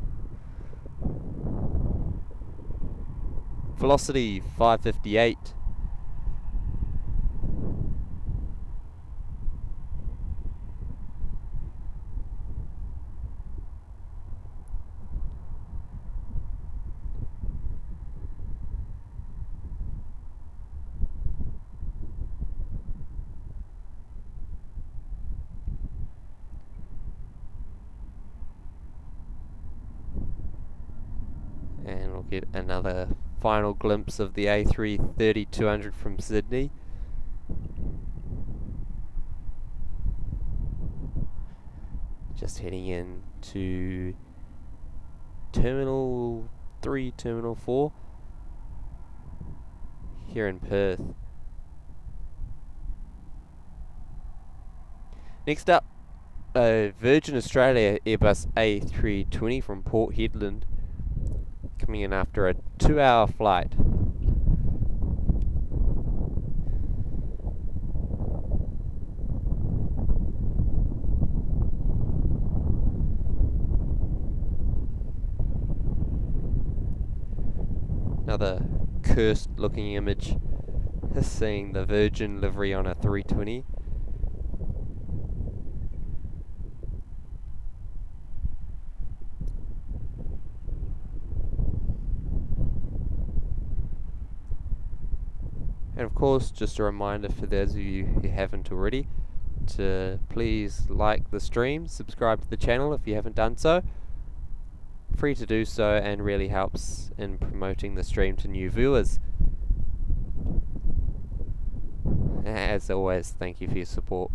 Velocity 558. And we'll get another final glimpse of the A330-200 from Sydney. Just heading in to Terminal 3, Terminal 4 here in Perth. Next up, Virgin Australia Airbus A320 from Port Hedland, coming in after a 2-hour flight. Another cursed looking image, seeing the Virgin livery on a 320. And of course, just a reminder for those of you who haven't already, to please like the stream, subscribe to the channel if you haven't done so. Free to do so and really helps in promoting the stream to new viewers. As always, thank you for your support.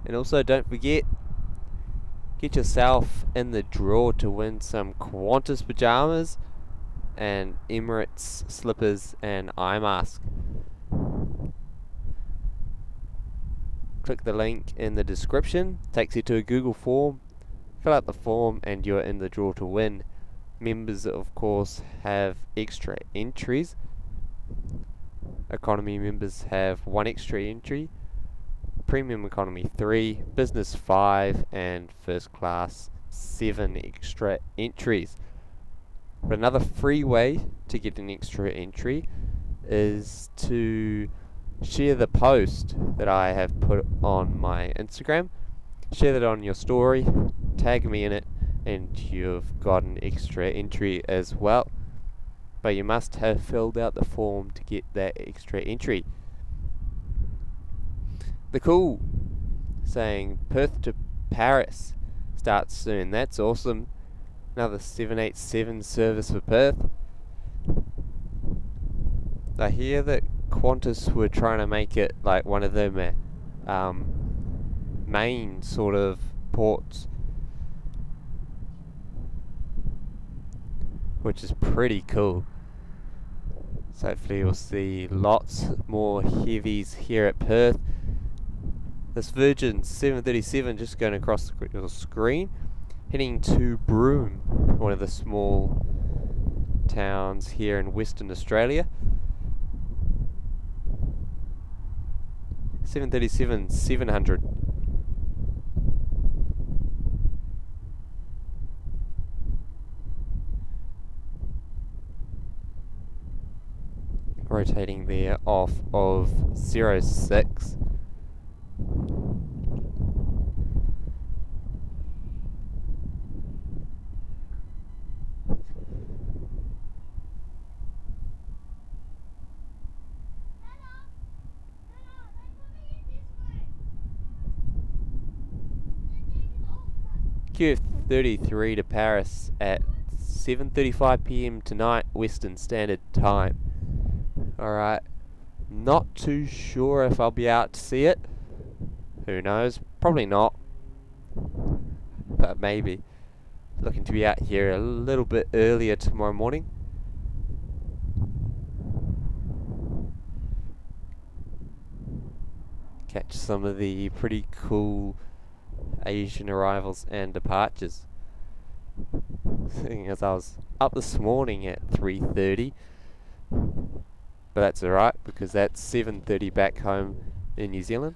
And also don't forget, get yourself in the draw to win some QANTAS pajamas and Emirates slippers and Eyemask. Click the link in the description, takes you to a Google form, fill out the form and you're in the draw to win. Members of course have extra entries. Economy members have 1 extra entry, Premium Economy 3, Business 5 and First Class 7 extra entries. But another free way to get an extra entry is to share the post that I have put on my Instagram. Share that on your story, tag me in it, and you've got an extra entry as well. But you must have filled out the form to get that extra entry. The cool saying Perth to Paris starts soon. That's awesome. Another 787 service for Perth. I hear that QANTAS were trying to make it like one of their main sort of ports, which is pretty cool. So hopefully you'll see lots more heavies here at Perth. This Virgin 737 just going across the screen, heading to Broome, one of the small towns here in Western Australia. 737-700. rotating there off of 06. QF33 to Paris at 7:35 p.m. tonight, Western Standard Time. Alright, not too sure if I'll be out to see it. Who knows? Probably not. But maybe. Looking to be out here a little bit earlier tomorrow morning. Catch some of the pretty cool Asian arrivals and departures. Seeing as I was up this morning at 3:30, but that's alright because that's 7:30 back home in New Zealand.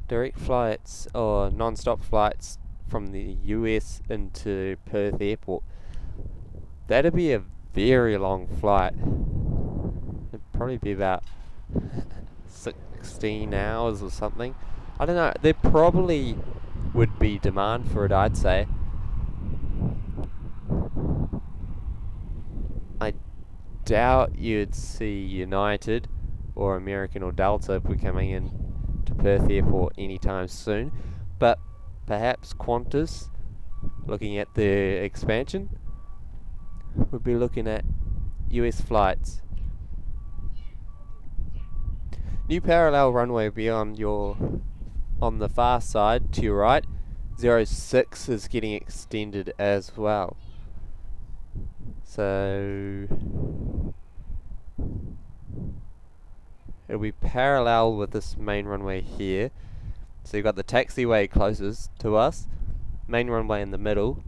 Direct flights or non-stop flights from the US into Perth Airport. That'd be a very long flight. It'd probably be about 16 hours or something. I don't know. There probably would be demand for it, I'd say. I doubt you'd see United or American or Delta if we're coming in to Perth Airport anytime soon, but perhaps Qantas, looking at the expansion, would be looking at US flights. New parallel runway will be on the far side to your right. 06 is getting extended as well. So it'll be parallel with this main runway here. So you've got the taxiway closest to us, main runway in the middle,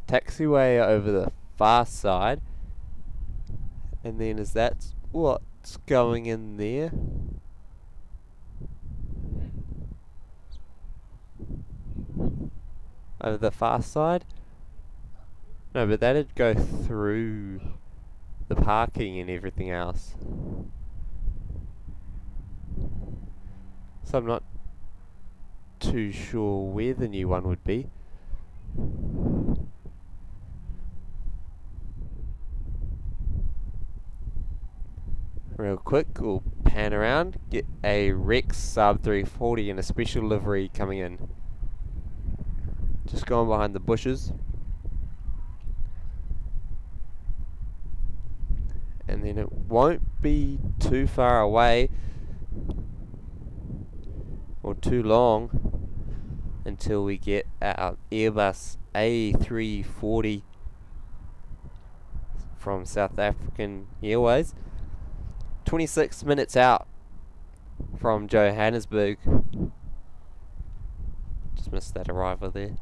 taxiway over the far side, and then is that what's going in there? Over the far side? No, but that'd go through the parking and everything else. So I'm not too sure where the new one would be. Real quick, we'll pan around, get a Rex Sub 340 in a special livery coming in. Just going behind the bushes. And then it won't be too far away or too long until we get our Airbus A340 from South African Airways. 26 minutes out from Johannesburg. Just missed that arrival there.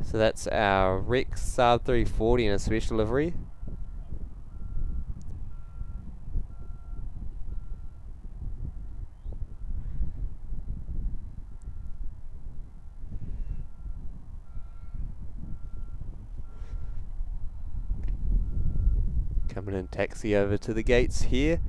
So that's our Rex Sub 340 in a special livery. Coming in taxi over to the gates here.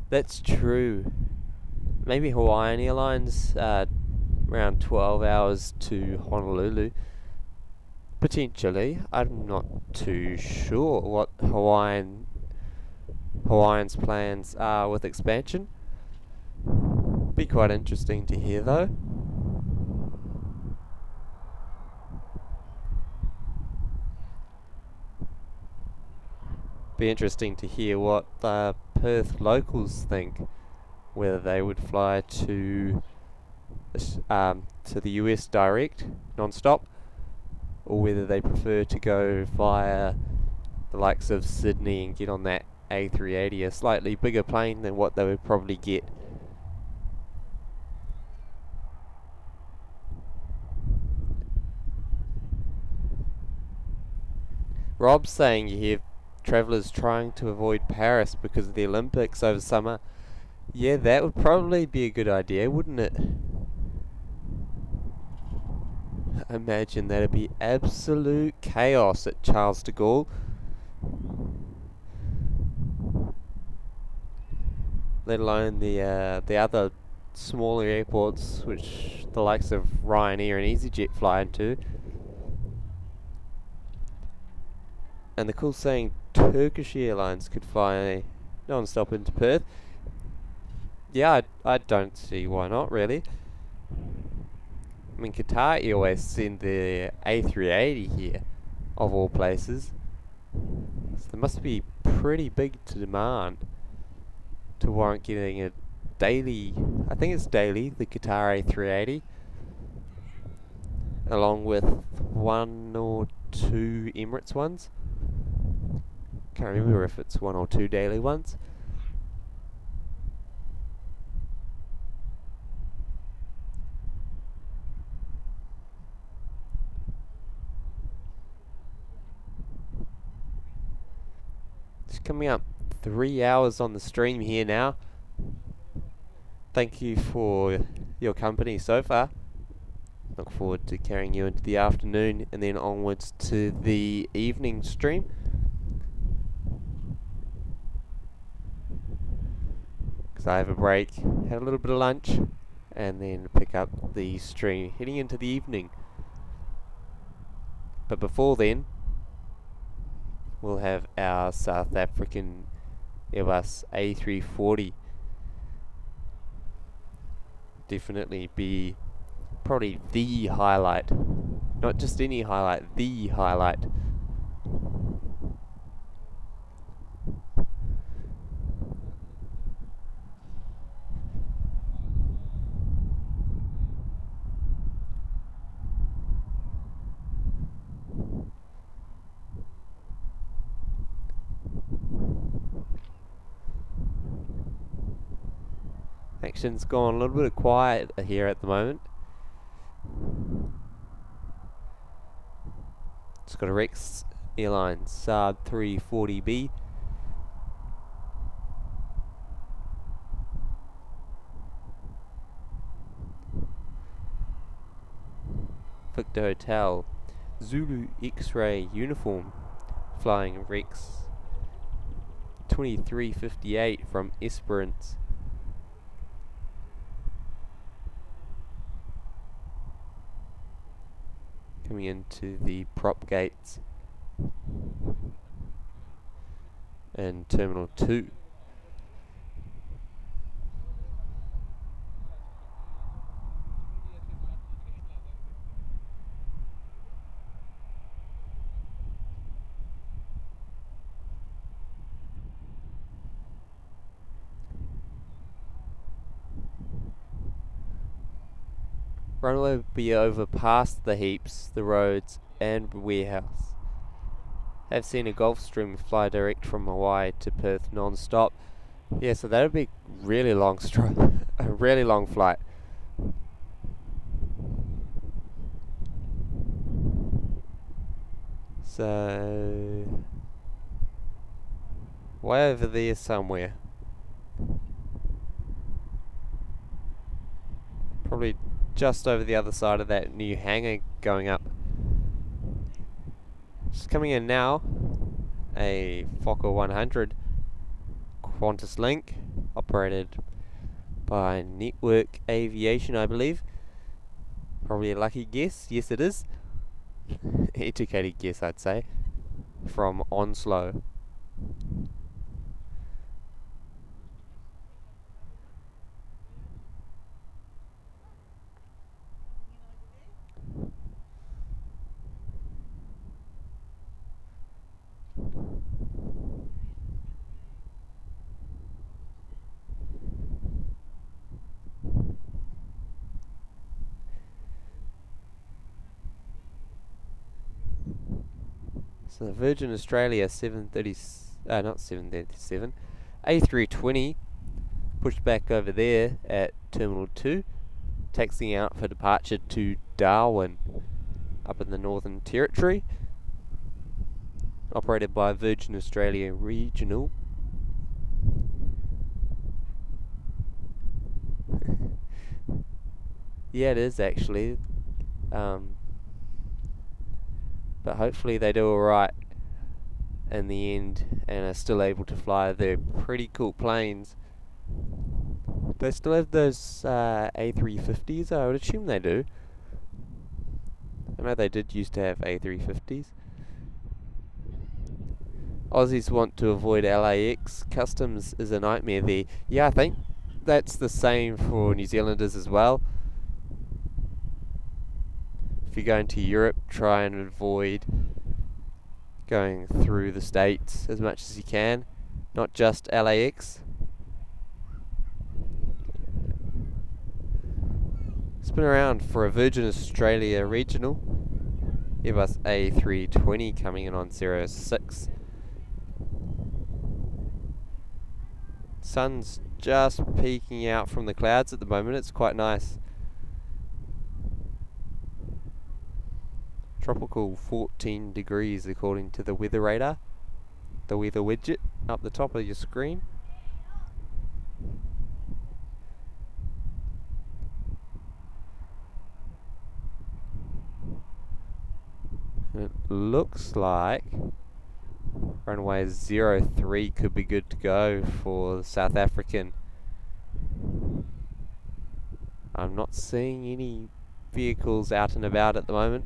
That's true. Maybe Hawaiian Airlines, around 12 hours to Honolulu. Potentially. I'm not too sure what Hawaiian's plans are with expansion. Be quite interesting to hear though. Be interesting to hear what the Perth locals think, whether they would fly to the US direct non-stop, or whether they prefer to go via the likes of Sydney and get on that A380, a slightly bigger plane than what they would probably get. Rob's saying you hear travellers trying to avoid Paris because of the Olympics over summer. Yeah, that would probably be a good idea, wouldn't it? Imagine that'd be absolute chaos at Charles de Gaulle. Let alone the other smaller airports, which the likes of Ryanair and EasyJet fly into. And the cool saying, Turkish Airlines could fly non-stop into Perth. Yeah, I don't see why not, really. I mean, Qatar Airways send the A380 here, of all places. So they must be pretty big to demand to warrant getting a daily, I think it's daily, the Qatar A380, along with one or two Emirates ones. Can't remember if it's one or two daily ones. It's coming up 3 hours on the stream here now. Thank you for your company so far. Look forward to carrying you into the afternoon and then onwards to the evening stream. Because I have a break, had a little bit of lunch, and then pick up the stream heading into the evening. But before then, we'll have our South African Airbus A340. Definitely be probably the highlight. Not just any highlight, the highlight. Action's gone a little bit quiet here at the moment. It's got a Rex Airlines Saab 340B. Victor Hotel Zulu X-ray uniform flying Rex 2358 from Esperance. Coming into the prop gates and Terminal 2. Runway will be over past the heaps, the roads and warehouse. Have seen a Gulfstream fly direct from Hawaii to Perth non-stop. Yeah, so that would be really long a really long flight. So way over there somewhere. Probably just over the other side of that new hangar going up. Just coming in now, a Fokker 100 QANTAS link, operated by Network Aviation, I believe. Probably a lucky guess. Yes, it is. Educated guess, I'd say. From Onslow. So the Virgin Australia 730, not 737, A320 pushed back over there at Terminal 2, taxiing out for departure to Darwin, up in the Northern Territory, operated by Virgin Australia Regional. Yeah, it is actually. But hopefully they do alright in the end and are still able to fly their pretty cool planes. They still have those A350s? I would assume they do. I know they did used to have A350s. Aussies want to avoid LAX. Customs is a nightmare there. Yeah, I think that's the same for New Zealanders as well. If you're going to Europe, try and avoid going through the States as much as you can, not just LAX. Spin around for a Virgin Australia Regional, Airbus A320 coming in on 06. Sun's just peeking out from the clouds at the moment, it's quite nice. Tropical 14 degrees according to the weather radar, the weather widget up the top of your screen. And it looks like runway 03 could be good to go for South African. I'm not seeing any vehicles out and about at the moment.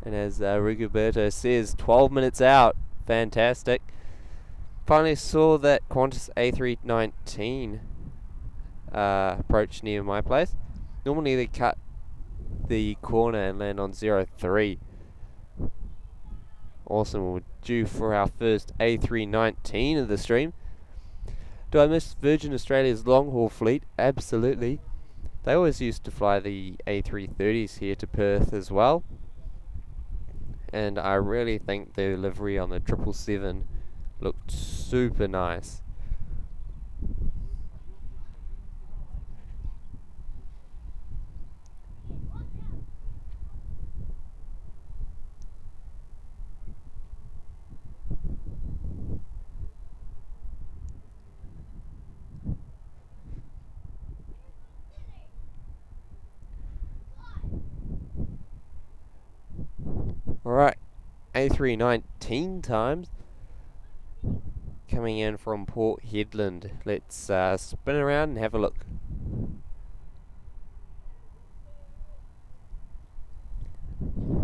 And as Rigoberto says, 12 minutes out. Fantastic. Finally saw that Qantas A319 approach near my place. Normally they cut the corner and land on 03. Awesome, we're due for our first A319 of the stream. Do I miss Virgin Australia's long haul fleet? Absolutely. They always used to fly the A330s here to Perth as well. And I really think the livery on the 777 looked super nice. Alright, A319 times coming in from Port Hedland. Let's spin around and have a look.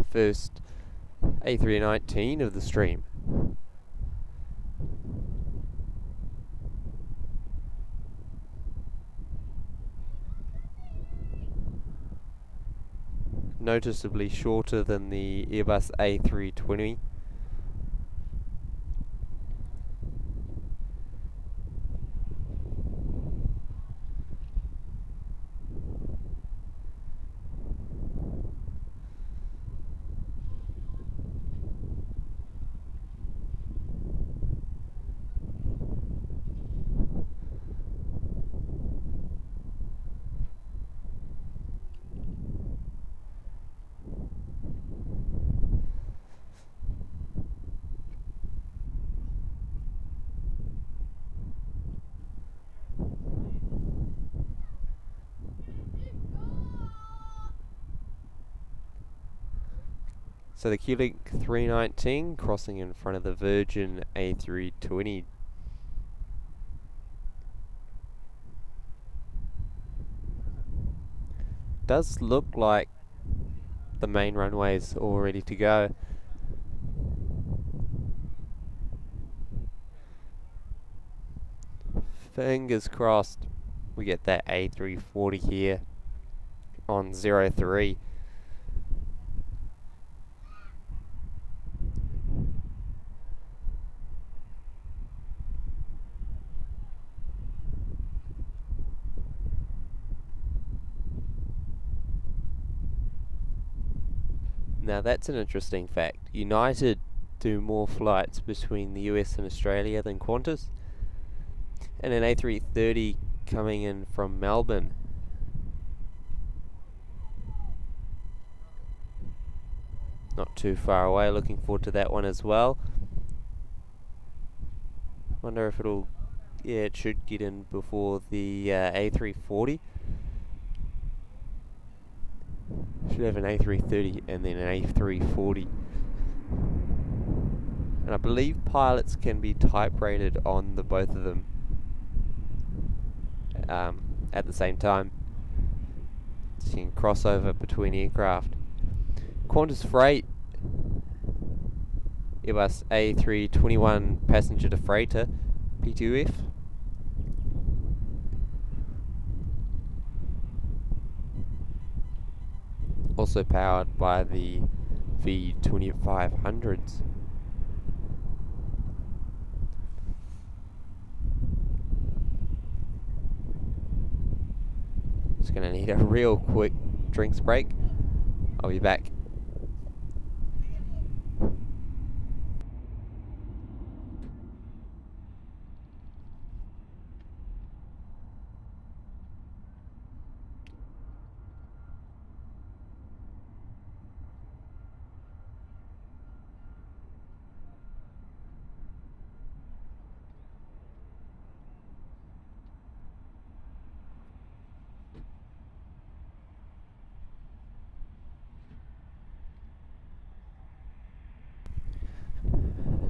First A319 of the stream. Noticeably shorter than the Airbus A320. So the Citilink 319 crossing in front of the Virgin A320. Does look like the main runway's all ready to go. Fingers crossed we get that A340 here on 03. Now that's an interesting fact. United do more flights between the US and Australia than Qantas. And an A330 coming in from Melbourne. Not too far away, looking forward to that one as well. Wonder if it'll, yeah, it should get in before the A340. Should have an A330 and then an A340. And I believe pilots can be type rated on the both of them at the same time. So you can cross over between aircraft. Qantas Freight, Airbus A321 passenger to freighter, P2F. Also powered by the V2500s. Just gonna need a real quick drinks break. I'll be back.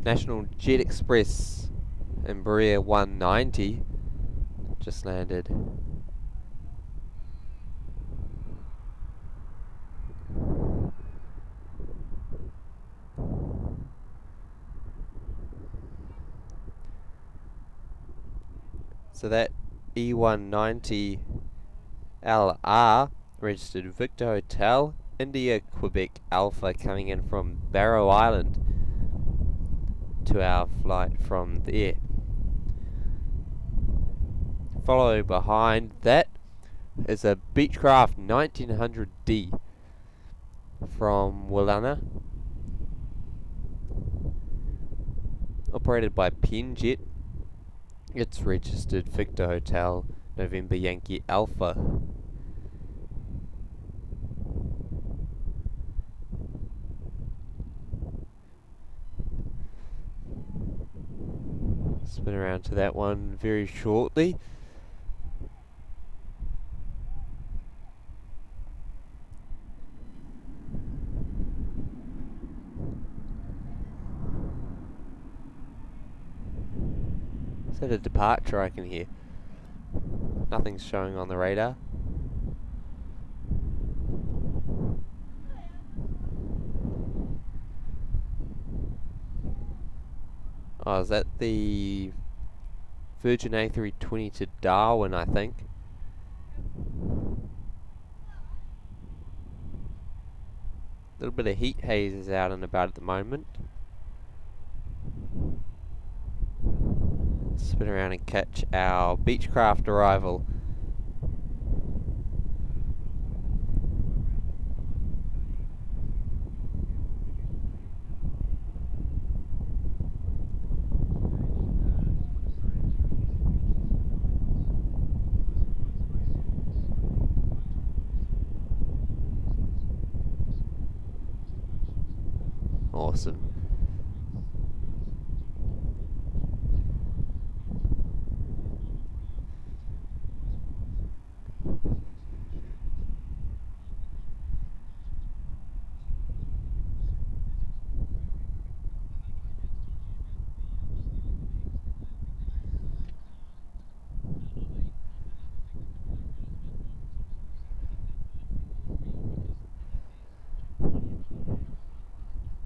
National Jet Express Embraer 190 just landed. So that E190 LR registered Victor Hotel, India Quebec Alpha, coming in from Barrow Island. 2-hour flight from there. Follow behind that is a Beechcraft 1900D from Willana, operated by Penjet. It's registered Victor Hotel November Yankee Alpha. Spin around to that one very shortly. Is that a departure I can hear? Nothing's showing on the radar. Oh, is that the Virgin A320 to Darwin, I think? A little bit of heat haze is out and about at the moment. Spin around and catch our Beechcraft arrival. Awesome.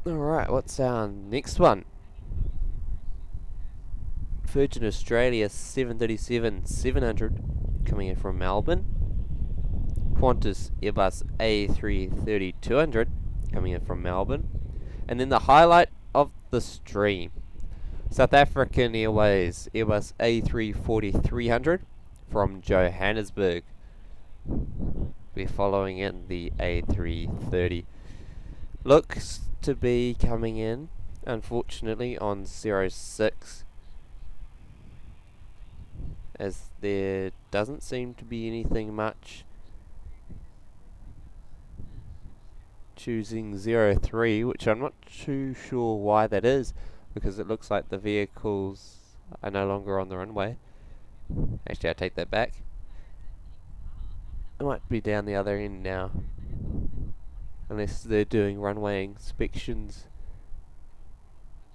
Alright, what's our next one? Virgin Australia 737-700 coming in from Melbourne. Qantas Airbus A330-200 coming in from Melbourne. And then the highlight of the stream, South African Airways Airbus A340-300 from Johannesburg. We're following in the A330. Looks to be coming in, unfortunately, on 06, as there doesn't seem to be anything much choosing 03, which I'm not too sure why that is, because it looks like the vehicles are no longer on the runway. Actually, I take that back. It might be down the other end now, unless they're doing runway inspections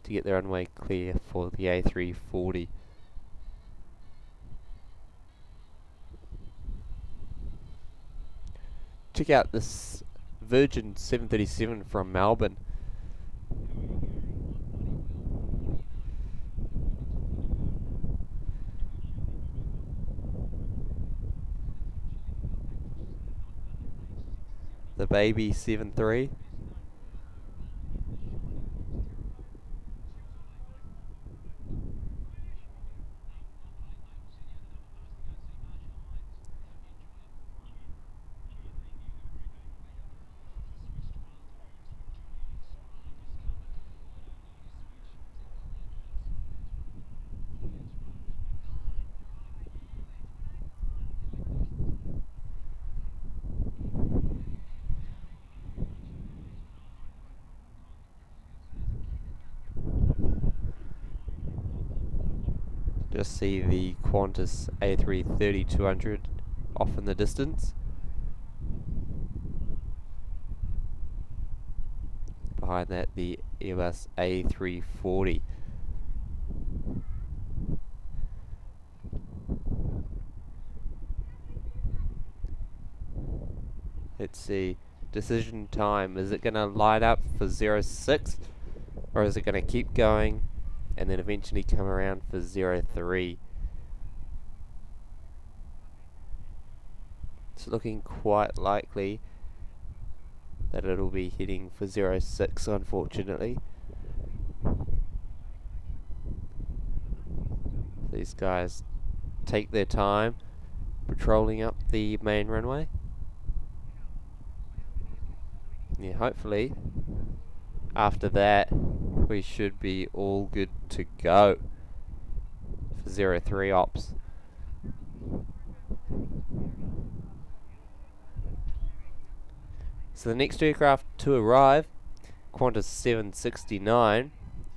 to get the runway clear for the A340. Check out this Virgin 737 from Melbourne. The baby 73. Just see the QANTAS A330-200 off in the distance. Behind that, the Airbus A340. Let's see. Decision time. Is it going to light up for 06? Or is it going to keep going and then eventually come around for 03? It's looking quite likely that it'll be heading for 06, unfortunately. These guys take their time patrolling up the main runway. Yeah, hopefully after that we should be all good to go for 03 ops. So the next aircraft to arrive, QANTAS 769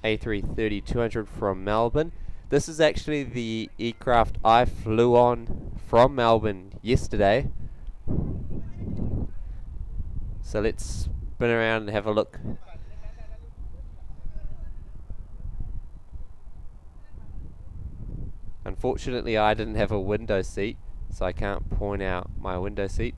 A330-200 from Melbourne. This is actually the aircraft I flew on from Melbourne yesterday. So let's spin around and have a look. Unfortunately, I didn't have a window seat, so I can't point out my window seat.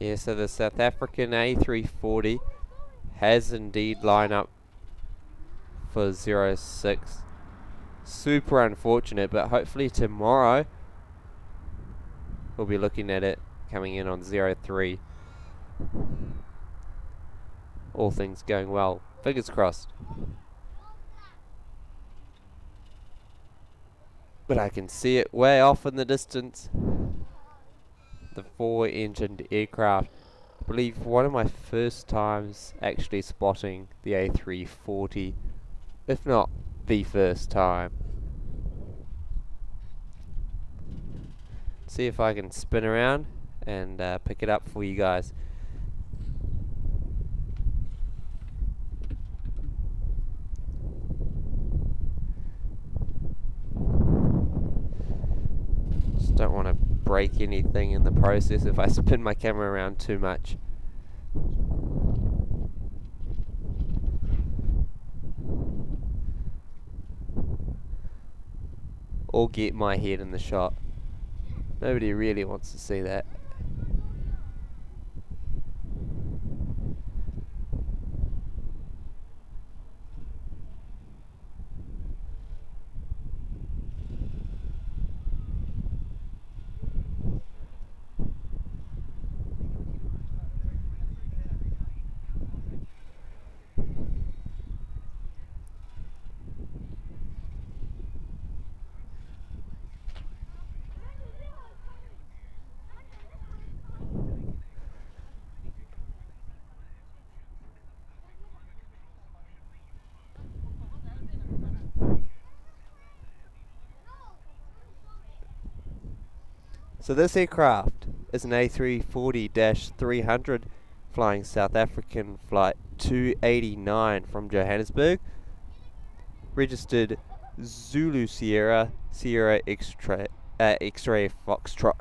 Yeah, so the South African A340 has indeed lined up for 06. Super unfortunate, but hopefully tomorrow we'll be looking at it coming in on 03. All things going well. Fingers crossed. But I can see it way off in the distance. The 4-engined aircraft. I believe one of my first times actually spotting the A340, if not the first time. See if I can spin around and pick it up for you guys. Just don't want to break anything in the process if I spin my camera around too much. or get my head in the shot. Nobody really wants to see that. So this aircraft is an A340-300 flying South African flight 289 from Johannesburg, registered Zulu Sierra X-ray Foxtrot.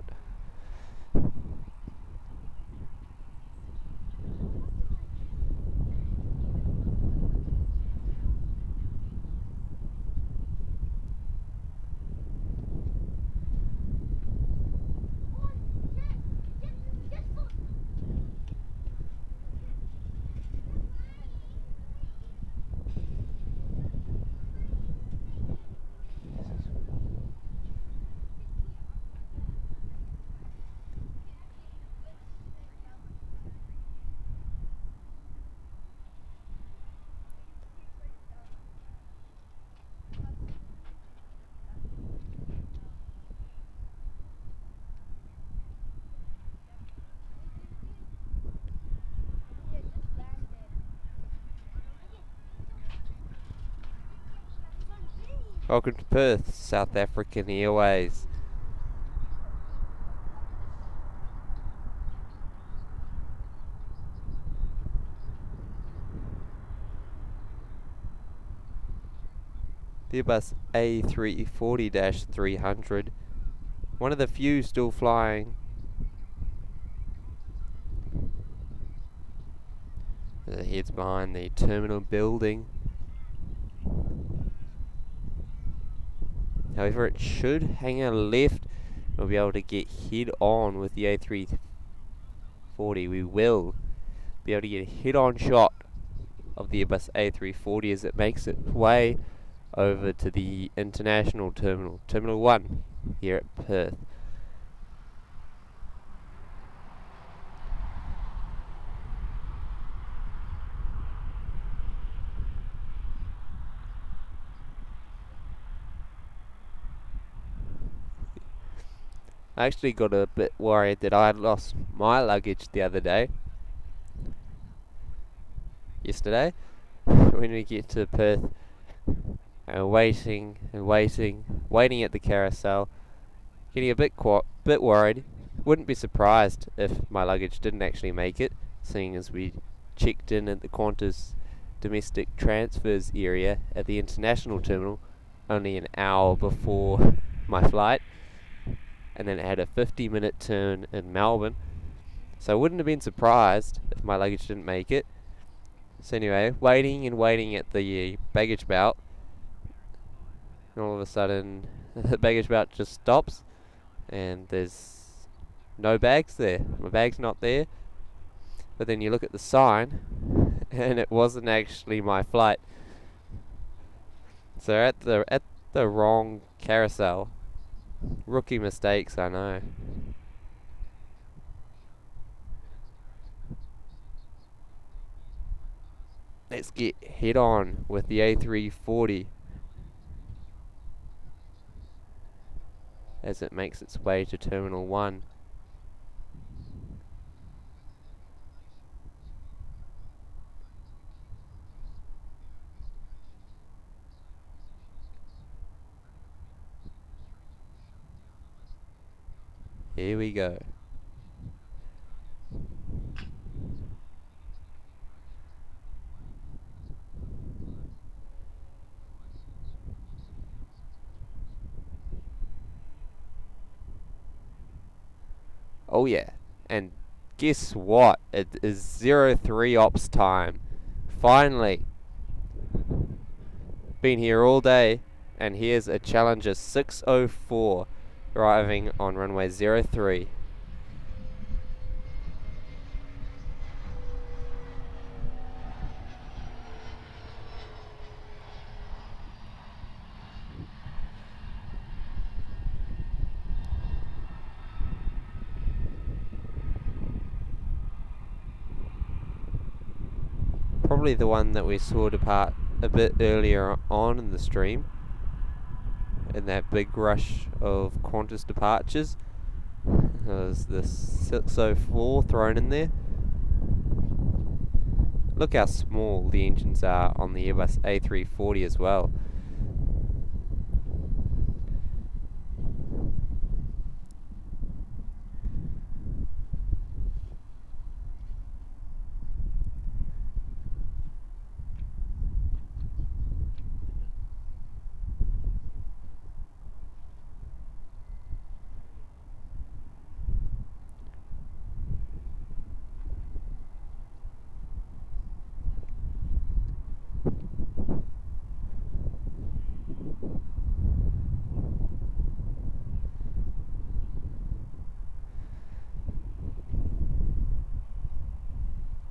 Welcome to Perth, South African Airways. The Airbus A340-300, one of the few still flying. The head's behind the terminal building. However, it should hang a left. We'll be able to get head on with the A340. We will be able to get a head on shot of the Airbus A340 as it makes its way over to the international terminal, Terminal 1 here at Perth. I actually got a bit worried that I had lost my luggage the other day. Yesterday, when we get to Perth, waiting at the carousel, getting a bit worried. Wouldn't be surprised if my luggage didn't actually make it, seeing as we checked in at the QANTAS domestic transfers area at the international terminal only an hour before my flight. And then it had a 50-minute turn in Melbourne, so I wouldn't have been surprised if my luggage didn't make it. So anyway, waiting at the baggage belt, and all of a sudden the baggage belt just stops and there's no bags there. My bag's not there, but then you look at the sign and it wasn't actually my flight. So at the wrong carousel. Rookie mistakes, I know. Let's get head on with the A340 as it makes its way to Terminal 1. Here we go. Oh yeah, and guess what? It is 03 ops time. Finally. Been here all day and here's a Challenger 604 arriving on runway 03. Probably the one that we saw depart a bit earlier on in the stream, in that big rush of Qantas departures. There's this 604 thrown in there. Look how small the engines are on the Airbus A340 as well.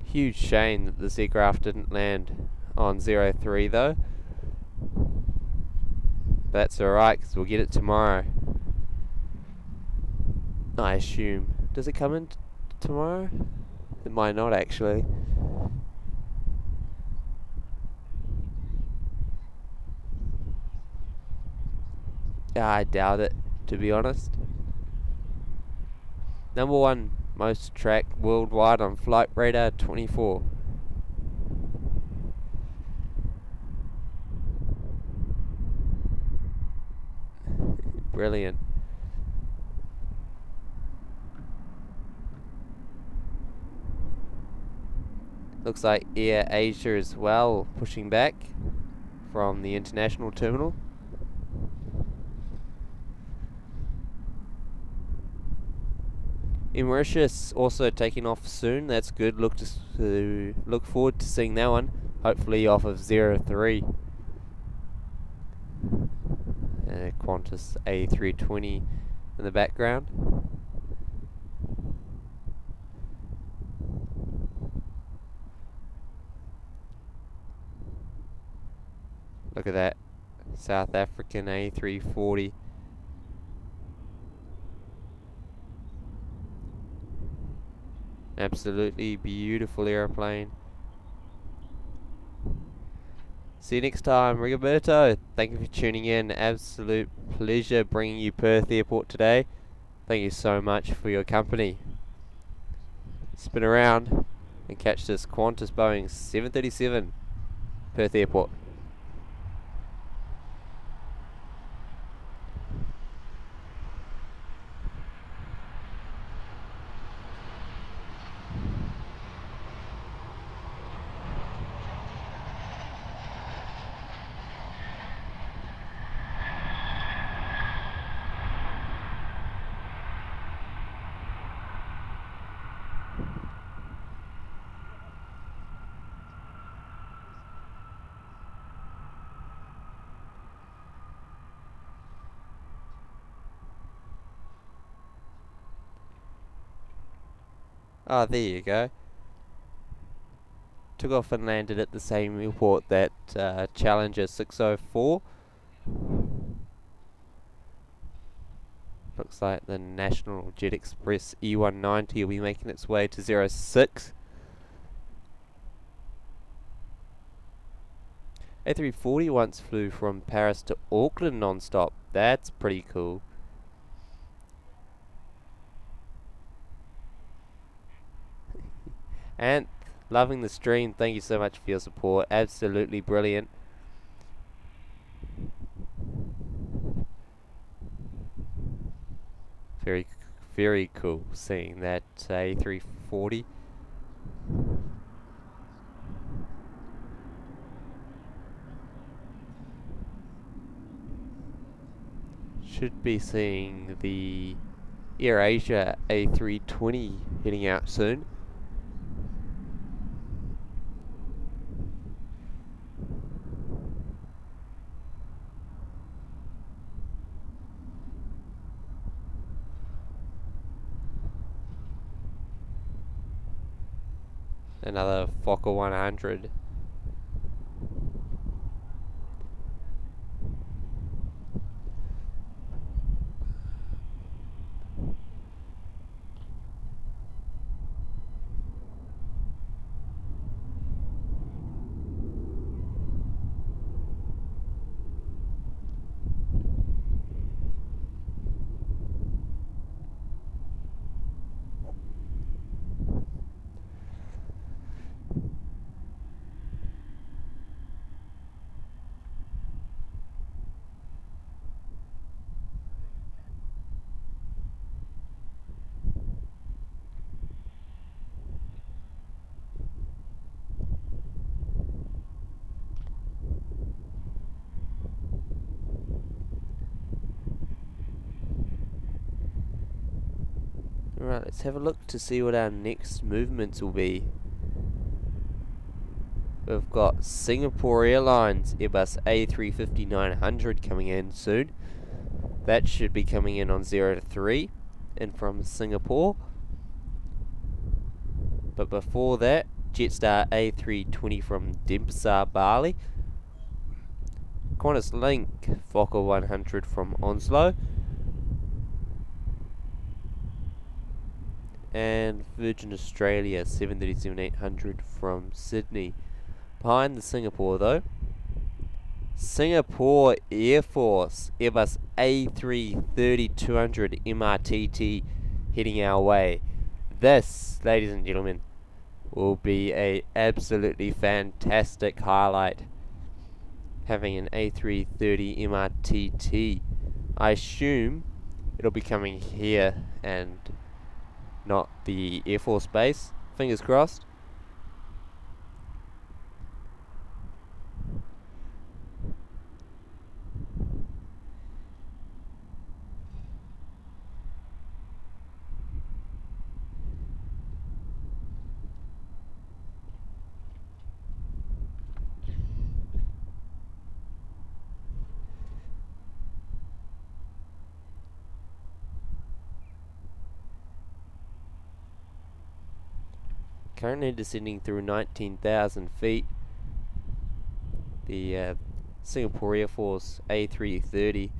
Huge shame that this aircraft didn't land on 03 though. That's alright, because we'll get it tomorrow, I assume. Does it come in tomorrow? It might not actually. I doubt it, to be honest. Number 1 most tracked worldwide on Flight Radar 24. Brilliant. Looks like Air Asia as well pushing back from the international terminal. Emirates also taking off soon. That's good. Look forward to seeing that one. Hopefully off of 03. Qantas A320 in the background. Look at that. South African A340. Absolutely beautiful airplane. See you next time, Rigoberto. Thank you for tuning in. Absolute pleasure bringing you Perth Airport today. Thank you so much for your company. Spin around and catch this Qantas Boeing 737 Perth Airport. Ah, there you go. Took off and landed at the same airport that Challenger 604. Looks like the National Jet Express E190 will be making its way to 06. A340 once flew from Paris to Auckland non-stop. That's pretty cool. And loving the stream. Thank you so much for your support. Absolutely brilliant. Very, very cool seeing that A340. Should be seeing the AirAsia A320 heading out soon. another Fokker 100. Alright, let's have a look to see what our next movements will be. We've got Singapore Airlines Airbus A350-900 coming in soon. That should be coming in on 0 to 3 and from Singapore. But before that, Jetstar A320 from Denpasar, Bali. Citilink Fokker 100 from Onslow. And Virgin Australia 737-800 from Sydney. Behind the Singapore though, Singapore Air Force Airbus A330-200 MRTT heading our way. This, ladies and gentlemen, will be a absolutely fantastic highlight. Having an A330 MRTT. I assume it'll be coming here and not the Air Force base. Fingers crossed. Currently descending through 19,000 feet. The Singapore Air Force A330.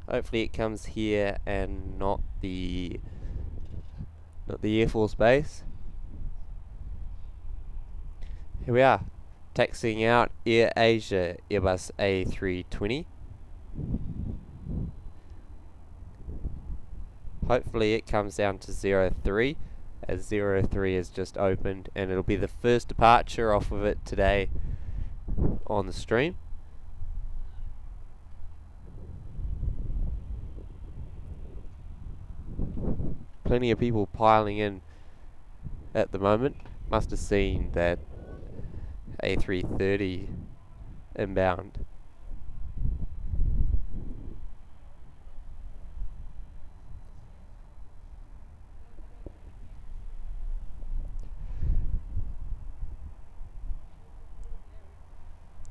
Hopefully it comes here and not the Air Force base. Here we are, taxiing out Air Asia Airbus A320. Hopefully it comes down to 03, as 03 has just opened, and it'll be the first departure off of it today on the stream. Plenty of people piling in at the moment. Must have seen that A330 inbound.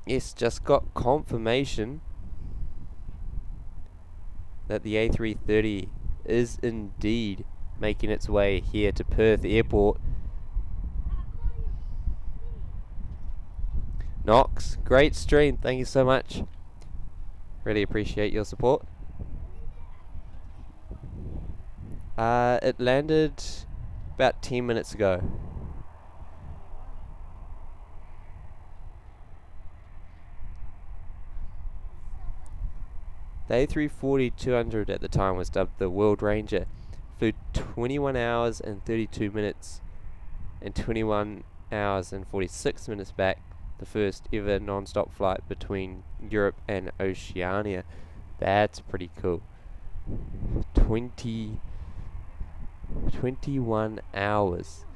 Yes, just got confirmation that the A330 is indeed making its way here to Perth Airport. Knox, great stream, thank you so much. Really appreciate your support. It landed about 10 minutes ago. The A340-200 at the time was dubbed the World Ranger. Flew 21 hours and 32 minutes and 21 hours and 46 minutes back. The first ever non-stop flight between Europe and Oceania. That's pretty cool. 21 hours.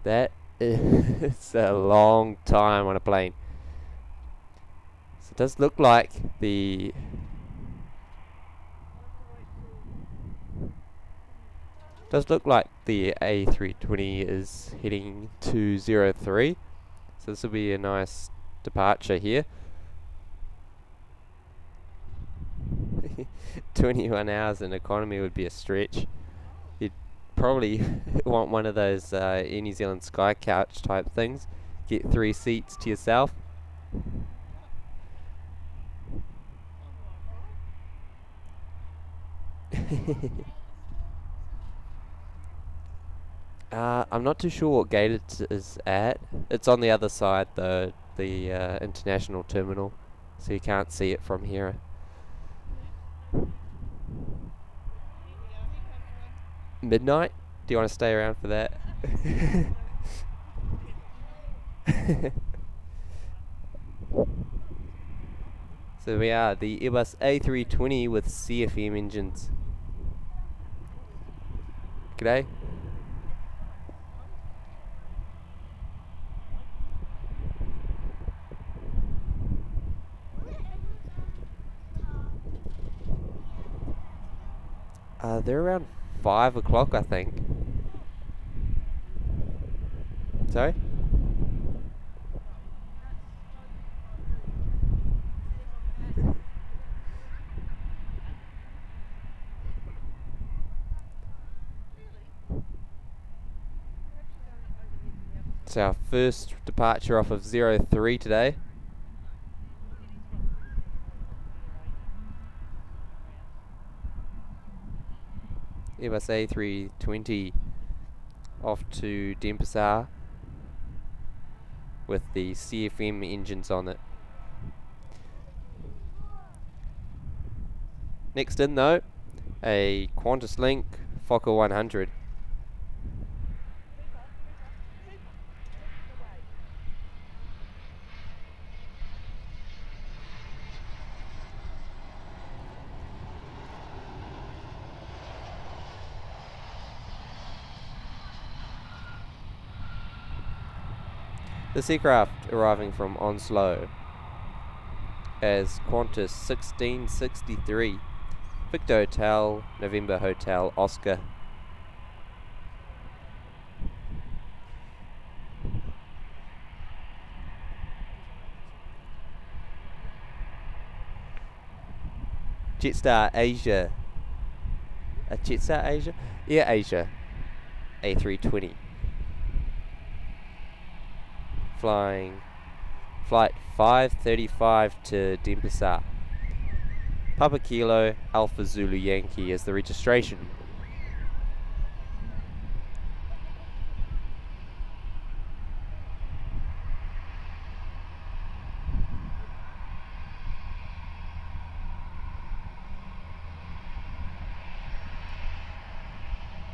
That is a long time on a plane. So it does look like the A320 is heading to 03. So this will be a nice departure here. 21 hours in economy would be a stretch. You'd probably want one of those Air New Zealand Sky Couch type things. Get 3 seats to yourself. I'm not too sure what gate it is at. It's on the other side though, the international terminal, so you can't see it from here. Midnight? Do you want to stay around for that? So we are the Airbus A320 with CFM engines. G'day. They're around 5 o'clock, I think. Sorry? It's our first departure off of 03 today. Airbus A320 off to Denpasar with the CFM engines on it. Next in though, a QANTAS Link Fokker 100. This aircraft arriving from Onslow as Qantas 1663, Victor Hotel, November Hotel, Oscar. Jetstar Asia, Jetstar Asia? Yeah, Asia, A320. Flying flight 535 to Denpasar. Papa Kilo Alpha Zulu Yankee is the registration.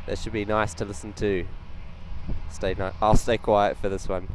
That should be nice to listen to. I'll stay quiet for this one.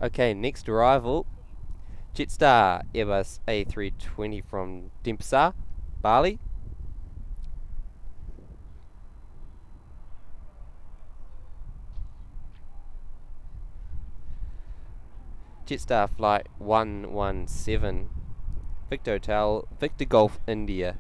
Okay, next arrival, Jetstar Airbus A320 from Denpasar, Bali. Jetstar flight 117, Victor Hotel, Victor Golf, India.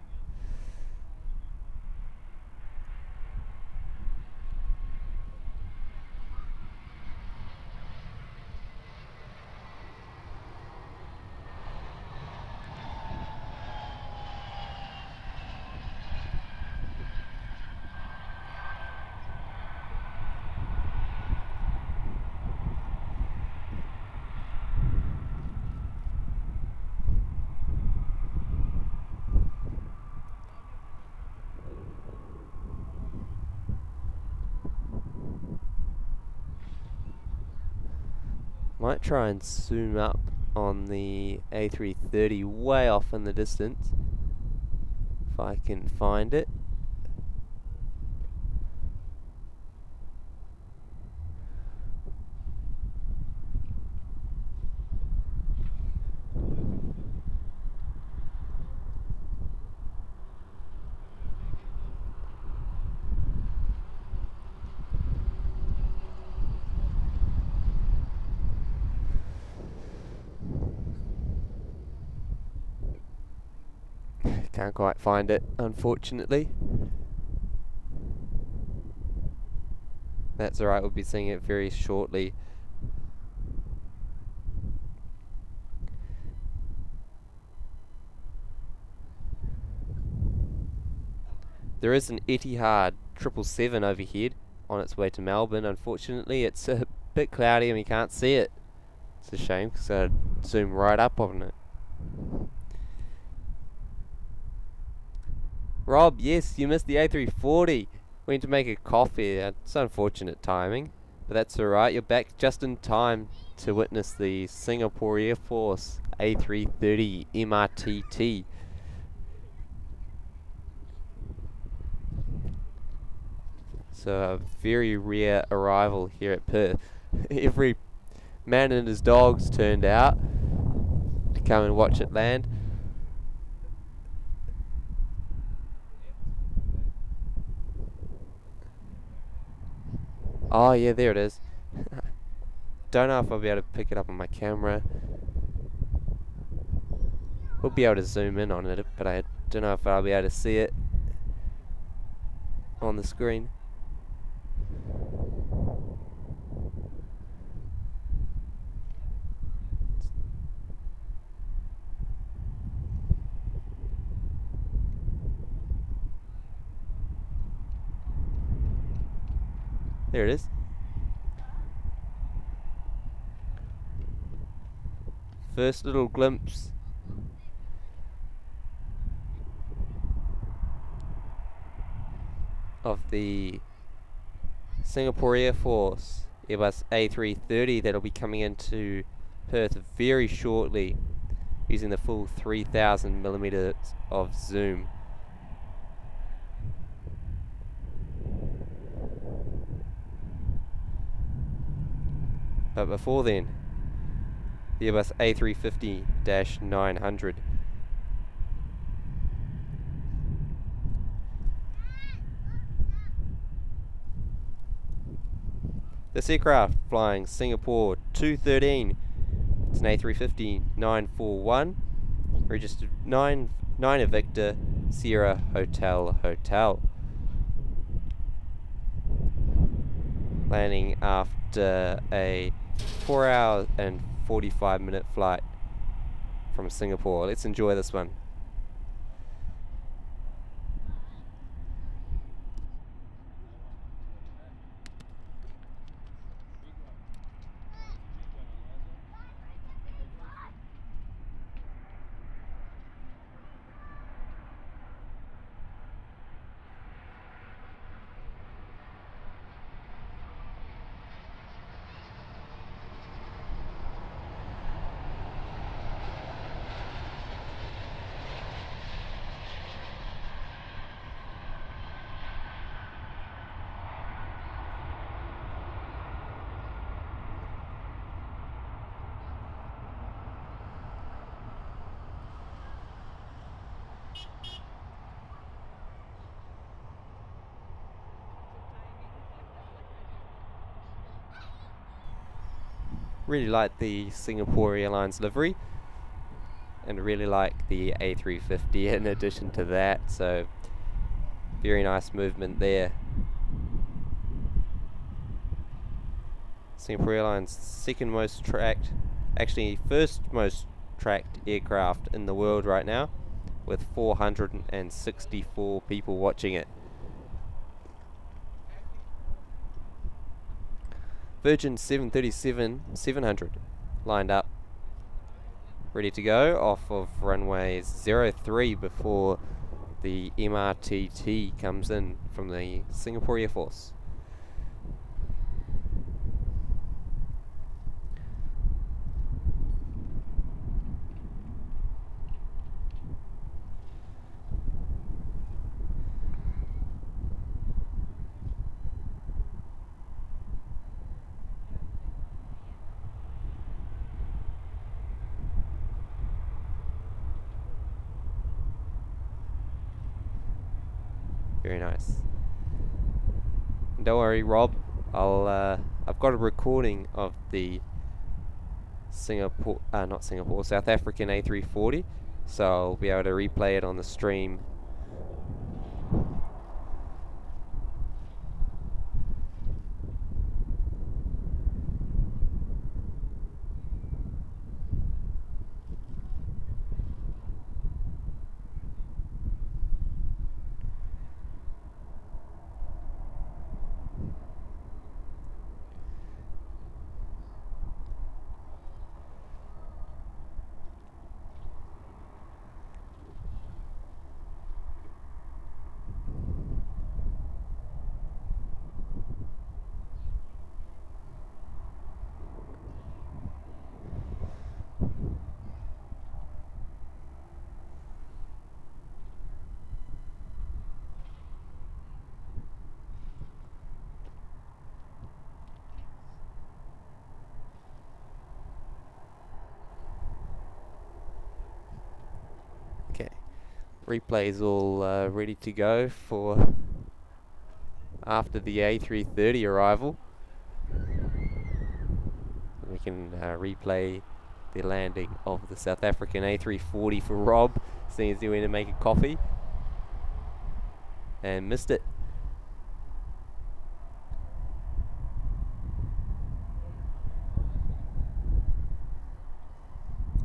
Might try and zoom up on the A330 way off in the distance, if I can find it. Can't quite find it, unfortunately. That's alright, we'll be seeing it very shortly. There is an Etihad 777 overhead on its way to Melbourne. Unfortunately, it's a bit cloudy and we can't see it. It's a shame because I'd zoom right up on it. Rob, yes, you missed the A340. Went to make a coffee. It's unfortunate timing, but that's alright. You're back just in time to witness the Singapore Air Force A330 MRTT. So a very rare arrival here at Perth. Every man and his dogs turned out to come and watch it land. Oh yeah, there it is. Don't know if I'll be able to pick it up on my camera. We'll be able to zoom in on it, but I don't know if I'll be able to see it on the screen. There it is. First little glimpse of the Singapore Air Force Airbus A330 that'll be coming into Perth very shortly using the full 3000mm of zoom. But before then, the Airbus A350-900. This aircraft flying Singapore 213. It's an A350-941, registered 9 Victor Sierra Hotel Hotel. Landing after a 4 hour and 45-minute flight from Singapore. Let's enjoy this one. Really like the Singapore Airlines livery, and really like the A350 in addition to that, so very nice movement there. Singapore Airlines second most tracked, actually first most tracked aircraft in the world right now, with 464 people watching it. Virgin 737-700 lined up, ready to go off of runway 03 before the MRTT comes in from the Singapore Air Force. Very nice. And don't worry, Rob. I've got a recording of the South African A340, so I'll be able to replay it on the stream. Okay, replay's all ready to go for after the A330 arrival. We can replay the landing of the South African A340 for Rob, seeing as he went to make a coffee and missed it.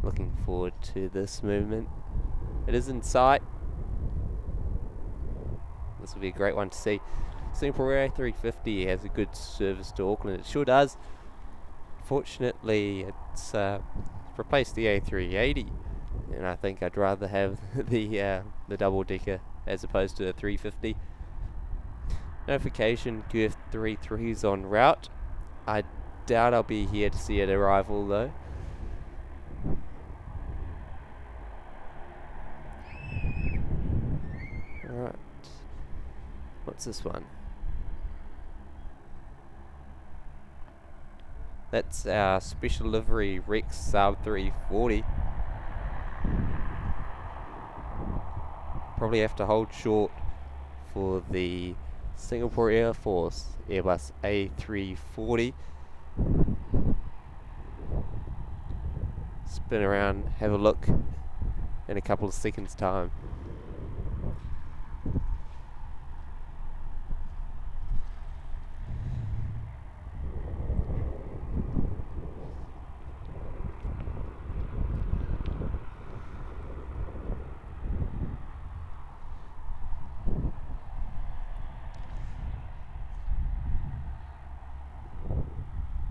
Looking forward to this movement. It is in sight. This will be a great one to see. Singapore A350 has a good service to Auckland. It sure does. Fortunately, it's replaced the A380, and I think I'd rather have the double decker as opposed to the 350. Notification: QF33 is en route. I doubt I'll be here to see it arrival though. Alright, what's this one? That's our special livery Rex Sub 340. Probably have to hold short for the Singapore Air Force Airbus A340. Spin around, have a look in a couple of seconds time.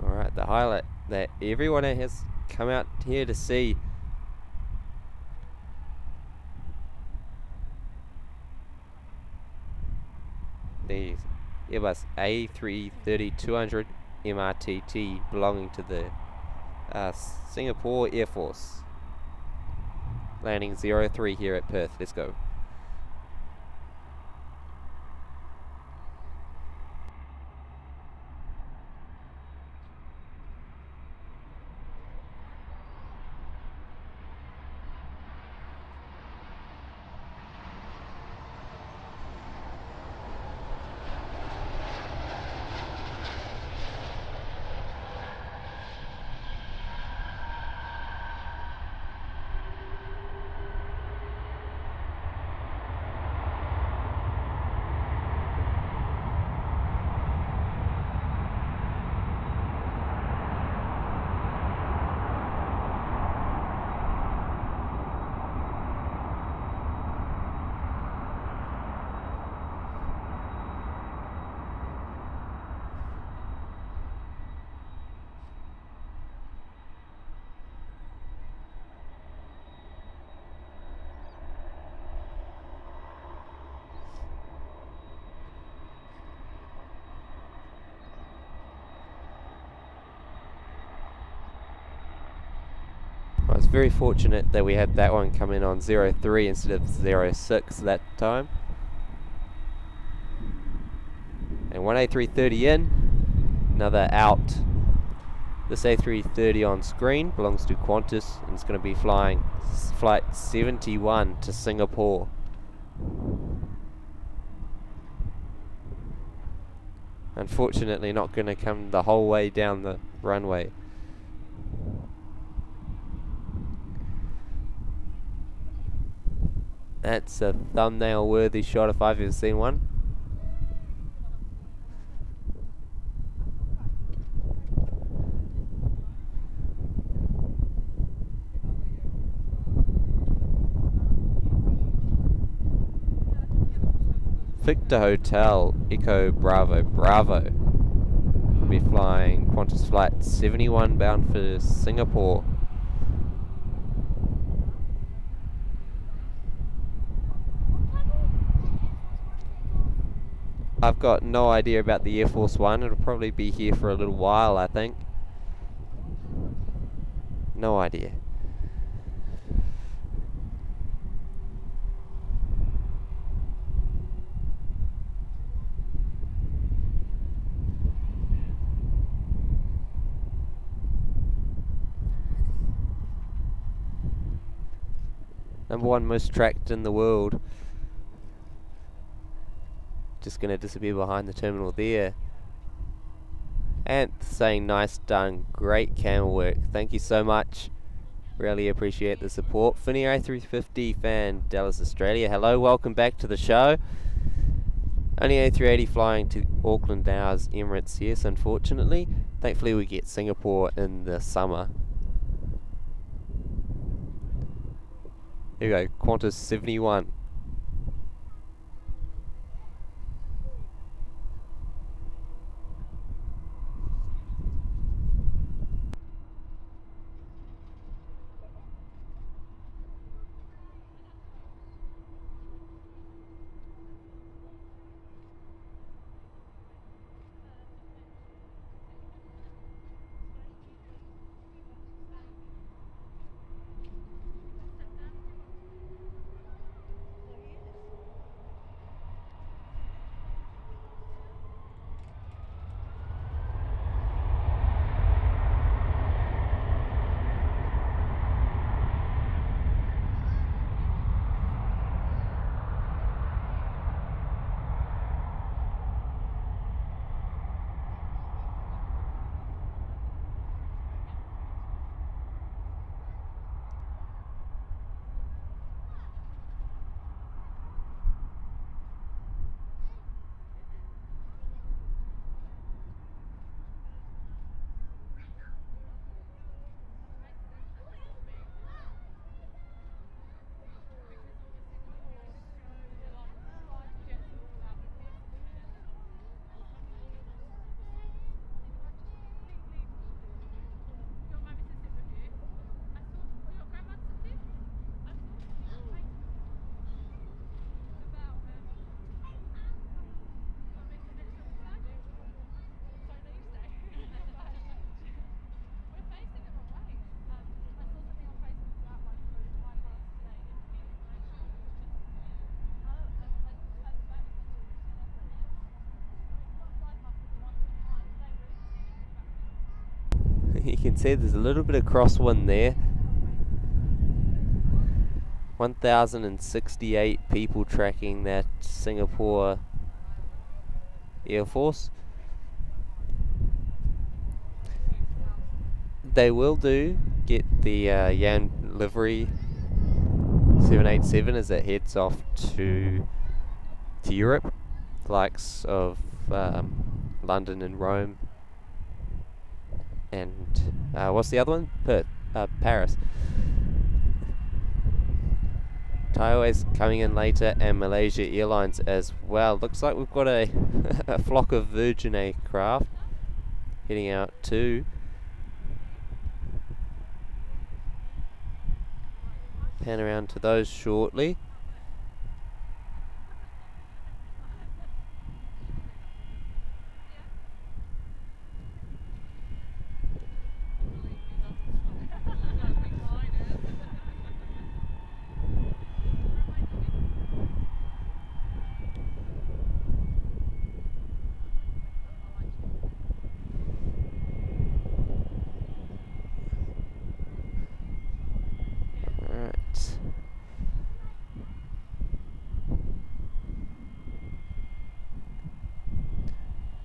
Alright, the highlight that everyone has come out here to see. The Airbus A330-200 MRTT belonging to the Singapore Air Force. Landing 03 here at Perth. Let's go. very fortunate that we had that one come in on 03 instead of 06 that time. And one A330 in, another out. This A330 on screen belongs to Qantas and it's going to be flying flight 71 to Singapore. Unfortunately not going to come the whole way down the runway. That's a thumbnail worthy shot if I've ever seen one. Victor Hotel Echo Bravo Bravo. We'll be flying Qantas flight 71 bound for Singapore. I've got no idea about the Air Force One. It'll probably be here for a little while, I think. No idea. #1 most tracked in the world. Just gonna disappear behind the terminal there. And saying nice done, great camera work. Thank you so much. Really appreciate the support. Finny A350 fan, Dallas, Australia. Hello, welcome back to the show. Only A380 flying to Auckland now as Emirates, yes, unfortunately. Thankfully we get Singapore in the summer. Here we go, Qantas 71. You can see there's a little bit of crosswind there. 1,068 people tracking that Singapore Air Force. They will get the Yan livery 787 as it heads off to Europe, the likes of London and Rome. And what's the other one? Perth, Paris. Thai Airways coming in later, and Malaysia Airlines as well. Looks like we've got a, a flock of Virgin aircraft heading out too. Pan around to those shortly.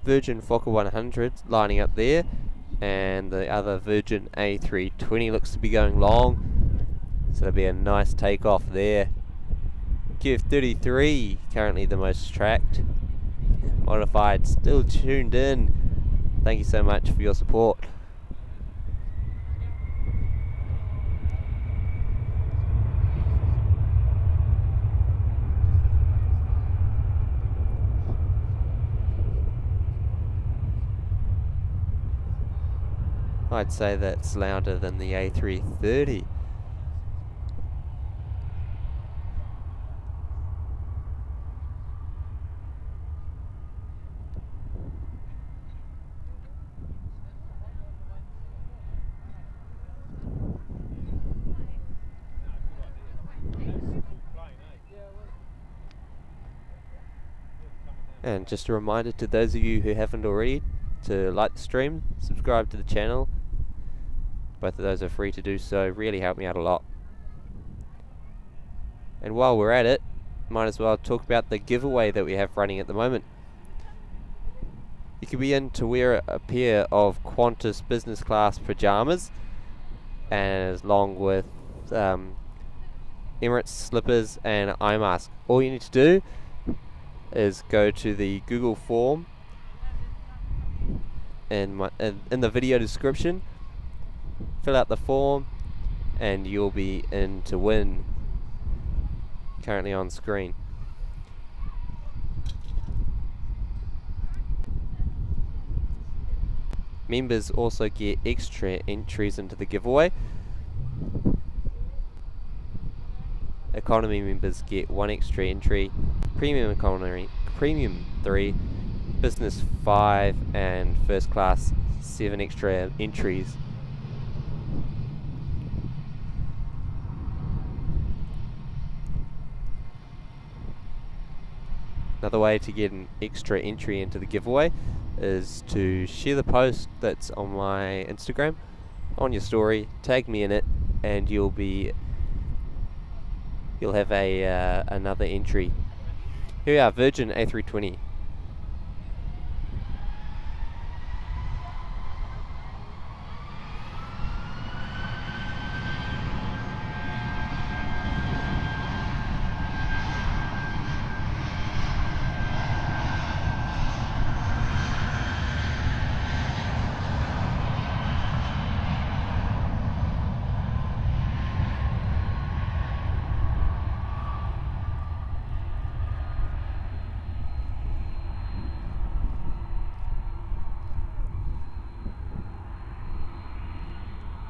Virgin Fokker 100 lining up there, and the other Virgin A320 looks to be going long, so there'll be a nice takeoff there. QF33 currently the most tracked. Modified still tuned in. Thank you so much for your support. I'd say that's louder than the A330. And just a reminder to those of you who haven't already to like the stream, subscribe to the channel. Both of those are free to do so, really help me out a lot. And while we're at it, might as well talk about the giveaway that we have running at the moment. You could be in to wear a pair of QANTAS business class pajamas, and along with Emirates slippers and Eyemask. All you need to do is go to the Google form in the video description, fill out the form, and you'll be in to win. Currently on screen. Members also get extra entries into the giveaway. Economy members get 1 extra entry, Premium Economy, Premium 3, Business 5, and First Class 7 extra entries. Another way to get an extra entry into the giveaway is to share the post that's on my Instagram on your story, tag me in it, and you'll have a another entry. Here we are, Virgin A320.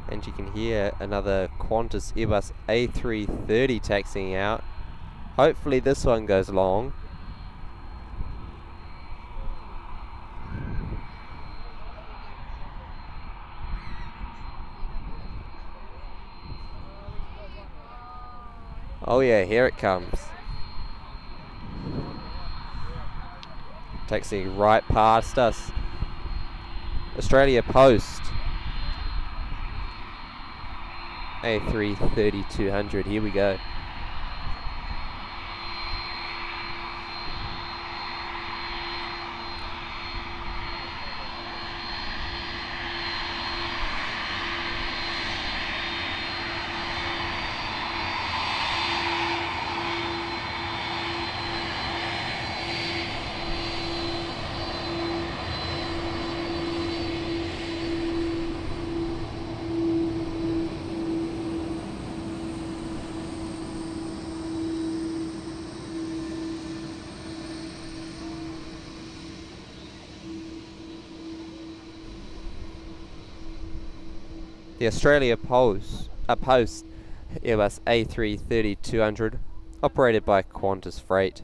And you can hear another QANTAS Airbus A330 taxiing out. Hopefully this one goes long. Oh yeah, here it comes. Taxiing right past us. Australia Post. A330-200, here we go. The Australia Post Airbus A330-200, operated by QANTAS Freight.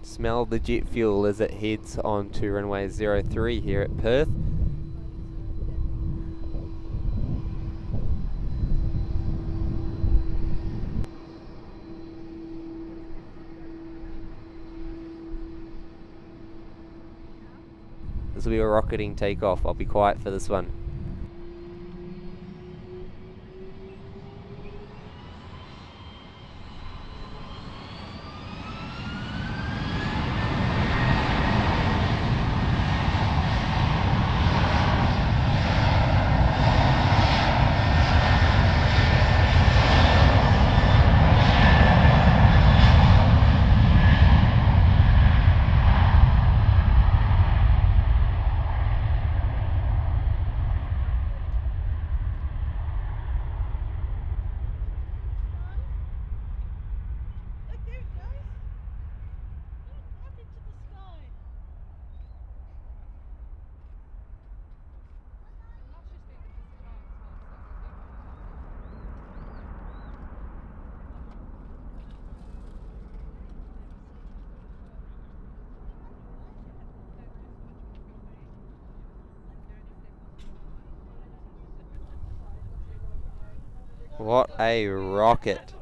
Smell the jet fuel as it heads on to runway 03 here at Perth. This will be a rocketing takeoff. I'll be quiet for this one. Look, there it goes. Up into the sky. What a rocket.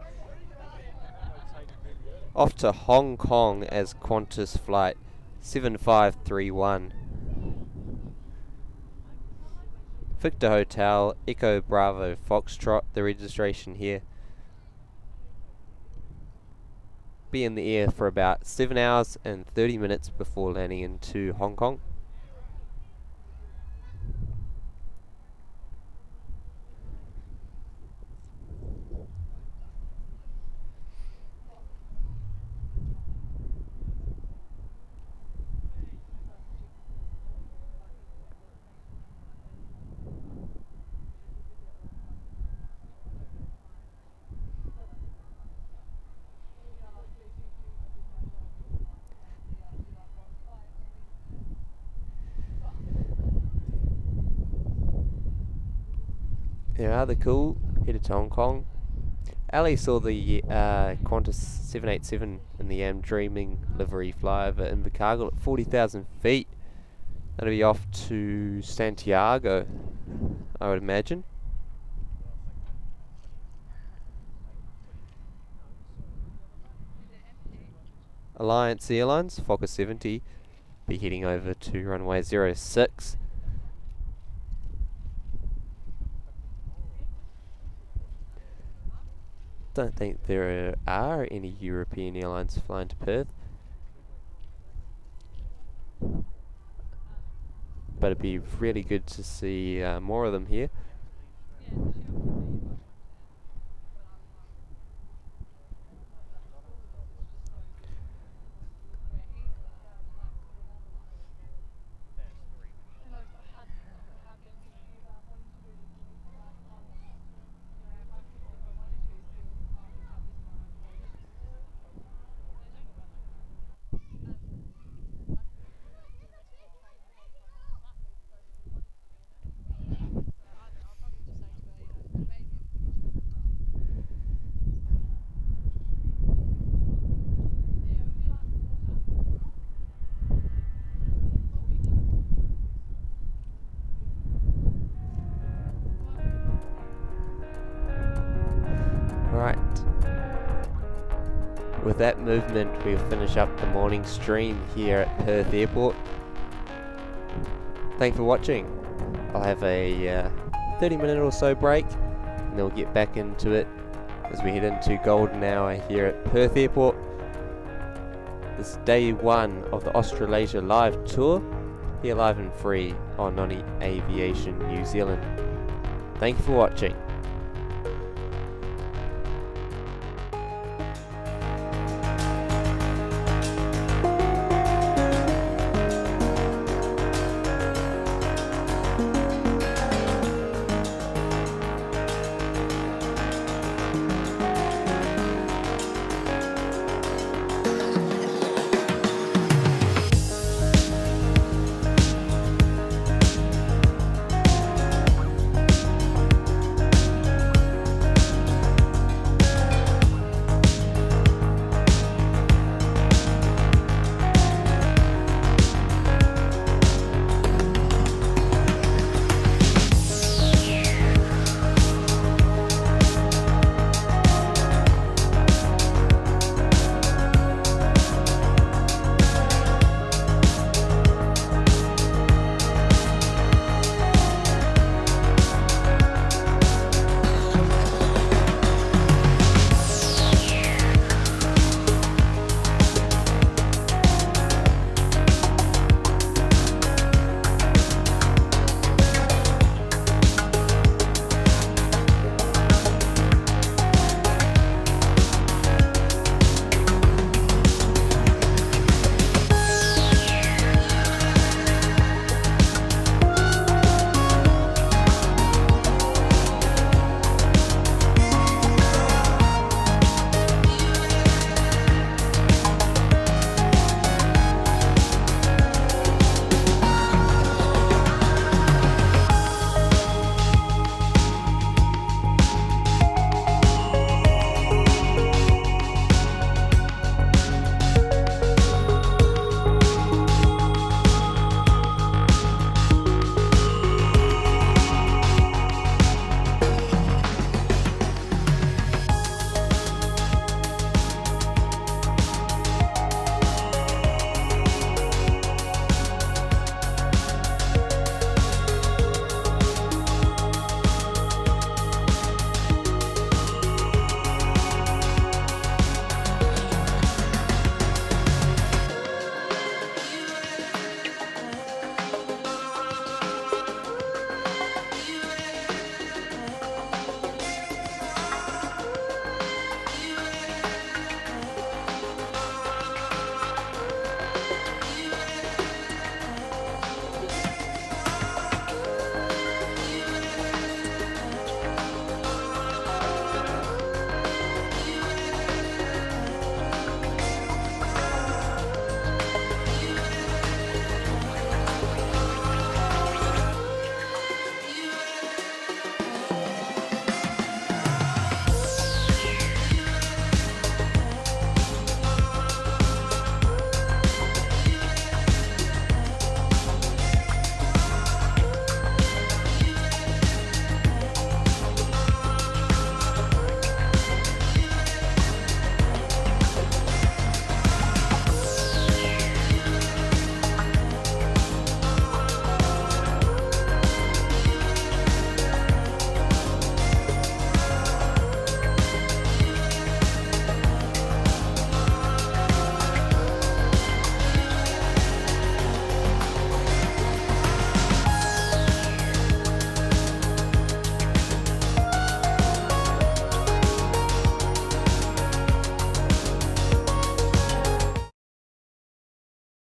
Off to Hong Kong as Qantas flight 7531. Victor Hotel, Echo Bravo Foxtrot, the registration here. Be in the air for about 7 hours and 30 minutes before landing into Hong Kong. There are the cool, headed to Hong Kong. Ali saw the Qantas 787 in the Am Dreaming livery flyover in Invercargill at 40,000 feet. That'll be off to Santiago, I would imagine. Alliance Airlines, Fokker 70, be heading over to runway 06. Don't think there are any European airlines flying to Perth, but it'd be really good to see more of them here. Right. With that movement, we'll finish up the morning stream here at Perth Airport. Thanks for watching. I'll have a 30-minute or so break, and then we'll get back into it as we head into golden hour here at Perth Airport. This is day one of the Australasia Live Tour, here live and free on Noni Aviation New Zealand. Thank you for watching.